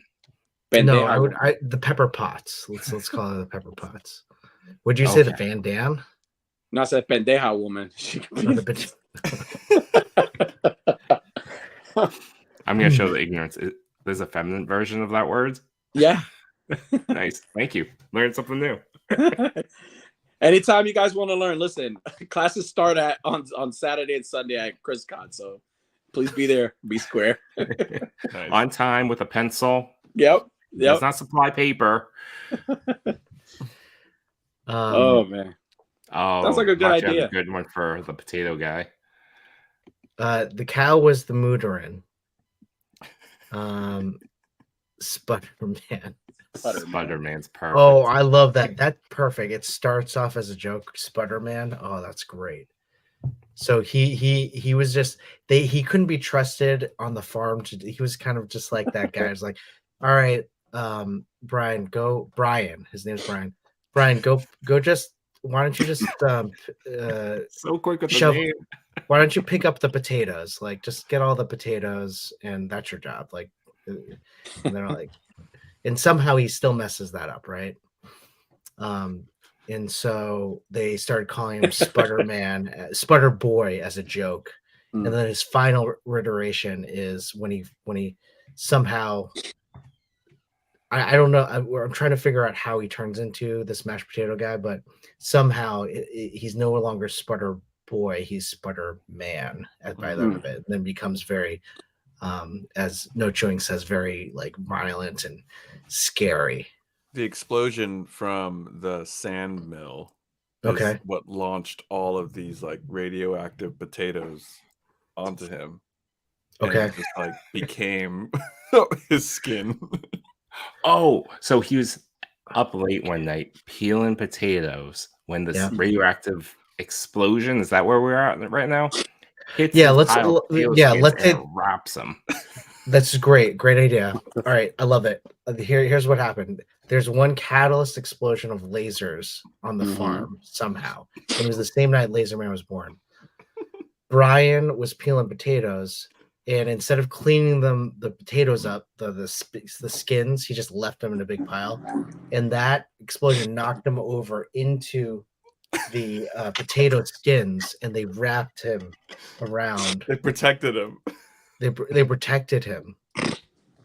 No, I the Pepper Potts. Let's call it the Pepper Potts. Would you say the Van Dam? No, I said pendeja woman. I'm gonna show the ignorance. There's a feminine version of that word. Yeah. Nice. Thank you. Learned something new. Anytime you guys want to learn, listen. Classes start on Saturday and Sunday at ChrisCon, so please be there. Be square. Nice. On time with a pencil. Yep. Does not supply paper. Oh man. Oh, sounds like a good idea. A good one for the potato guy. The cow was the Mooterin. Spudderman. Spudderman's perfect. Oh, I love that. That's perfect. It starts off as a joke. Spudderman. Oh, that's great. So he was just he couldn't be trusted on the farm. He was kind of just like that guy. It's like, all right, Brian, go. Brian, his name's Brian. Brian, go. Just why don't you just so quick with the name. Why don't you pick up the potatoes? Like, just get all the potatoes, and that's your job. Like, and they're like, and somehow he still messes that up, right? And so they started calling him Spudderman, Sputter Boy as a joke. And then his final iteration is when he somehow, I don't know, I'm trying to figure out how he turns into this mashed potato guy, but somehow he's no longer Sputter Boy, he's Sputter Man by the end of it, and then becomes very, as No Chewing says, very like violent and scary. The explosion from the sand mill is what launched all of these like radioactive potatoes onto him. And it just like became his skin. Oh, so he was up late one night peeling potatoes when this radioactive explosion, is that where we're at right now? Hits let's wraps him. That's great idea. All right, I love it. Here's what happened. There's one catalyst explosion of lasers on the farm somehow. It was the same night Laserman was born. Brian was peeling potatoes, and instead of cleaning the potatoes up, the skins, he just left them in a big pile, and that explosion knocked him over into the potato skins, and they wrapped him around. They protected him. They protected him.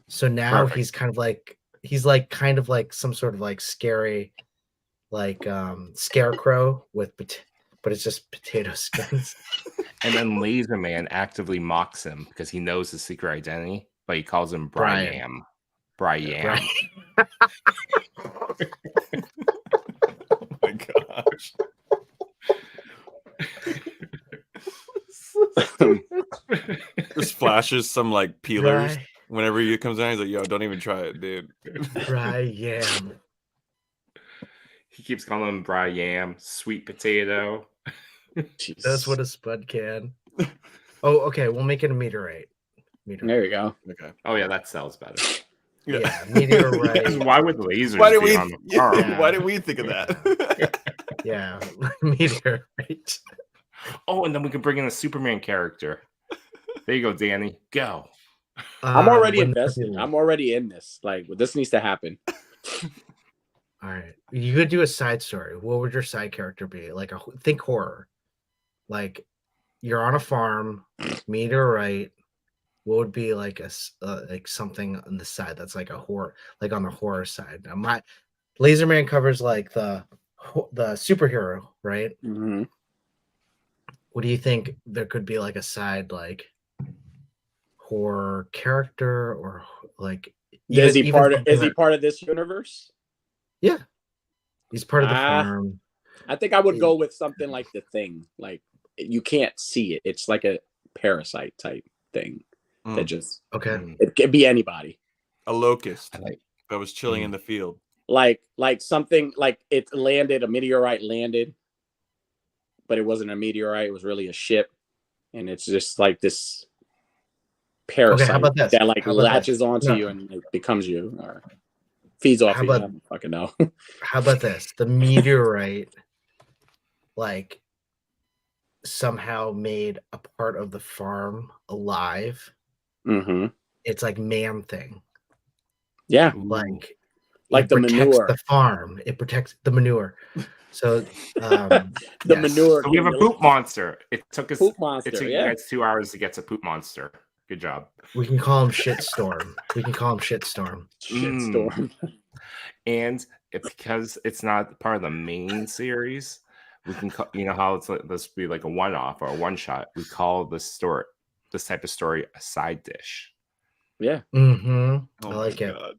So now he's kind of like some sort of like scary, like scarecrow with but it's just potato skins. And then Laserman actively mocks him because he knows his secret identity, but he calls him Brian. Brian. Oh my gosh. Just flashes some like peelers. Dry, Whenever he comes down, he's like, "Yo, don't even try it, dude." dry yam. He keeps calling them dry yam, sweet potato. Jeez. That's what a spud can. Oh, okay. We'll make it a meteorite. There you go. Okay. Oh yeah, that sells better. Yeah, meteorite. Why would lasers Why did be we? on the farm? Yeah. Why did we think of that? Yeah, meteorite. Oh, and then we can bring in a Superman character. There you go, Danny. Go. I'm already when- invested. I'm already in this. Like, this needs to happen. All right, you could do a side story. What would your side character be? Like think horror. Like you're on a farm, meteorite. What would be like like something on the side that's like a horror, like on the horror side? Now, my Laser Man covers like the superhero, right? Mm-hmm. What do you think there could be like a side like horror character or like Is he part of? something Is he that- part of this universe? Yeah, he's part of the Ah. farm. I think I would go with something like The Thing. Like, you can't see it. It's like a parasite type thing that just Okay, it can be anybody. A locust I like- that was chilling in the field. Like something like it landed. A meteorite landed, but it wasn't a meteorite. It was really a ship, and it's just like this parasite about this? that like How about latches this? onto No. you and like, becomes you or feeds off How you. I about- don't fucking know. How about this? The meteorite, like, somehow made a part of the farm alive. Mm-hmm. It's like Man Thing. Yeah, Like like it the protects manure. the farm. It protects the manure. So The yes. manure. So we have a poop monster. It took us. Poop monster. It took you Yeah. guys 2 hours to get to poop monster. Good job. We can call him Shitstorm. We can call him Shitstorm. Shitstorm. And because it's not part of the main series, we can call, you know how it's like, this be like a one-off or a one-shot. We call this type of story a side dish. Yeah. Mm-hmm. Oh I like my it. God.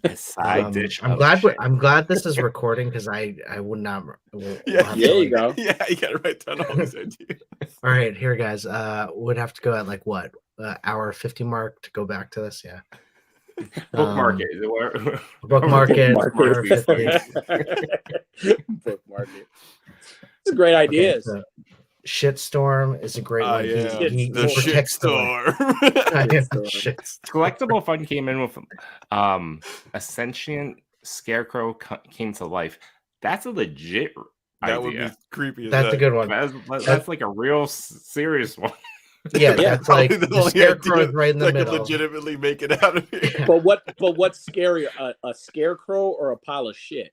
A side dish. I'm of glad. shit. I'm glad this is recording because I would not. We'll Yeah, have to, There you like- go. Yeah, you gotta write down all these ideas. All right, here, guys. Would have to go at like what hour 50 mark to go back to this. Yeah. Bookmark it. Bookmark it. Bookmark hour it. 50. Bookmark it. It's great ideas. Okay, so Shitstorm is a great one. Yeah, He the shit protects the storm. Shitstorm. Collectible Fun came in with a sentient scarecrow came to life. That's a legit That would be idea. creepy. As That's a heck. good one. That's like a real serious one. Yeah, Yeah, that's like Probably the only scarecrow idea is right in the that middle. could legitimately make it out of here. But what's scarier, a scarecrow or a pile of shit?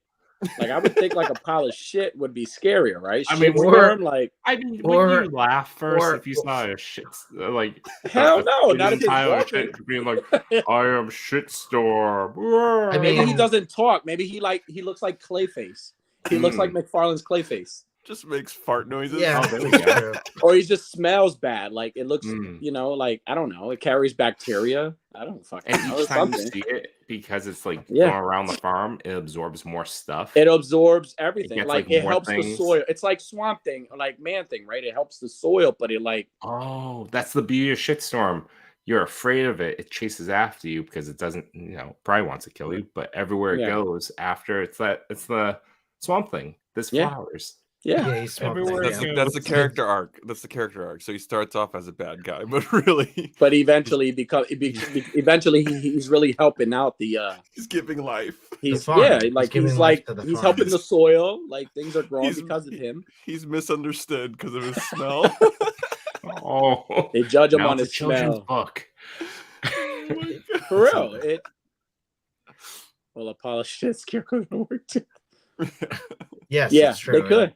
Like, I would think like a pile of shit would be scarier, right? I mean, Shitstorm, like I mean, Or- wouldn't you laugh first or- if you saw a shit like hell no, not if he's pile of walking. shit being like, I am shitstorm. I Maybe he mean- doesn't talk. Maybe he looks like Clayface. He looks like McFarlane's Clayface. Just makes fart noises. Yeah, Oh, there we that's go. true. Or he just smells bad. Like it looks, Mm. like I don't know. It carries bacteria. I don't fucking And know. each time you Something. see it, because it's like Yeah. going around the farm, it absorbs more stuff. It absorbs everything. gets, Like like, it more helps the things. soil. It's like Swamp Thing, like Man Thing, right? It helps the soil, but it like Oh, that's the beauty of shitstorm. You're afraid of it. It chases after you because it doesn't, probably wants to kill you. But everywhere it Yeah. goes after, it's the swamp thing. There's Yeah. flowers. yeah. Yeah, he's Swamp Everywhere Thing, That's, yeah. it that's the character arc. That's the character arc. So he starts off as a bad guy, but really, But eventually, eventually he's really helping out the. he's giving life. He's farm. yeah, He's like giving he's life like to the he's farm. helping the soil. Like things are growing He's- because of him. He's misunderstood because of his smell. Oh, They judge him now on it's his a children's smell. book. Oh my God. For real, it. Well, a polished shit scarecrow gonna work too. Yes, Yeah, it's true. they could.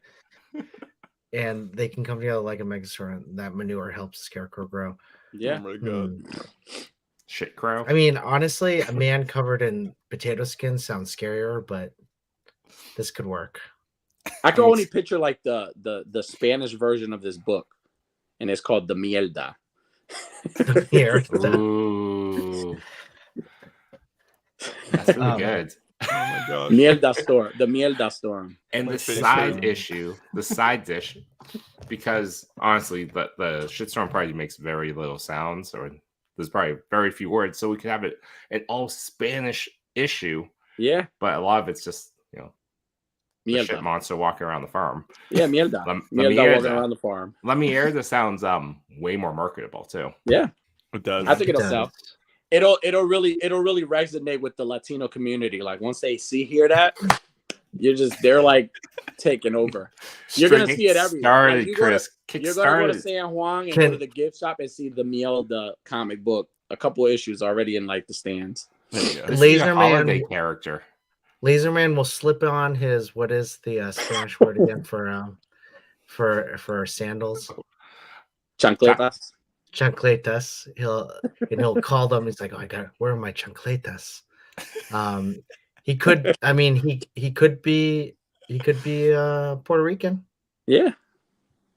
And they can come together like a megazord. That manure helps the scarecrow grow. Yeah, Oh my God. Shit crow. I mean, honestly, a man covered in potato skin sounds scarier, but this could work. I can only picture like the Spanish version of this book, and it's called the Mierda. Here, Ooh. That's really Um, good. Oh my gosh. Mierda storm. The Mierda storm. And My the face side hurt. issue, the side dish, because honestly, the shitstorm probably makes very little sounds, or there's probably very few words, so we could have it an all Spanish issue, Yeah. but a lot of it's just the shit Mierda. monster walking around the farm. Yeah, mierda. Let Mierda me hear walking that. around the farm. Let me hear the sounds way more marketable too. Yeah. It does. I think it'll Does. sell. It'll really resonate with the Latino community. Like once they hear that, they're like taking over. You're gonna see it everywhere. Started, Like, Chris. you're gonna go to Kickstarted. San Juan and go to the gift shop and see the Mierda comic book. A couple of issues already in like the stands. There you go. This is a Laser holiday Man. character. Laserman will slip on his what is the Spanish word again for sandals? Chancletas. Chancletas. He'll call them. He's like, oh, where are my chancletas? He could. I mean, he could be Puerto Rican. Yeah.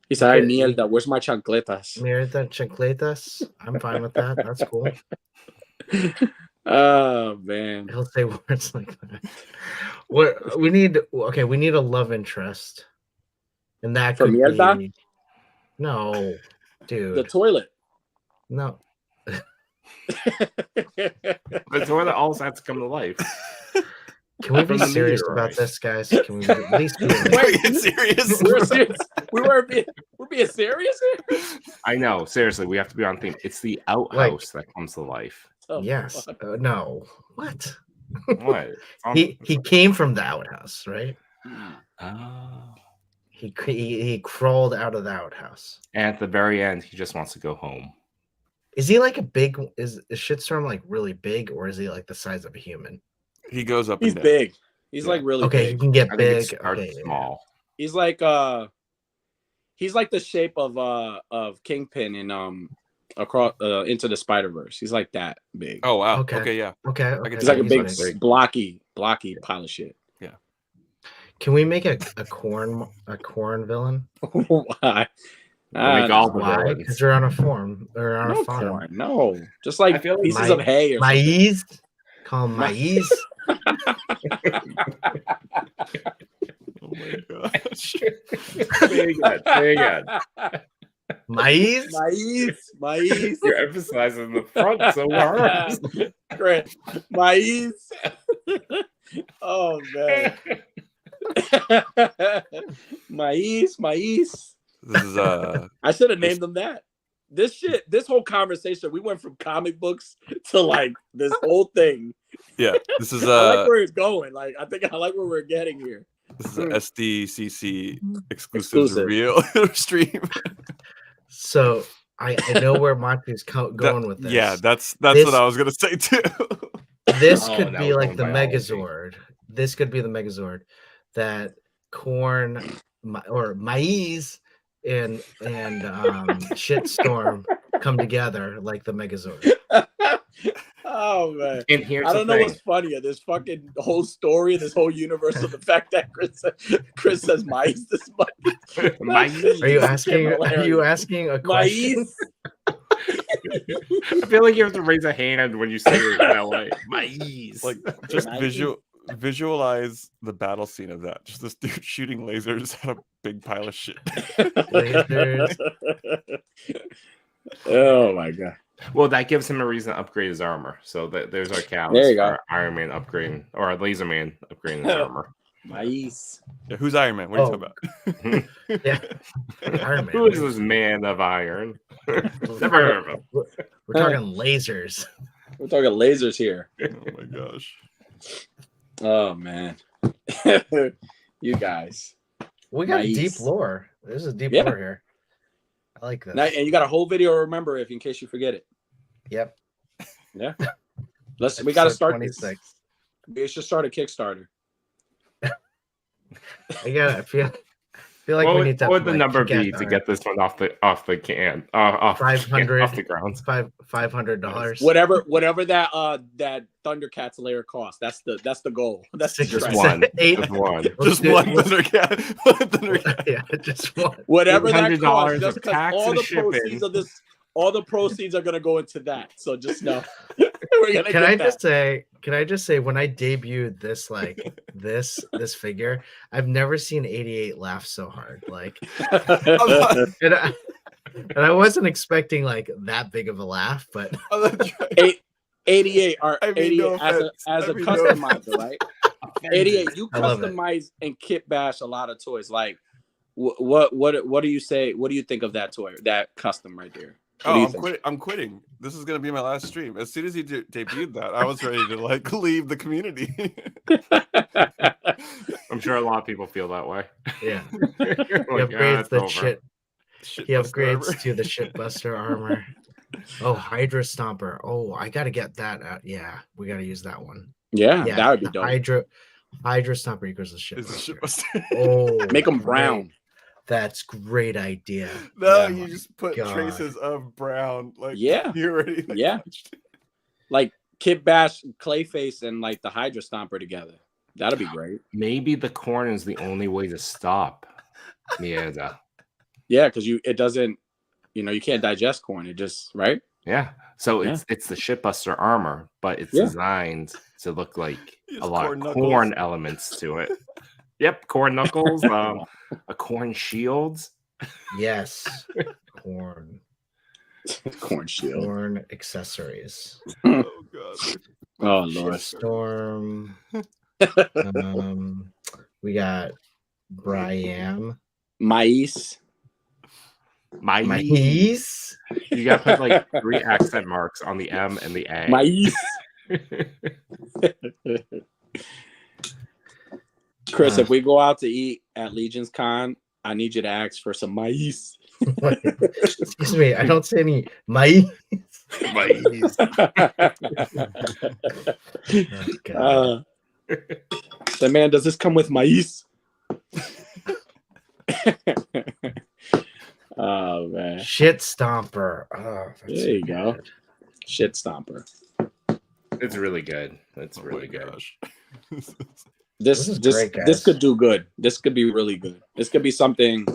He said, "Ay, He- mierda, where's my chancletas?" Mierda chancletas. I'm fine with that. That's cool. Oh man. He'll say words like that. What we need? Okay, we need a love interest, and that For could mierda? be. No, dude. The toilet. No. The toilet also has to come to life. Can we be From the serious meteorite. about this, guys? Can we at least be Wait, get serious. We're serious. We're being serious here. I know. Seriously, we have to be on theme. It's the outhouse that comes to life. Oh, yes. fuck. No. What? What? He came from the outhouse, right? Oh. He crawled out of the outhouse. And at the very end, he just wants to go home. Is he like a big? Is Shitstorm like really big, or is he like the size of a human? He goes up He's and down. big. He's like really Okay, he big. can get I think it big. starts Okay, yeah. small. He's like the shape of Kingpin in across Into the Spider-Verse. He's like that big. Oh wow. Okay. Okay, yeah. Okay. can He's see like a he's big big. blocky pile of shit. Can we make a corn villain? Why? We'll make all the Why? villains. Because they're on a farm. Or on No a farm. corn. No. Just like I feel like pieces of hay or something. Maize. Call him maize. Oh my gosh. Very good. Very good. Maize. Maize. You're emphasizing the front so hard. Great. Maize. Oh man. Maize. This is I should have named them that. This whole conversation, we went from comic books to like this whole thing. yeah. This is I like where it's going. Like I think I like where we're getting here. this is a SDCC exclusive reveal stream. So I know where Monty's going with this. Yeah, that's This- what I was gonna say too. This Oh, could now be we're like the going biology. Megazord. This could be the Megazord that corn or maize and Shitstorm come together like the Megazord. Oh man. And here's I don't the know thing. what's funnier, this fucking whole story, this whole universe of the fact that Chris says maize this much. Maize. Are you asking? Are Hilarious. you asking a question? Maize? I feel like you have to raise a hand when you say it that way. Maize. Like just Maize. visualize the battle scene of that. Just this dude shooting lasers at a big pile of shit. Lasers. Oh my god. Well, that gives him a reason to upgrade his armor. So there's our There catalyst you go. for Iron Man upgrading, or Laser Man upgrading his armor. Maize. Yeah, who's Iron Man? What are you Oh. talking about? Yeah. Iron Man. Who is this man of iron? Never heard of him. We're talking lasers. We're talking lasers here. Oh my gosh. Oh man. You guys. We got Nice. deep lore. This is deep Yeah. lore here. I like this. Now, and you got a whole video to remember if in case you forget it. Yep. Yeah. We gotta Episode start 26. this. We should start a Kickstarter. I feel like What we would, need to. what would the like, number get be to our get this one off the can? Off 500. off the ground. $500. Whatever that that Thundercats layer costs. That's the goal. That's the Six- Just stretch. one. Eight. Just one. Just do- one Thundercat. One Thundercat. Yeah, just one. Whatever that $800 costs, just of because tax all and the shipping. proceeds of this, all the proceeds are gonna go into that. So just know. We're gonna Can get I that. just say? Can I just say when I debuted this this figure, I've never seen 88 laugh so hard. Like, and I wasn't expecting like that big of a laugh, but 88 are I mean, 88 no as a offense. customizer, right? 88, you I love it. customize and kit bash a lot of toys. Like, what do you say? What do you think of that toy? That custom right there? What do you think? I'm quitting. This is gonna be my last stream. As soon as he debuted that, I was ready to like leave the community. I'm sure a lot of people feel that way. Yeah. Like, He upgrades it's the over. shit. He Shitbuster upgrades armor. to the shitbuster armor. Oh, Hydra Stomper. Oh, I gotta get that out. Yeah, we gotta use that one. Yeah, Yeah, that would be the dope. Hydra Stomper equals the Is the shitbuster. shitbuster. Oh, Make them great. brown. That's great idea. No, Oh you my just put God. traces of brown. Like, Yeah. you already like, Yeah. touched it. Like Kid Bash, Clayface, and like the Hydra Stomper together. That'd be great. Maybe the corn is the only way to stop Mierda. Yeah, because it doesn't, you can't digest corn. It just right. Yeah. So Yeah. it's the shitbuster armor, but it's Yeah. designed to look like It's a lot corn of knuckles. corn elements to it. Yep, corn knuckles, a corn shield. Yes, corn Corn shield. corn accessories. Oh god. Oh Lord. Storm. We got Briam. Mais. Mais. You gotta put like 3 accent marks on the M and the A. Mais. Chris, if we go out to eat at Legion's Con, I need you to ask for some mais. Excuse me, I don't see any mais. Mais. Oh, God. The man, does this come with mais? Oh man, Shit Stomper. Oh, that's there you so go. good. Shit Stomper. It's really good. It's Oh really my good. gosh. This is great, guys. this could do good. This could be really good. This could be something.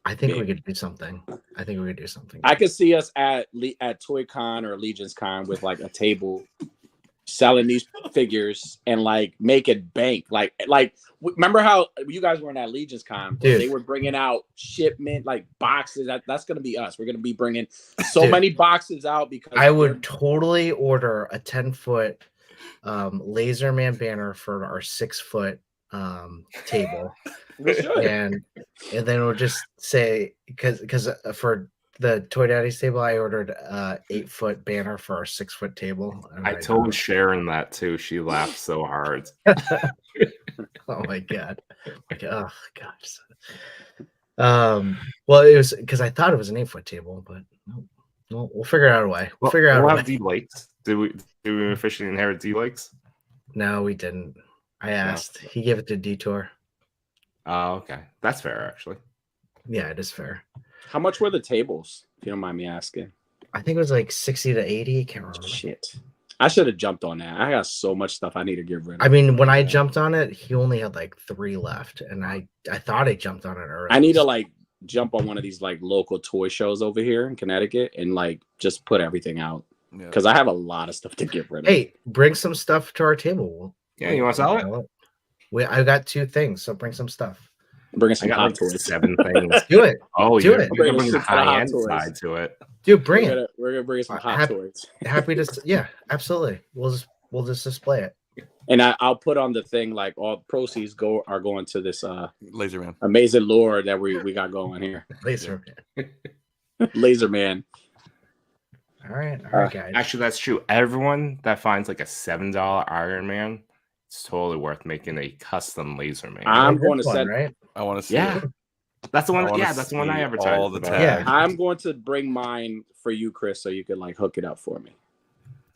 I think we Big. could do something. I think we could do something. I could see us at Toy Con or Legion's Con with like a table selling these figures and like make it bank. Like remember how you guys were in that Legion's Con? Dude. They were bringing out shipment like boxes. That's gonna be us. We're gonna be bringing so Dude. many boxes out because I would totally order a 10-foot laser man banner for our 6-foot table. we should. and then we'll just say because for the Toy Daddy's table, I ordered 8-foot banner for our 6-foot table. And I told Sharon that too. She laughed so hard. Oh my god! Like, oh gosh. Well, it was because I thought it was an 8-foot table, but no, we'll figure out a way. We'll figure out a We'll way. have D-Lakes. Did we officially inherit D-Lakes? No, we didn't. I asked. He gave it to Detour. Oh, okay. That's fair, actually. Yeah, it is fair. How much were the tables? If you don't mind me asking. I think it was like 60 to 80. Can't remember. Shit. I should have jumped on that. I got so much stuff I need to get rid of. I mean, when I jumped on it, he only had like 3 left, and I thought I jumped on it early. I need to like jump on one of these like local toy shows over here in Connecticut and like just put everything out Yeah. because I have a lot of stuff to get rid of. Hey, bring some stuff to our table. Yeah, you want to sell it? I got 2 things, so bring some stuff. Bring I some got hot like toys. 7 things. Do it, Oh, Do you it. can bring the Bring some hot high-end toys. side to it. dude. Bring it. We're gonna bring some hot Happy- toys. Happy to. Yeah, absolutely. We'll just display it. And I'll put on the thing like all proceeds are going to this Laser man. amazing lore that we got going here. Laser. Laser Man. All right, guys. Actually, that's true. Everyone that finds like a $7 Iron Man, it's totally worth making a custom laser man. I'm This going to one, send. right. I want to see Yeah. it. That's the one. I wanna Yeah, that's the one I see advertised. all the about. tags. Yeah. I'm going to bring mine for you, Chris, so you can like hook it up for me.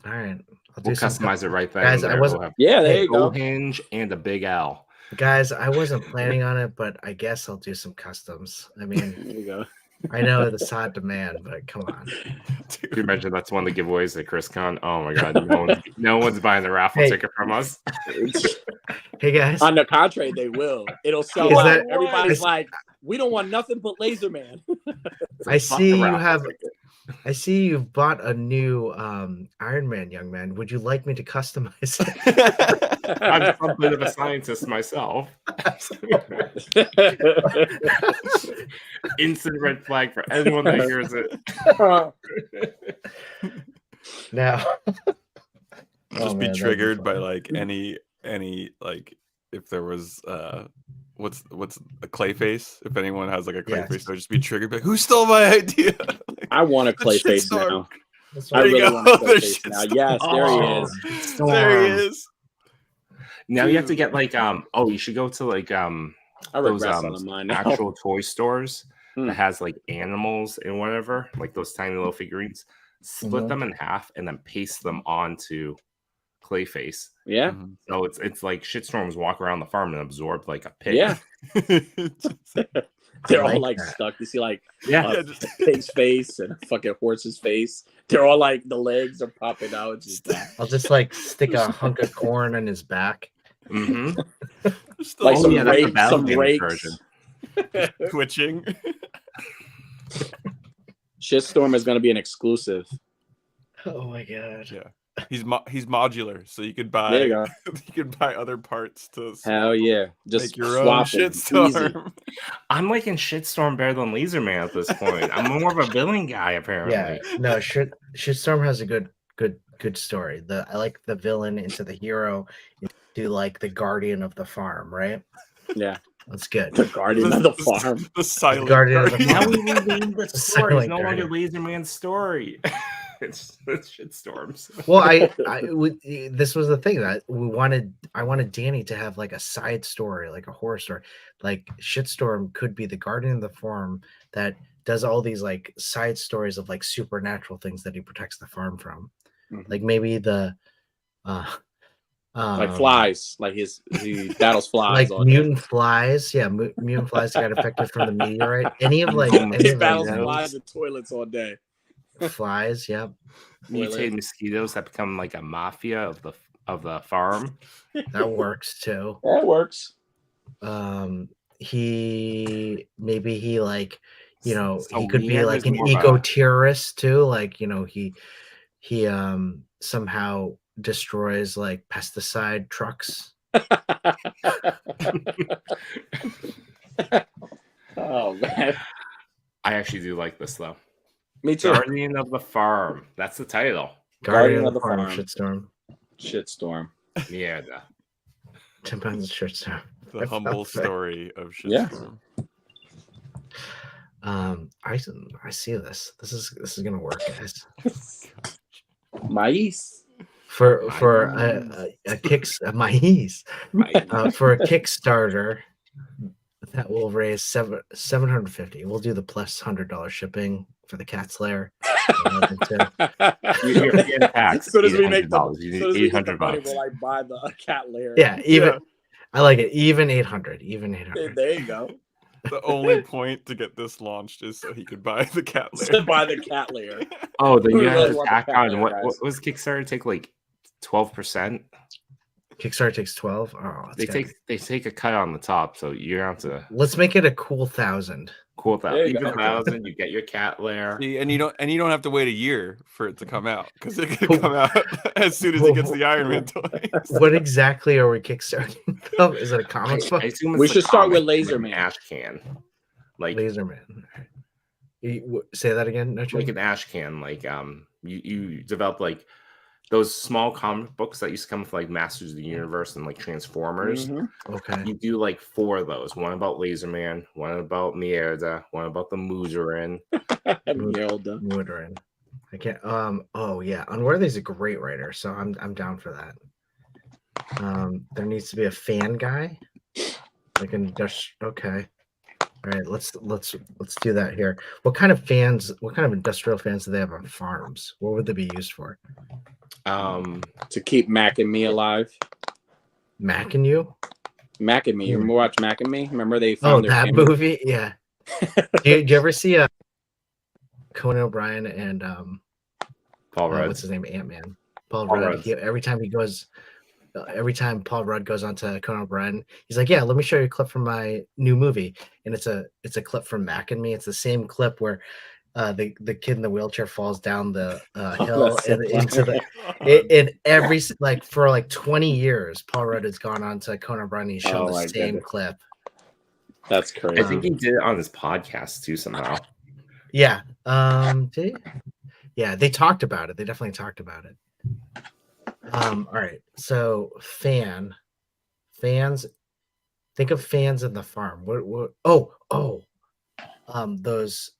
All right. I'll We'll some customize it right there. Guys, I wasn't- Yeah, there Hey, you go. hinge and a big L. Guys, I wasn't planning on it, but I guess I'll do some customs. I mean, There you go. I know the hot demand, but come on. You mentioned that's one of the giveaways at ChrisCon. Oh my god, no one's buying the raffle Hey. ticket from us. Hey guys, On the contrary, they will. It'll sell Is out. that- Everybody's is- like, we don't want nothing but Laser Man. I Fuck see the you raffle have ticket. I see you've bought a new Iron Man, young man. Would you like me to customize it? I'm something of a scientist myself. Instant red flag for anyone that hears it. Now, Just be that'd triggered by fun. like any like if there was what's a Clayface. If anyone has like a Clayface, Yes. they'll just be triggered. Like, who stole my idea? I want a The Clayface shitstorm. now. That's I what- There you really go. want a There's Clayface now. shitstorm. Yes, there he Oh, is. There he Storm. is. Now you have to get like you should go to like I those regret selling mine now. actual toy stores Hmm. that has like animals and whatever, like those tiny little figurines. Split Mhm. them in half and then paste them onto Clayface. Yeah, Mhm. So it's like shitstorms walk around the farm and absorb like a pig. yeah. Just- They're I all like like that. stuck. You see like Yeah. a pig's face and a fucking horse's face. They're all like the legs are popping out. It's just I'll just like stick a hunk of corn in his back. Mm-hmm. Still like Oh, some yeah, that's the rakes, battle some damage rakes. version. twitching. Shitstorm is going to be an exclusive. Oh my god. Yeah. He's modular, so you could buy There you go. you could buy other parts to Hell yeah! Just make your own swap 'em. Easy. shitstorm. I'm liking Shitstorm better than Laserman at this point. I'm more of a villain guy, apparently. Yeah, no, Shitstorm has a good story. I like the villain into the hero, into like the guardian of the farm, right? Yeah, That's good. the guardian of the farm. The silent Guardian of the Now farm. we renamed the It's a story. It's silent no longer guardian. Laserman's story. it's Shitstorms. Well, this was the thing that I wanted Danny to have like a side story, like a horror story. Like Shitstorm could be the guardian of the farm that does all these like side stories of like supernatural things that he protects the farm from. Mhm. Like maybe the Like flies, like he battles flies. like all day. mutant flies. Yeah, mutant flies that got affected from the meteorite. Any of like He any He of battles those flies in toilets all day. flies. Yep, Mutated mosquitoes that become like a mafia of the farm. that works too. That works. He like, you know, So he could be Leanne like is an more of a- eco-terrorist too. Like, you know, he somehow destroys like pesticide trucks. Oh man, I actually do like this though. me too. Guardian of the Farm. That's the title. Guardian of the farm. Shitstorm. Shitstorm. Yeah. Chimpanzee Shitstorm. The humble story of Yeah. shitstorm. I see this. This is gonna work, guys. Mais. For a Kickstarter that will raise 750. We'll do the plus $100 shipping for the cat slayer. You're getting taxed. As soon as we make the, $800. You as soon as need we get the $800 money, bucks. we'll like buy the cat layer. Yeah, I like it. Even 800. Even 800. There you go. The only point to get this launched is so he could buy the cat To layer. buy the cat layer. Oh, then We you really have to want the tack cat on. layer, What guys. was Kickstarter take like 12%? Kickstarter takes 12. Oh, They take a cut on the top, so you have to let's make it a cool 1,000. cool that. There you Even go. 1,000, you get your cat lair. See, and you don't have to wait a year for it to come out because it could come out as soon as he gets the Iron Man toys. What exactly are we kickstarting? Is it a comic book? I assume it's We the should start with comic, Laser like an Man. ash can, like Laserman. Say that again. No, like an ash can. Like you develop like those small comic books that used to come with like Masters of the Universe and like Transformers. Mhm. Okay. You do like 4 of those. One about Laserman, one about Mierda, one about the Muzarin. Mierda. Woodrin. I can't. Oh yeah, Unworthy is a great writer, so I'm down for that. There needs to be a fan guy, like an okay. All right, let's do that here. What kind of industrial fans do they have on farms? What would they be used for? To keep Mac and me alive. Mac and you? Mac and me. You remember watch Mac and me? Remember they Oh, found their that family? movie? Yeah. Do you ever see Conan O'Brien and Paul Rudd. what's his name? Ant-Man. Paul Paul Rudd. Rudd. Every time Paul Rudd goes onto Conan O'Brien, he's like, "Yeah, let me show you a clip from my new movie," and it's a clip from Mac and Me. It's the same clip where the kid in the wheelchair falls down the Oh, hill that's so and into the funny. in every like for like 20 years. Paul Rudd has gone on to Conan O'Brien. He's shown Oh, the my same goodness. clip. That's crazy. I think he did it on his podcast too somehow. Yeah. Did he? Yeah, they talked about it. They definitely talked about it. All right. So fans. Think of fans in the farm. What those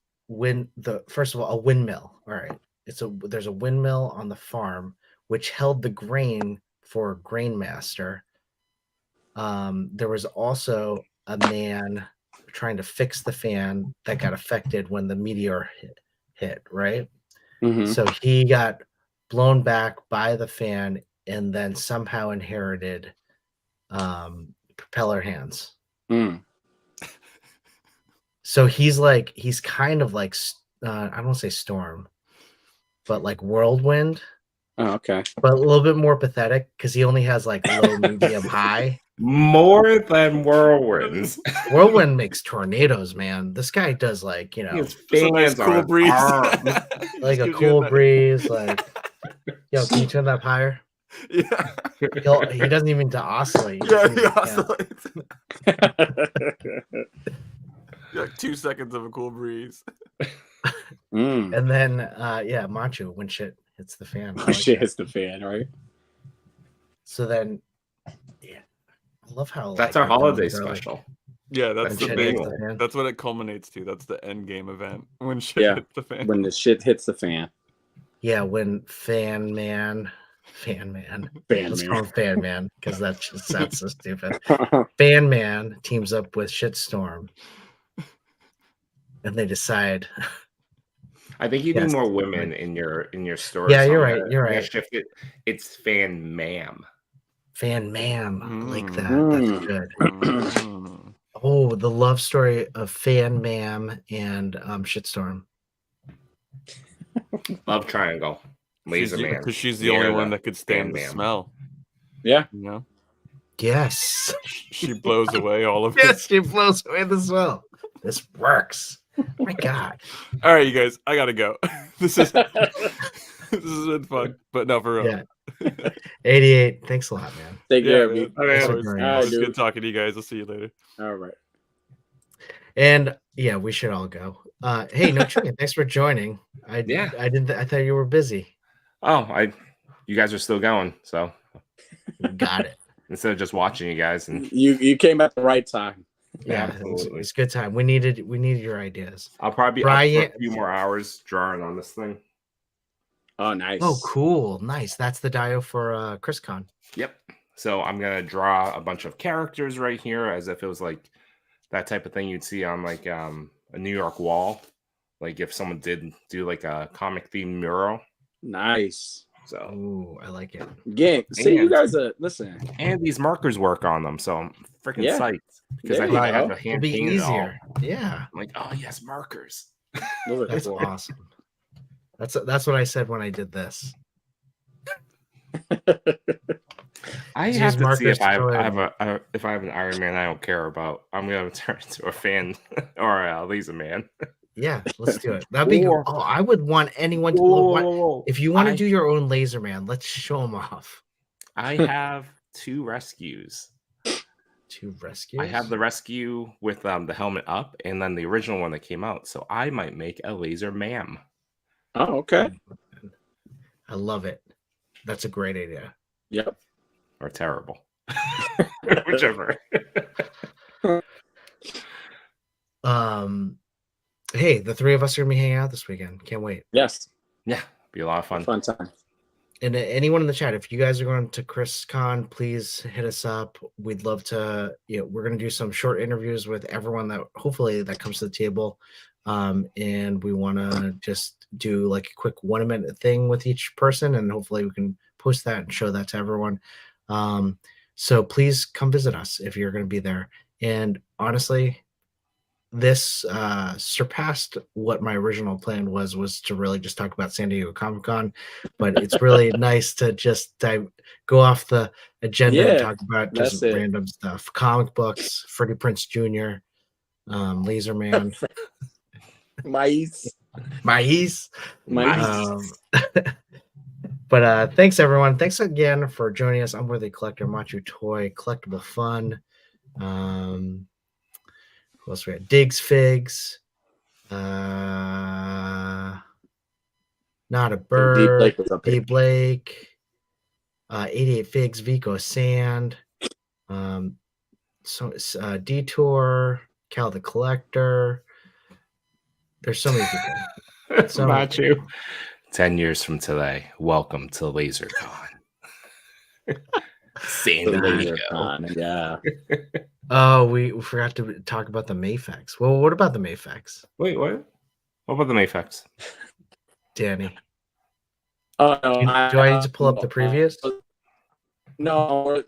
first of all, a windmill. All right. There's a windmill on the farm which held the grain for Grainmaster. There was also a man trying to fix the fan that got affected when the meteor hit, right? Mhm. So he got blown back by the fan and then somehow inherited propeller hands. Mm. So he's kind of like I don't want to say Storm, but like Whirlwind, Oh, okay. but a little bit more pathetic because he only has like low, medium, high. More than whirlwinds. Whirlwind makes tornadoes, man. This guy does like, His Just a nice fans are cool his breeze. arms. like a Just gives you cool nice- breeze. Like, yo, can you turn that up higher? Yeah. He doesn't even to oscillate. He Yeah, just he needs- oscillates. Like 2 seconds of a cool breeze. Mm. And then Macho when shit hits the fan. I Oh, like shit that. hits the fan, right? So then, yeah, I love how That's like, our holiday villains are, like, special. Yeah, when that's the shit big. hits the fan. That's what it culminates to. That's the end game event when shit Yeah. hits the fan. When the shit hits the fan. Yeah, when Fan Man. Let's call him Fan Man because that just sounds so stupid. Fan Man teams up with Shitstorm, and they decide. I think you Yes. need more women in your story. Yeah, so you're I'm right, gonna- you're I'm gonna right. Shift it. It's fan ma'am. Fan Man, I like that. Mm. That's good. Mm. Oh, the love story of Fan Man and Shitstorm. Love triangle. Laser man. Because she's the only one that could stand the Fan-Man. smell. Yeah. You know, Yes. she blows away all of Yes, it. she blows away the smell. This works. My God. All right, you guys, I gotta go. This has been fun, but no, for real. Yeah. 88. Thanks a lot, man. Take Yeah, care, man. B. Okay. Thanks for Always, joining All right, us. always good dude. talking to you guys. I'll see you later. All right. And yeah, we should all go. Hey, no chicken. Thanks for joining. I thought you were busy. Oh, you guys are still going, so Got it. instead of just watching you guys and You came at the right time. Yeah, Absolutely. it's a good time. We needed your ideas. I'll probably be up Brian- for a few more hours drawing on this thing. Oh, nice. Oh, cool. Nice. That's the dio for ChrisCon. Yep. So I'm gonna draw a bunch of characters right here as if it was like that type of thing you'd see on like a New York wall. Like if someone did do like a comic themed mural. Nice. So Ooh, I like it. Yeah. See, you And- guys are listen. and these markers work on them, so I'm freaking Yeah. psyched because There I you think I have go. a It'll hand be painted all. easier. Yeah. I'm like, oh yes, markers. Those are That's cool. awesome. That's what I said when I did this. I Use have to see markers if I to have if I have an Iron Man I don't care about. I'm gonna turn into a fan or a Laser Man. Yeah, let's do it. That'd be Or- I would want anyone to Whoa. if you want I- to do your own Laser Man, let's show them off. I have 2 rescues. 2 rescues. I have the rescue with the helmet up, and then the original one that came out. So I might make a Laser Ma'am. Oh, okay. I love it. That's a great idea. Yep. Or terrible. Whichever. Hey, the 3 of us are gonna be hanging out this weekend. Can't wait. Yes. Yeah, be a lot of fun. Fun time. And anyone in the chat, if you guys are going to ChrisCon, please hit us up. We'd love to. We're going to do some short interviews with everyone that hopefully that comes to the table, and we want to just do like a quick 1-minute thing with each person, and hopefully we can post that and show that to everyone. So please come visit us if you're going to be there. And honestly, this surpassed what my original plan was to really just talk about San Diego Comic-Con, but it's really nice to just go off the agenda and talk about just that's it. random stuff. Comic books, Freddie Prinze Jr., Laser Man. Mice. Mais. Mais. But thanks everyone. Thanks again for joining us. Unworthy Collector, Machu Toy, Collectible Fun. Who else we had? Diggs Figs. Not a Bird. Deep Lake was up there. Deep Lake. 88 Figs, Vico Sand. Detour, Cal the Collector. There's so many people. So many About you. 10 years from today, welcome to LaserCon. San Diego. LaserCon, yeah. Oh, we forgot to talk about the Mayfex. Well, what about the Mayfex, Wait, what? What about the Mayfex? Danny? Oh no, Do I need to pull up the previous? No.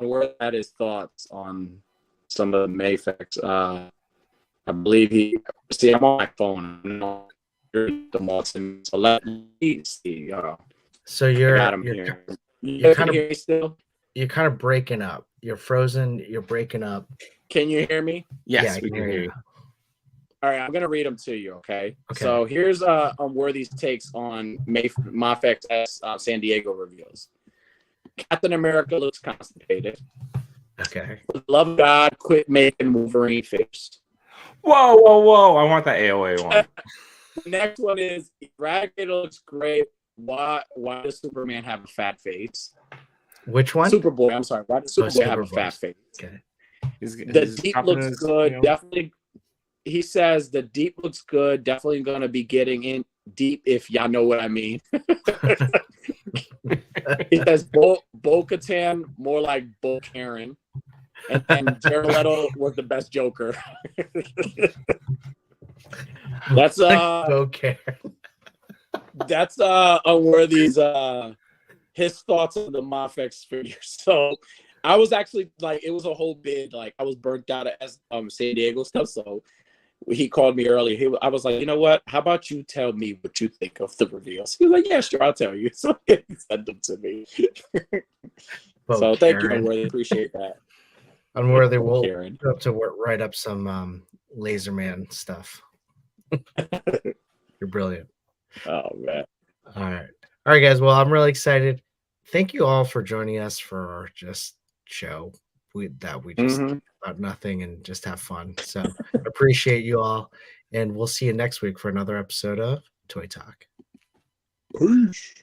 Where at his thoughts on some of the Mayfex. I believe see, I'm on my phone. I'm not the most, so let me see. So I you're got him you're, here. you're Can kind you of hear me still? you're kind of breaking up. You're frozen. You're breaking up. Can you hear me? Yes, Yeah, I we can can hear hear you. you. All right, I'm gonna read them to you. Okay. Okay. So here's Unworthy's takes on Mafex San Diego reveals. Captain America looks constipated. Okay. For the love of God, quit making Wolverine face. Whoa. I want the AOA one. The next one is Eradicator looks great. Why does Superman have a fat face? Which one? Superboy, I'm sorry. Why does Superboy have a Superboy. fat face? Okay. The deep looks good. Definitely. He says the deep looks good. Definitely going to be getting in deep, if y'all know what I mean. He says Bo-Katan, more like Bo Karen. And then Jared Leto was the best Joker. That's okay. That's Unworthy's his thoughts on the Mafex figure. So I was actually like, it was a whole bid. Like I was burnt out of San Diego stuff. So he called me earlier. I was like, you know what? How about you tell me what you think of the reveals? He was like, yeah, sure, I'll tell you. So he sent them to me. So thank you, Unworthy. Appreciate that. Unworthy, we'll Karen. have to write up some Laserman stuff. You're brilliant. Oh man. All right, guys. Well, I'm really excited. Thank you all for joining us for our just show. We just talk about nothing and just have fun. So appreciate you all, and we'll see you next week for another episode of Toy Talk. Peace.